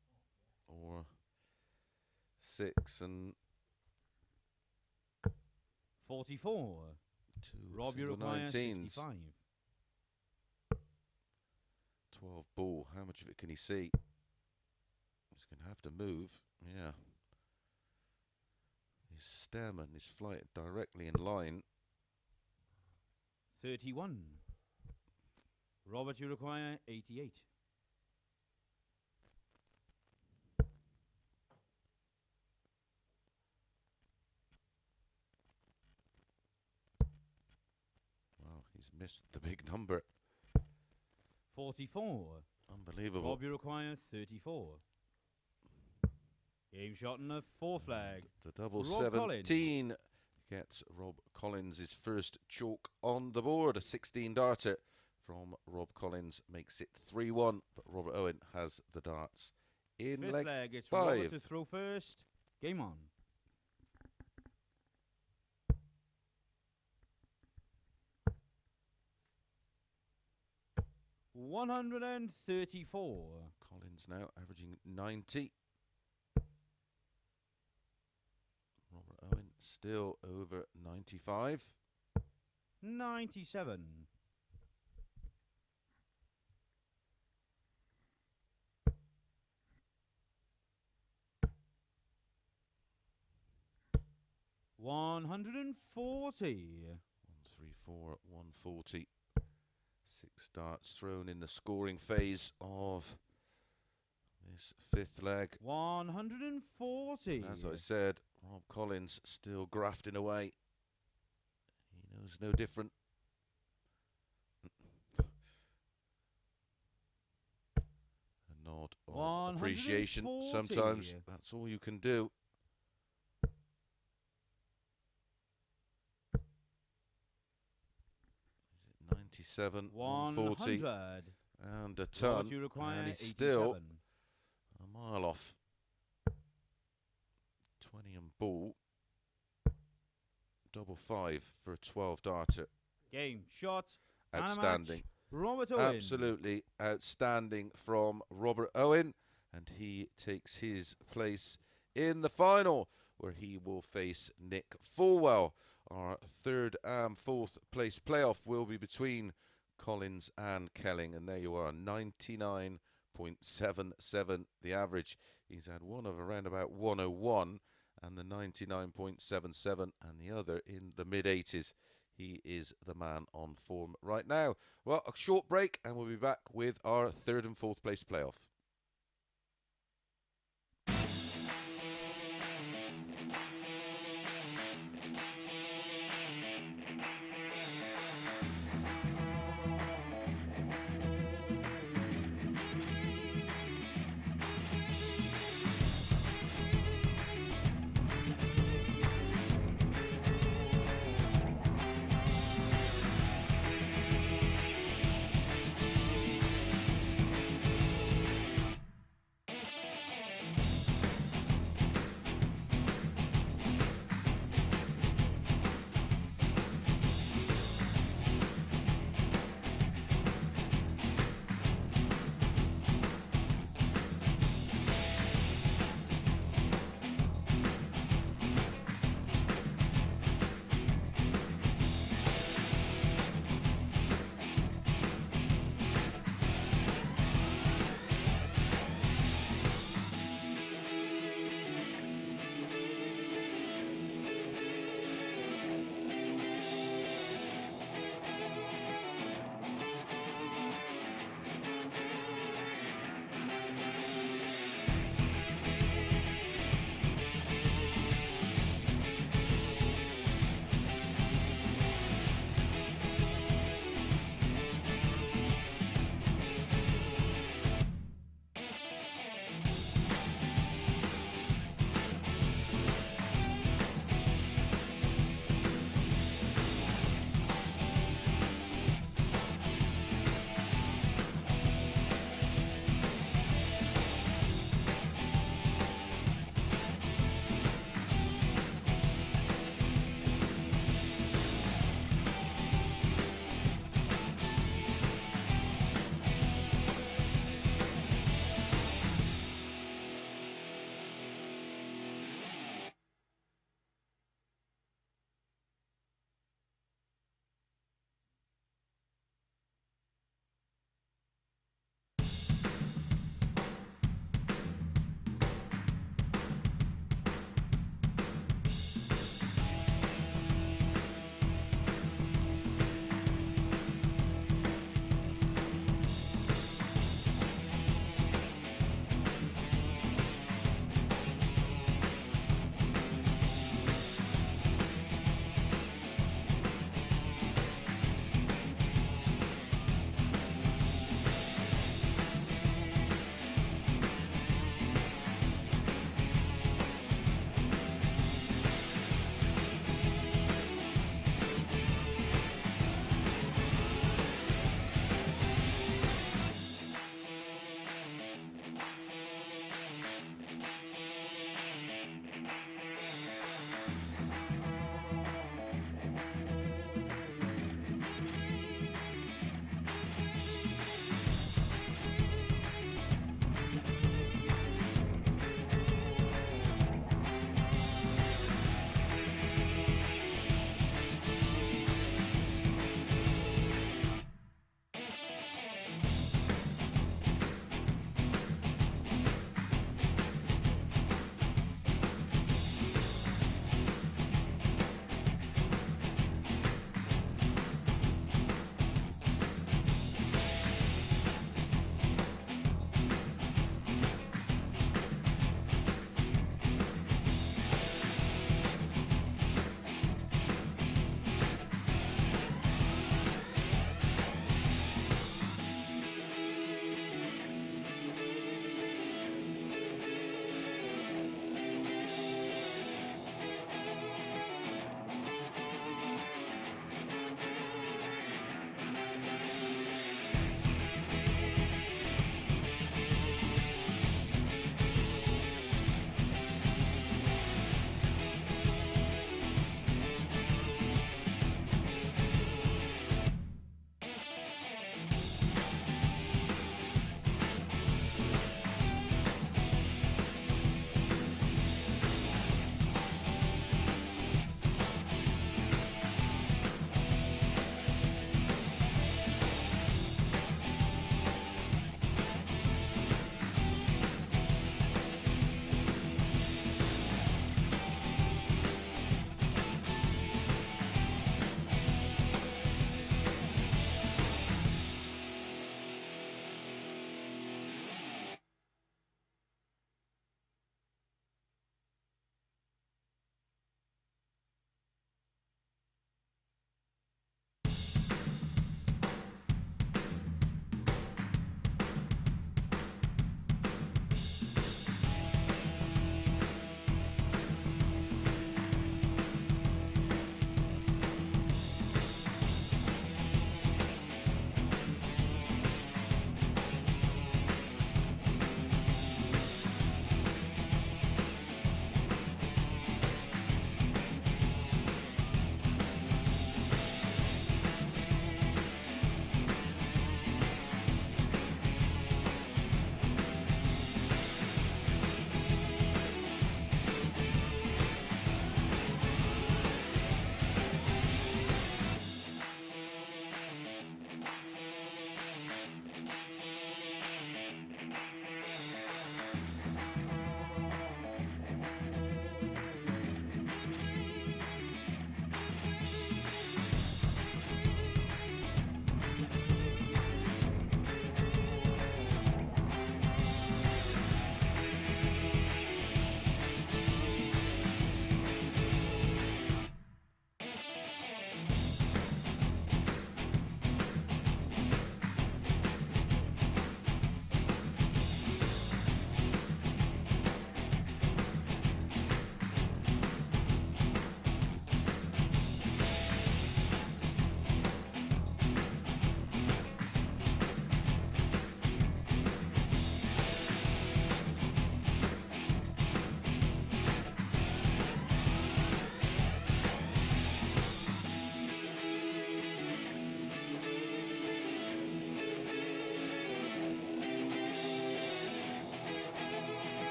Or 6 and 44. 2 Rob, you single require 19s. 65. 12 ball. How much of it can he see? He's going to have to move. Yeah. His stem and his flight directly in line. 31. Robert, you require 88. Wow, he's missed the big number. 44. Unbelievable. Rob, you require 34. Game shot in the fourth flag. The double Rob 17 gets Rob Collins his first chalk on the board. A 16 darter from Rob Collins makes it 3-1, but Robert Owen has the darts in Fifth leg leg, it's 5. Robert to throw first. Game on. 134. Collins now averaging 90. Robert Owen still over 95. 97. 140. 134 at 140. 6 darts thrown in the scoring phase of this fifth leg. 140. As I said, Rob Collins still grafting away. He knows no different. A nod of appreciation. 140. Sometimes that's all you can do. 97, 140, 100. and a ton, You require and he's 87. still a mile off. 20 and ball, double 5 for a 12 darter. Game, shot, Outstanding. Robert Owen. Absolutely outstanding from Robert Owen, and he takes his place in the final, where he will face Nick Falwell. Our third and fourth place playoff will be between Collins and Kelling, and there you are, 99.77 the average. He's had one of around about 101 and the 99.77, and the other in the mid-80s. He is the man on form right now. Well, a short break and we'll be back with our third and fourth place playoff.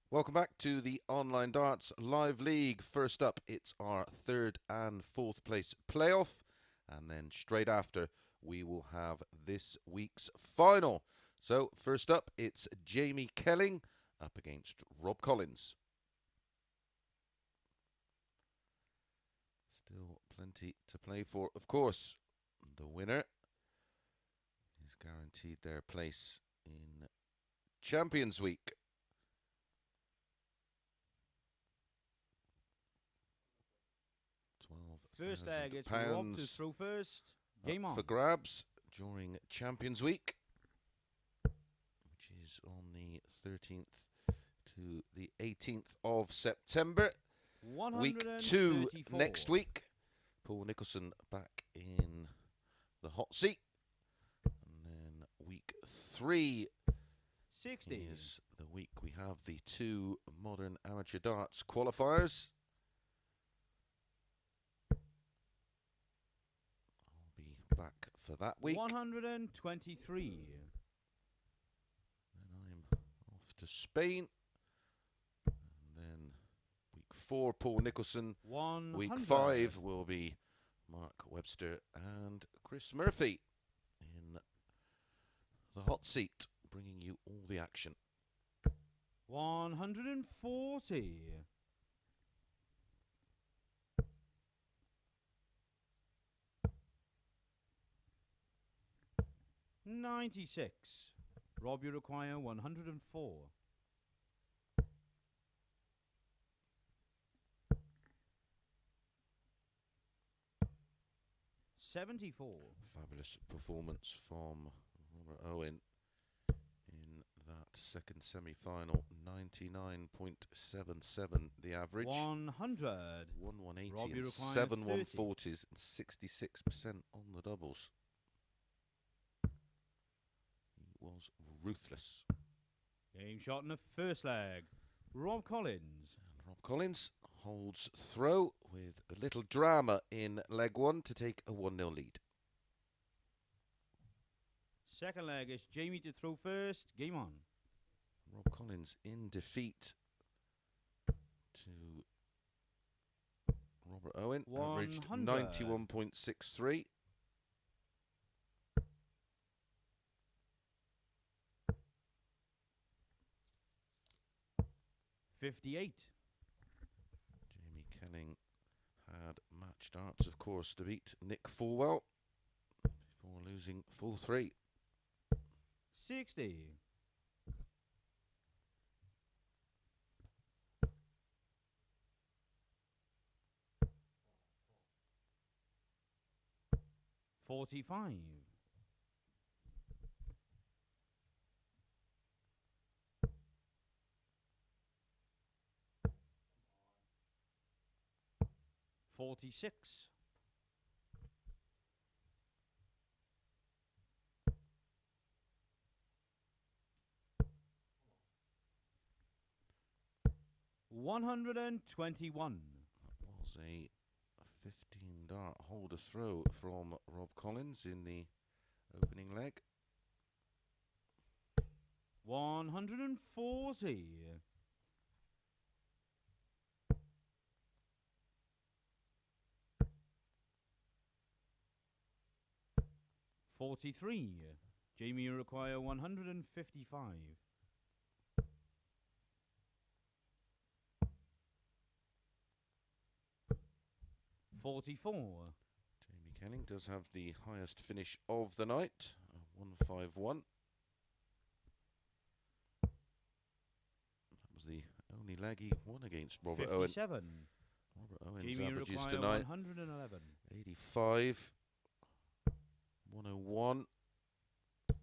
Welcome back to the Online Darts Live League. First up, it's our third and fourth place playoff. And then straight after, we will have this week's final. So first up, it's Jamie Kelling up against Rob Collins. Still plenty to play for, of course. The winner is guaranteed their place in Champions Week. First leg, it's Rob to throw first. Game on. For grabs during Champions Week, which is on the 13th to the 18th of September. Week 2 next week. Paul Nicholson back in the hot seat. And then week 3 is the week we have the 2 modern amateur darts qualifiers. Back for that week. 123. Then I'm off to Spain. And then week 4, Paul Nicholson. 100. Week 5 will be Mark Webster and Chris Murphy in the hot seat, bringing you all the action. 140. 96. Rob, you require 104. 74. Fabulous performance from Robert Owen in that second semi-final. 99.77 the average. 100. 1-180 and 7 140s and 66% on the doubles. Was ruthless. Game shot in the first leg. Rob Collins. And Rob Collins holds throw with a little drama in leg 1 to take a 1-0 lead. Second leg is Jamie to throw first. Game on. Rob Collins in defeat to Robert Owen. Averaged 91.63. 58. Jamie Kelling had match darts, of course, to beat Nick Falwell before losing full 3. 60. 45. 46. 121. That was a 15-dart holder throw from Rob Collins in the opening leg. 140. 43. Jamie, you require 155. 44. Jamie Kelling does have the highest finish of the night, 151. That was the only leg he won against Robert 57. Owen. Robert Owen's Jamie, you averages require tonight 111. 85, 101, and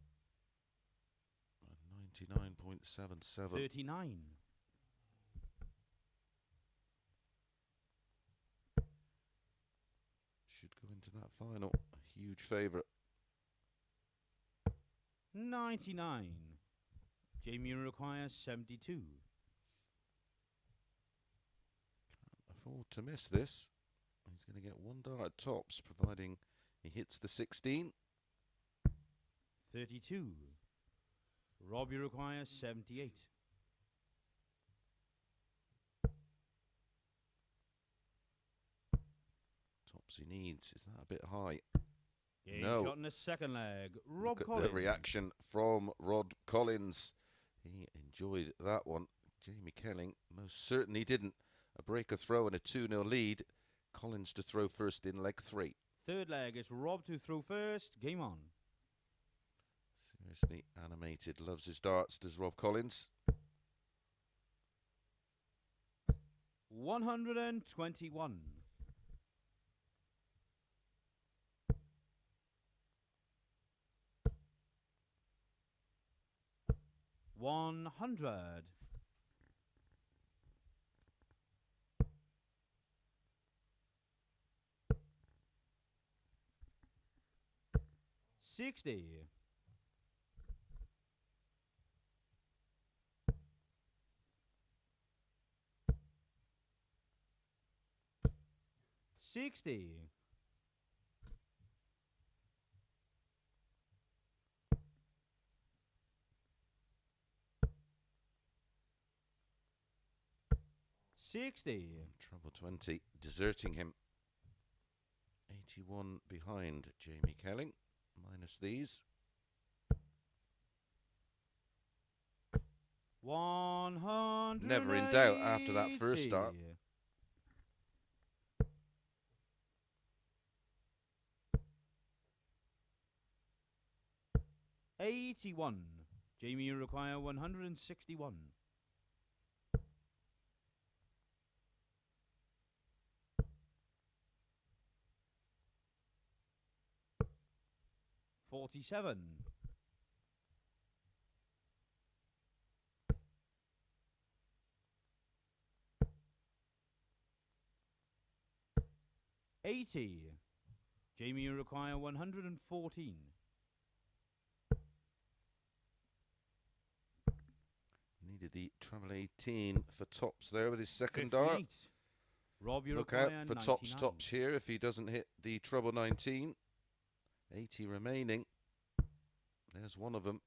99.77. 39. Should go into that final. A huge favourite. 99. Jamie requires 72. Can't afford to miss this. He's going to get one dart at tops, providing he hits the 16. 32. Robbie requires 78. tops he needs. Is that a bit high? Game No. shot in the second leg. Rob Look at Collins. the reaction from Rod Collins. He enjoyed that one. Jamie Kelling most certainly didn't. A breaker throw and a 2-0 lead. Collins to throw first in leg 3. Third leg, it's Rob to throw first. Game on. Seriously animated. Loves his darts, does Rob Collins. 121. 100. 60. 60. 60. Trouble 20, deserting him. 81 behind Jamie Kelling, minus these. 100. Never in doubt after that first start. 81. Jamie, you require 161. 47. 80. Jamie, you require 114. Needed the treble 18 for tops there with his second 58. dart. Rob, you Look require out for 99. tops here if he doesn't hit the treble 19. 80 remaining. There's one of them.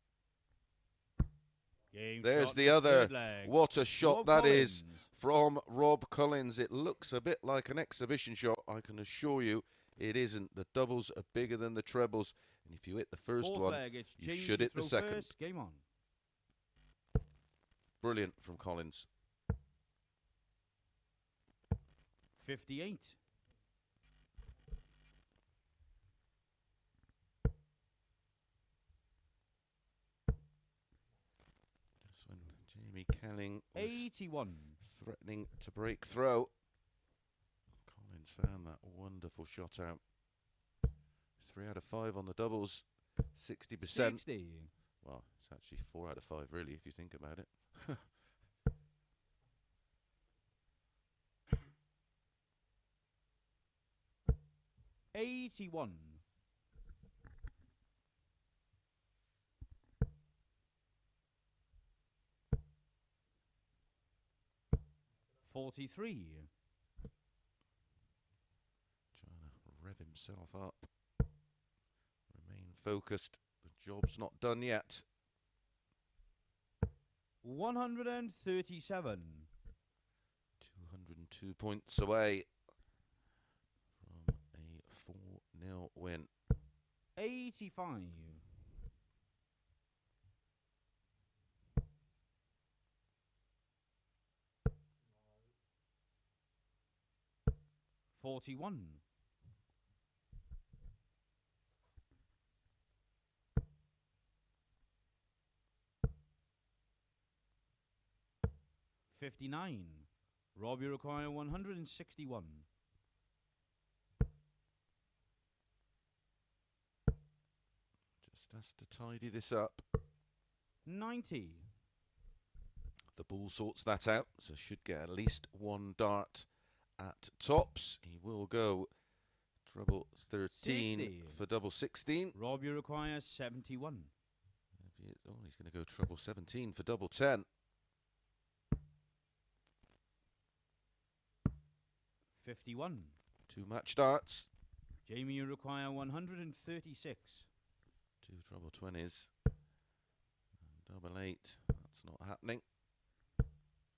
Game There's shot the in other. third leg. What a shot Rob that is Collins. from Rob Collins. It looks a bit like an exhibition shot. I can assure you it isn't. The doubles are bigger than the trebles. And if you hit the first Fourth one, leg, it's you Jamie should to hit the throw second. first. Game on. Brilliant from Collins. 58. When Jamie Kelling was 81. threatening to break throw, Collins found that wonderful shot out. 3 out of 5 on the doubles, 60%. 60. Well, it's actually 4 out of 5 really if you think about it. 81. 43. Trying to rev himself up. Remain focused. The job's not done yet. 137. 202 points away from a 4-0 win. 85. 41. 59. Rob, you require 161. Just has to tidy this up. 90. The ball sorts that out, so should get at least one dart at tops. He will go treble 13 60. for double 16. Rob, you require 71. Oh, he's going to go treble 17 for double 10. 51. 2 match darts. Jamie, you require 136. 2 treble 20s. And double 8. That's not happening.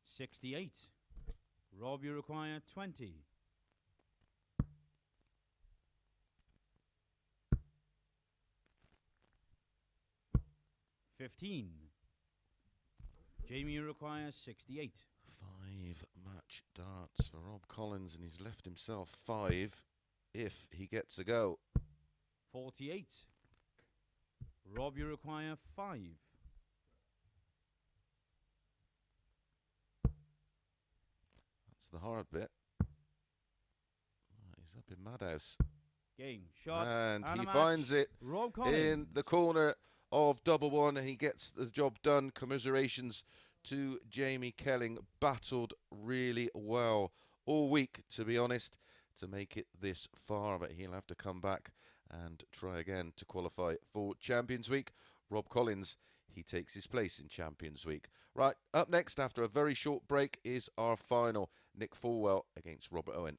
68. Rob, you require 20. 15. Jamie requires 68. 5 match darts for Rob Collins, and he's left himself 5 if he gets a go. 48. Rob, you require 5. That's the hard bit. He's up in Madhouse. Game, shot, And he match. finds it Rob Collins. in the corner of double one, and he gets the job done. Commiserations to Jamie Kelling. Battled really well all week, to be honest, to make it this far, but he'll have to come back and try again to qualify for Champions Week. Rob Collins, he takes his place in Champions Week. Right, up next after a very short break is our final, Nick Falwell against Robert Owen.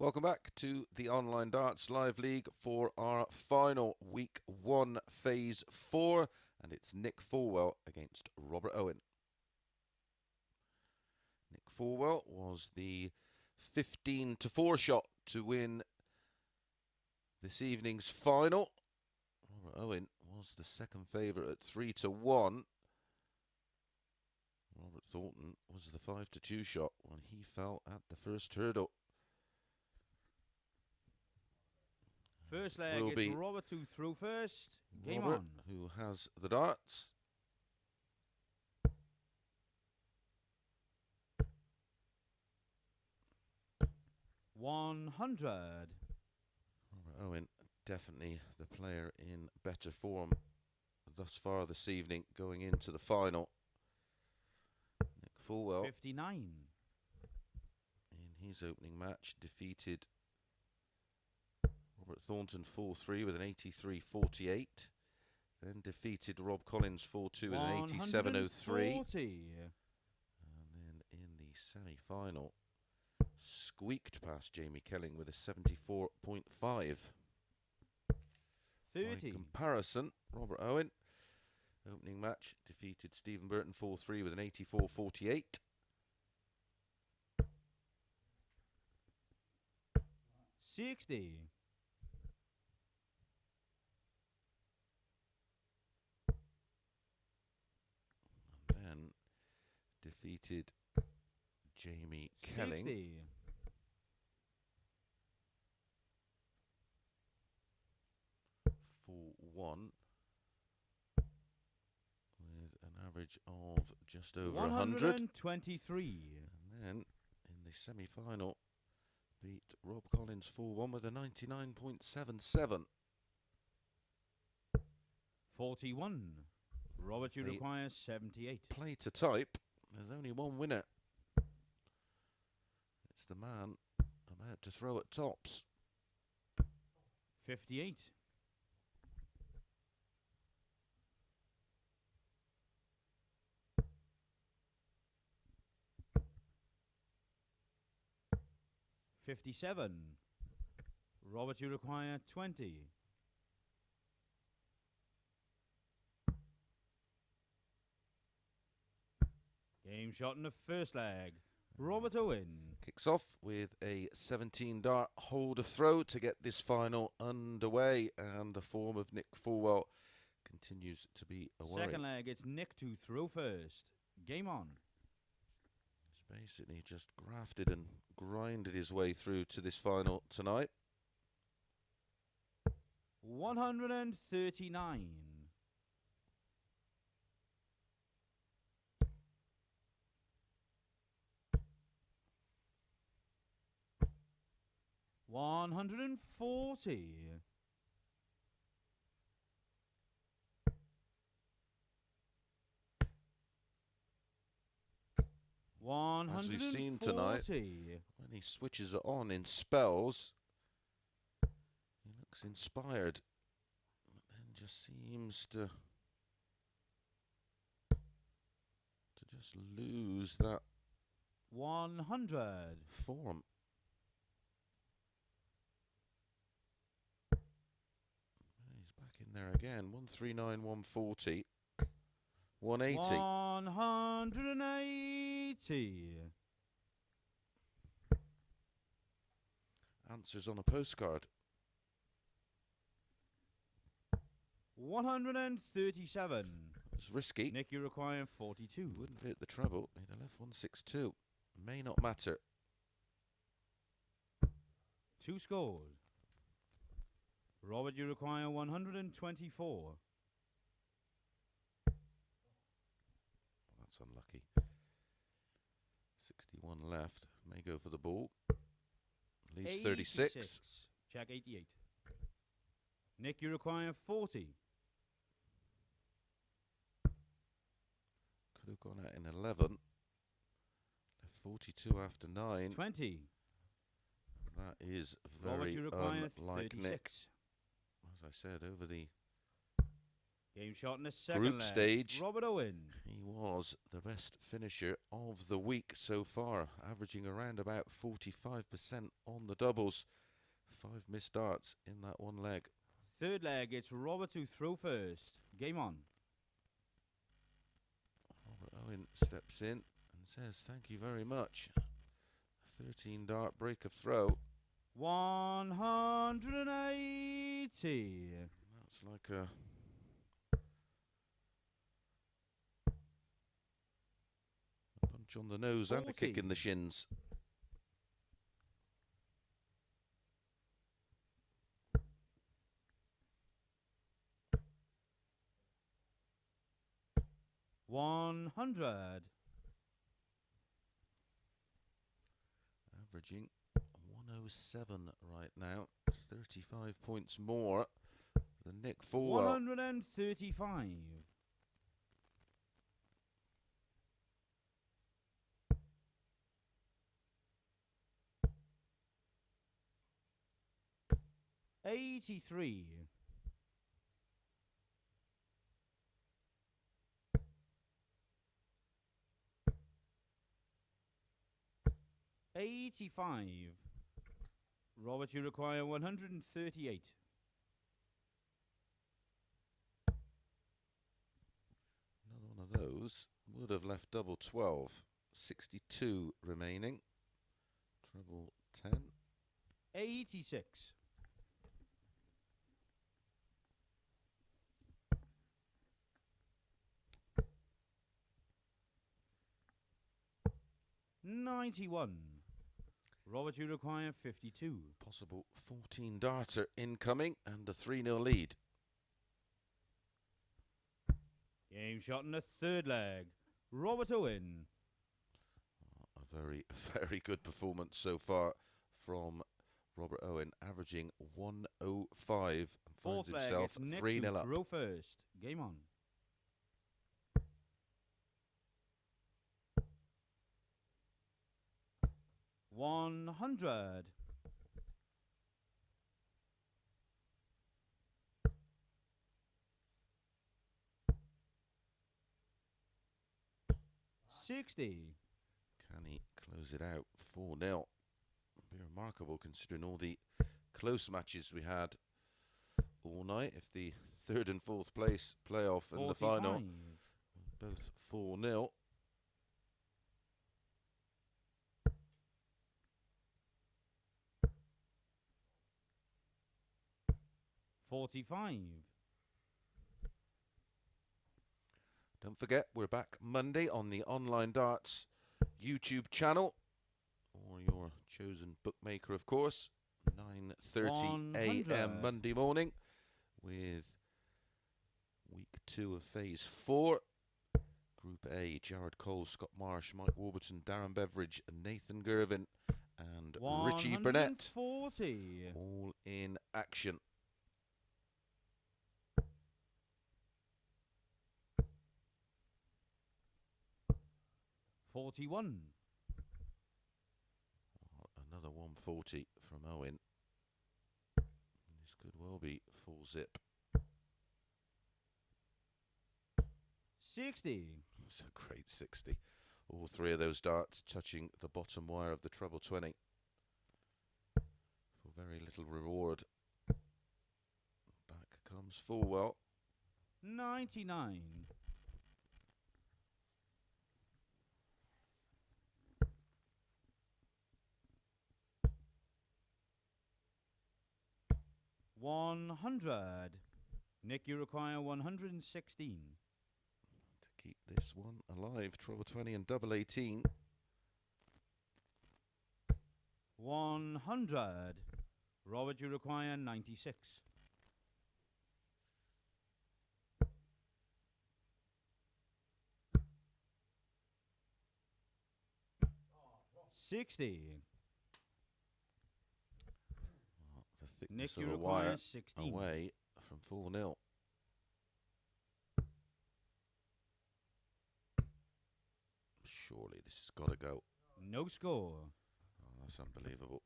Welcome back to the Online Darts Live League for our final Week 1 Phase 4, and it's Nick Falwell against Robert Owen. Nick Falwell was the 15-4 shot to win this evening's final. Robert Owen was the second favourite at 3-1. Robert Thornton was the 5-2 shot when he fell at the first hurdle. First leg, will it's be Robert to throw first. Game Robert, on. who has the darts. $100. Robert Owen, definitely the player in better form thus far this evening, going into the final. Nick Falwell, 59. in his opening match, defeated Robert Thornton 4-3 with an 83-48. Then defeated Rob Collins 4-2 with an 87-03. And then in the semi-final, squeaked past Jamie Kelling with a 74.5. 30. By comparison, Robert Owen, opening match, defeated Stephen Burton 4-3 with an 84-48. 60. And then defeated Jamie Kelling 60. for 1 with an average of just over 100. 123. And then in the semi-final, beat Rob Collins 4-1 with a 99.77. 41. Robert, you They require 78. Play to type. There's only one winner. It's the man about to throw at tops. 58. 57. Robert, you require 20. Game shot in the first leg. Robert Owen. Kicks off with a 17-dart holder throw to get this final underway, and the form of Nick Falwell continues to be a worry. Second leg, it's Nick to throw first. Game on. He's basically just grafted and grinded his way through to this final tonight. 139. 140. 140. As we've seen tonight, when he switches it on in spells, he looks inspired, and just seems to just lose that 100. form. He's back in there again. 139, 140, 180. 180. Answers on a postcard. 137. It's risky. Nick, you require 42. Wouldn't have hit the treble. He'd have left 162. May not matter. 2 scores. Robert, you require 124. That's unlucky. 61 left. May go for the ball. Leaves 36. Check 88. Nick, you require 40. Could have gone out in 11. Left 42 after 9. 20. That is Robert, very you require unlike 36. Nick. As I said, over the Game shot in the second group leg. stage, Robert Owen. he was the best finisher of the week so far, averaging around about 45% on the doubles. 5 missed darts in that one leg. Third leg, it's Robert to throw first. Game on. Robert Owen steps in and says, "Thank you very much." 13-dart break of throw. 180. That's like a punch on the nose and a kick 40. in the shins. 100. Averaging 107 right now. 35 points more than Nick Falwell. 135. 83. 85. Robert, you require 138. Another one of those would have left double 12. 62 remaining. Treble 10. 86. 91. Robert, you require 52. Possible 14 darter incoming and a 3-0 lead. Game shot in the third leg. Robert Owen. A very, very good performance so far from Robert Owen, averaging 105 and finds Fourth leg, himself it's Nick 3-0 to up. throw first. Game on. $100. 60. Can he close it out? 4-0. Be remarkable considering all the close matches we had all night. If the third and fourth place playoff and the 45. final, both 4-0. 45. Don't forget, we're back Monday on the Online Darts YouTube channel, or your chosen bookmaker, of course. 9:30 a.m. Monday morning with week 2 of phase 4. Group A, Jared Cole, Scott Marsh, Mike Warburton, Darren Beveridge, Nathan Gervin and Richie Burnett. 140. All in action. $41. Another 140 from Owen. This could well be full zip. 60. It's a great 60. All three of those darts touching the bottom wire of the treble 20 for very little reward. Back comes Fullwell. 99. 100. Nick, you require 116. To keep this one alive, treble 20 and double 18. 100. Robert, you require 96. 60. Well, the thickness Nick, of you the require wire 16. away from 4-0. Surely this has got to go. No score. Oh, that's unbelievable.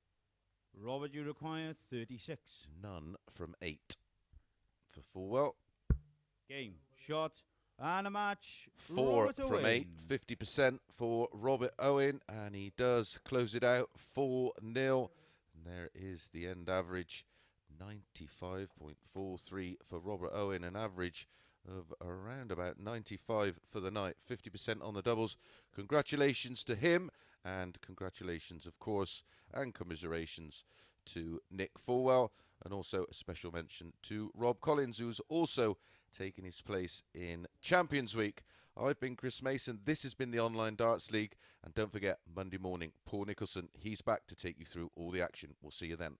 Robert, you require 36. None from 8 for Fullwell. Game, shot, and a match. 4 Robert from Owen. 8, 50% for Robert Owen, and he does close it out 4-0. And there is the end average, 95.43 for Robert Owen, an average of around about 95 for the night, 50% on the doubles. Congratulations to him, and congratulations, of course, and commiserations to Nick Falwell, and also a special mention to Rob Collins, who's also taken his place in Champions Week. I've been Chris Mason. This has been the Online Darts League, and don't forget, Monday morning, Paul Nicholson, he's back to take you through all the action. We'll see you then.